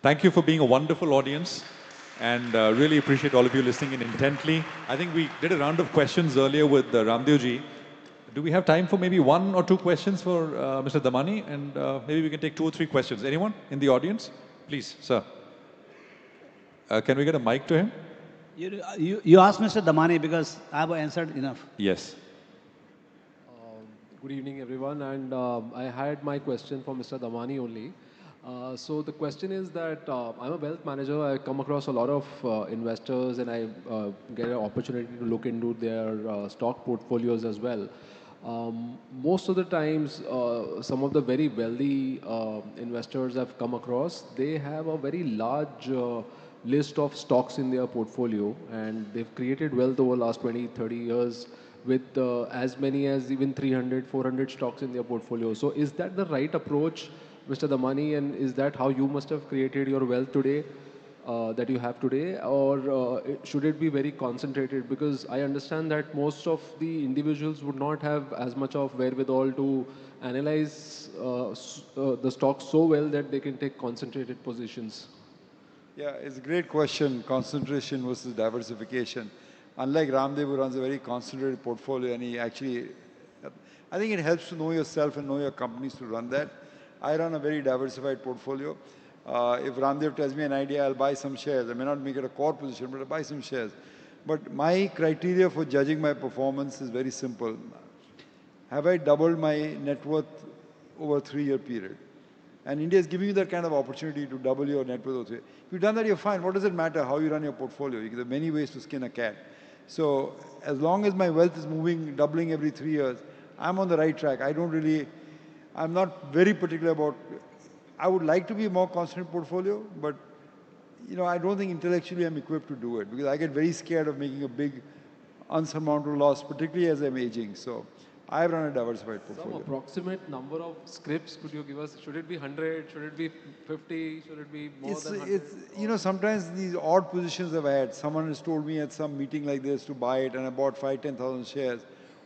Thank you for being a wonderful audience, and really appreciate all of you listening in intently. I think we did a round of questions earlier with Raamdeo ji. Do we have time for maybe 1 or 2 questions for Mr. Damani? And maybe we can take 2 or 3 questions. Anyone in the audience? Please, sir. Can we get a mic to him? You asked Mr. Damani because I have answered enough. Yes. Good evening, everyone. And I had my question for Mr. Damani only. So the question is that I'm a wealth manager. I come across a lot of investors, and I get an opportunity to look into their stock portfolios as well. Most of the times, some of the very wealthy investors I've come across, they have a very large list of stocks in their portfolio, and they've created wealth over the last 20, 30 years with as many as even 300, 400 stocks in their portfolio. So is that the right approach, Mr. Damani, and is that how you must have created your wealth today, that you have today, or should it be very concentrated? Because I understand that most of the individuals would not have as much of wherewithal to analyze the stocks so well that they can take concentrated positions. Yeah, it's a great question, concentration versus diversification. Unlike Raamdeo, who runs a very concentrated portfolio, and he actually, I think it helps to know yourself and know your companies to run that. I run a very diversified portfolio. If Raamdeo tells me an idea, I'll buy some shares. I may not make it a core position, but I'll buy some shares. But my criteria for judging my performance is very simple. Have I doubled my net worth over a 3-year period? And India is giving you that kind of opportunity to double your net worth. If you've done that, you're fine. What does it matter how you run your portfolio? There are many ways to skin a cat. So as long as my wealth is moving, doubling every 3 years, I'm on the right track. I'm not very particular about, I would like to be a more concentrated portfolio, but I don't think intellectually I'm equipped to do it, because I get very scared of making a big unsurmountable loss, particularly as I'm aging. So I run a diversified portfolio. Some approximate number of scripts could you give us? Should it be 100? Should it be 50? Should it be more than 100? Sometimes these odd positions I've had. Someone has told me at some meeting like this to buy it, and I bought 5,000-10,000 shares.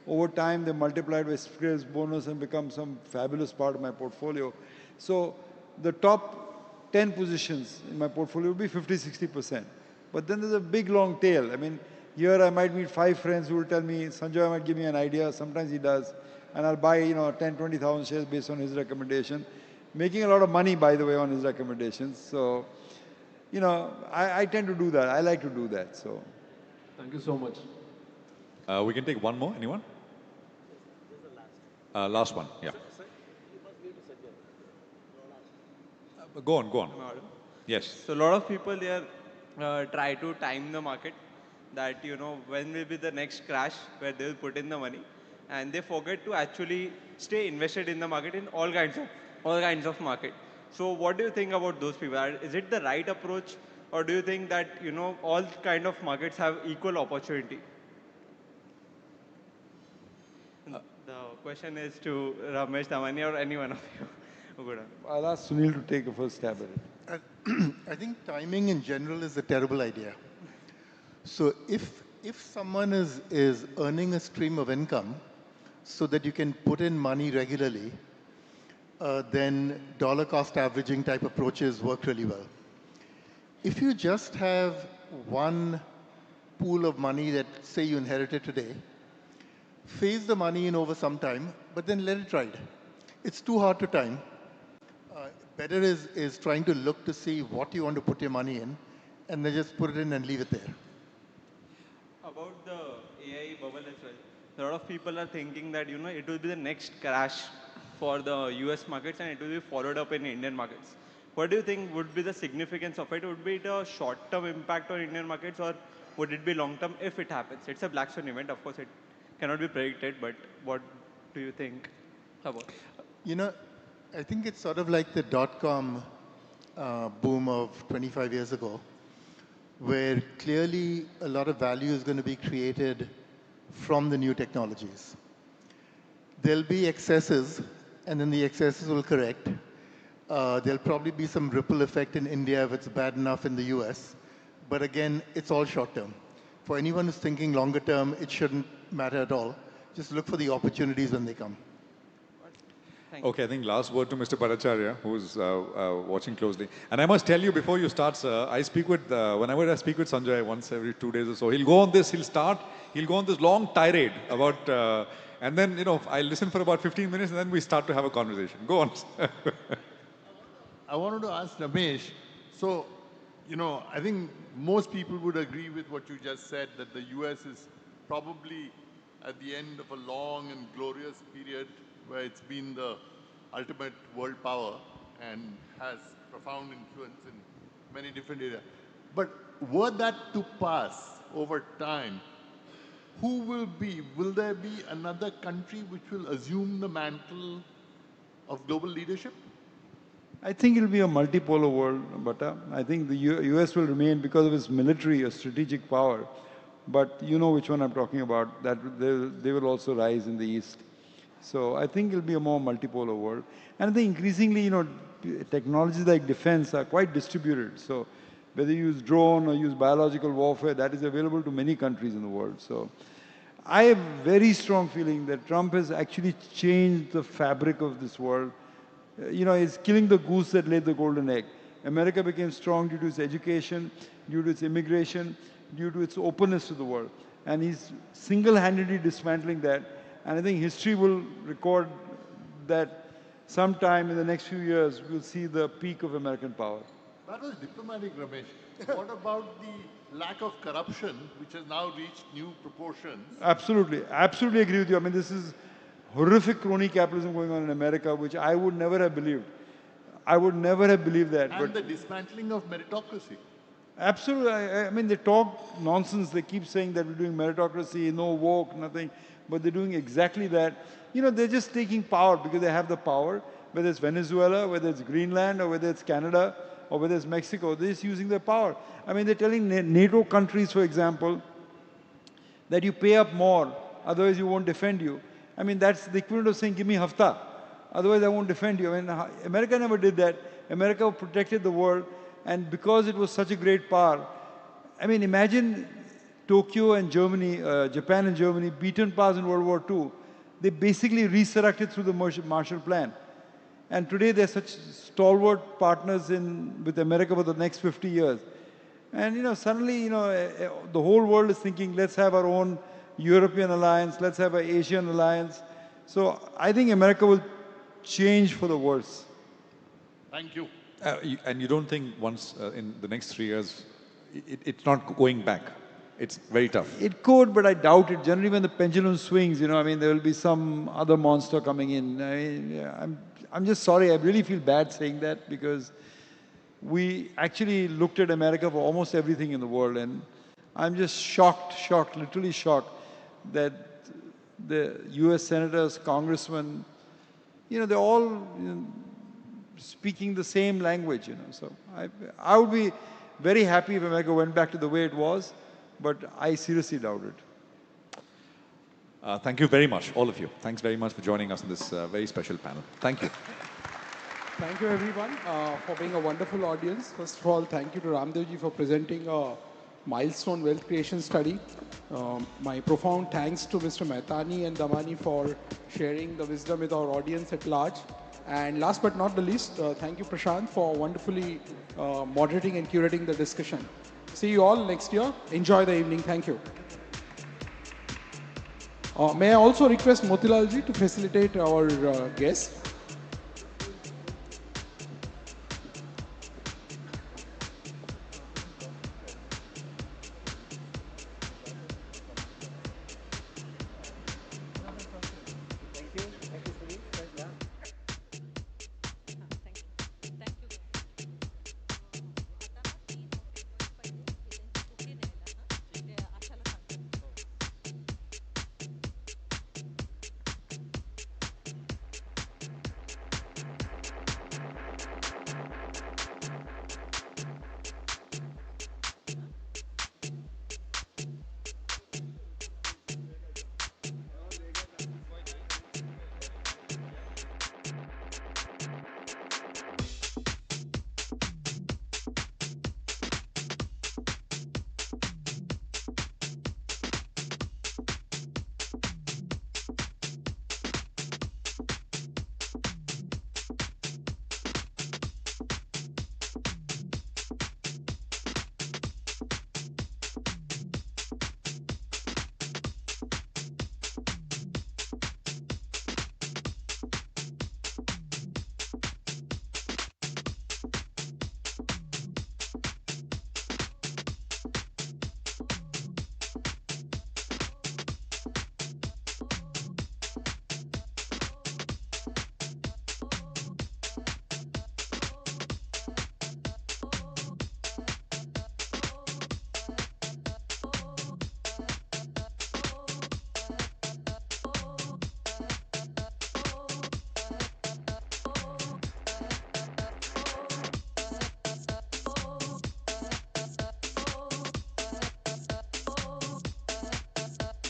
Over time, they multiplied by scripts, bonus, and become some fabulous part of my portfolio. So the top 10 positions in my portfolio will be 50-60%. But then there's a big long tail. I mean, here I might meet 5 friends who will tell me, Sanjay might give me an idea. Sometimes he does. And I'll buy, 10,000-20,000 shares based on his recommendation. Making a lot of money, by the way, on his recommendations. So, I tend to do that. I like to do that. So, thank you so much. We can take one more. Anyone? Last one. Yeah. Go on. Yes. So a lot of people there try to time the market, that when will be the next crash where they will put in the money, and they forget to actually stay invested in the market in all kinds of market. So what do you think about those people? Is it the right approach, or do you think that all kind of markets have equal opportunity? The question is to Ramesh, Damani, or any one of you. I'll ask Sunil to take a first stab at it. I think timing in general is a terrible idea. So if someone is earning a stream of income so that you can put in money regularly, then dollar cost averaging type approaches work really well. If you just have one pool of money that, say, you inherited today, phase the money in over some time, but then let it ride. It's too hard to time. Better is trying to look to see what you want to put your money in, and then just put it in and leave it there. About the AI bubble as well, a lot of people are thinking that it will be the next crash for the US markets, and it will be followed up in Indian markets. What do you think would be the significance of it? Would be it a short-term impact on Indian markets, or would it be long-term if it happens? It's a black swan event, of course it cannot be predicted, but what do you think about it? I think it's sort of like the dot-com boom of 25 years ago, where clearly a lot of value is going to be created from the new technologies. there'll be excesses, and then the excesses will correct. There'll probably be some ripple effect in India if it's bad enough in the US. But again, it's all short term. For anyone who's thinking longer term, it shouldn't matter at all. Just look for the opportunities when they come. Okay, I think last word to Mr. Bhattacharya, who's watching closely. And I must tell you before you start, sir, I speak with, whenever I speak with Sanjay once every 2 days or so, he'll go on this, he'll go on this long tirade about, and then, I'll listen for about 15 minutes and then we start to have a conversation. Go on. I wanted to ask Ramesh, so, I think most people would agree with what you just said, that the US is probably at the end of a long and glorious period where it's been the ultimate world power and has profound influence in many different areas. But were that to pass over time, will there be another country which will assume the mantle of global leadership? I think it'll be a multipolar world, but I think the US will remain because of its military or strategic power. But you know which one I'm talking about, that they will also rise in the East. So I think it'll be a more multipolar world. And I think increasingly, technologies like defense are quite distributed. So whether you use drone or use biological warfare, that is available to many countries in the world. So I have very strong feeling that Trump has actually changed the fabric of this world. He's killing the goose that laid the golden egg. America became strong due to its education, due to its immigration, due to its openness to the world. And he's single-handedly dismantling that. And I think history will record that sometime in the next few years, we'll see the peak of American power. That was diplomatic, Ramesh. What about the lack of corruption, which has now reached new proportions? Absolutely. Absolutely agree with you. I mean, this is horrific crony capitalism going on in America, which I would never have believed. I would never have believed that. And the dismantling of meritocracy. Absolutely. I mean, they talk nonsense. They keep saying that we're doing meritocracy, no woke, nothing. But they're doing exactly that. They're just taking power because they have the power, whether it's Venezuela, whether it's Greenland, or whether it's Canada, or whether it's Mexico. They're just using their power. I mean, they're telling NATO countries, for example, that you pay up more, otherwise you won't defend you. I mean, that's the equivalent of saying, give me hafta, otherwise I won't defend you. I mean, America never did that. America protected the world, and because it was such a great power, I mean, imagine Tokyo and Germany, Japan and Germany, beaten powers in World War II. They basically resurrected through the Marshall Plan. And today they're such stalwart partners with America for the next 50 years. And suddenly, the whole world is thinking, let's have our own European alliance, let's have an Asian alliance. So I think America will change for the worse. Thank you. And you don't think once in the next 3 years, it's not going back? It's very tough. It could, but I doubt it. Generally, when the pendulum swings, there will be some other monster coming in. I'm just sorry. I really feel bad saying that because we actually looked at America for almost everything in the world, and I'm just shocked, literally shocked that the U.S. senators, congressmen, they're all speaking the same language. So I would be very happy if America went back to the way it was. But I seriously doubt it. Thank you very much, all of you. Thanks very much for joining us in this very special panel. Thank you. Thank you, everyone, for being a wonderful audience. First of all, thank you to Raamdeo ji for presenting a milestone wealth creation study. My profound thanks to Mr. Mehtani and Damani for sharing the wisdom with our audience at large. And last but not the least, thank you, Prashant, for wonderfully moderating and curating the discussion. See you all next year. Enjoy the evening. Thank you. May I also request Motilal ji to facilitate our guests.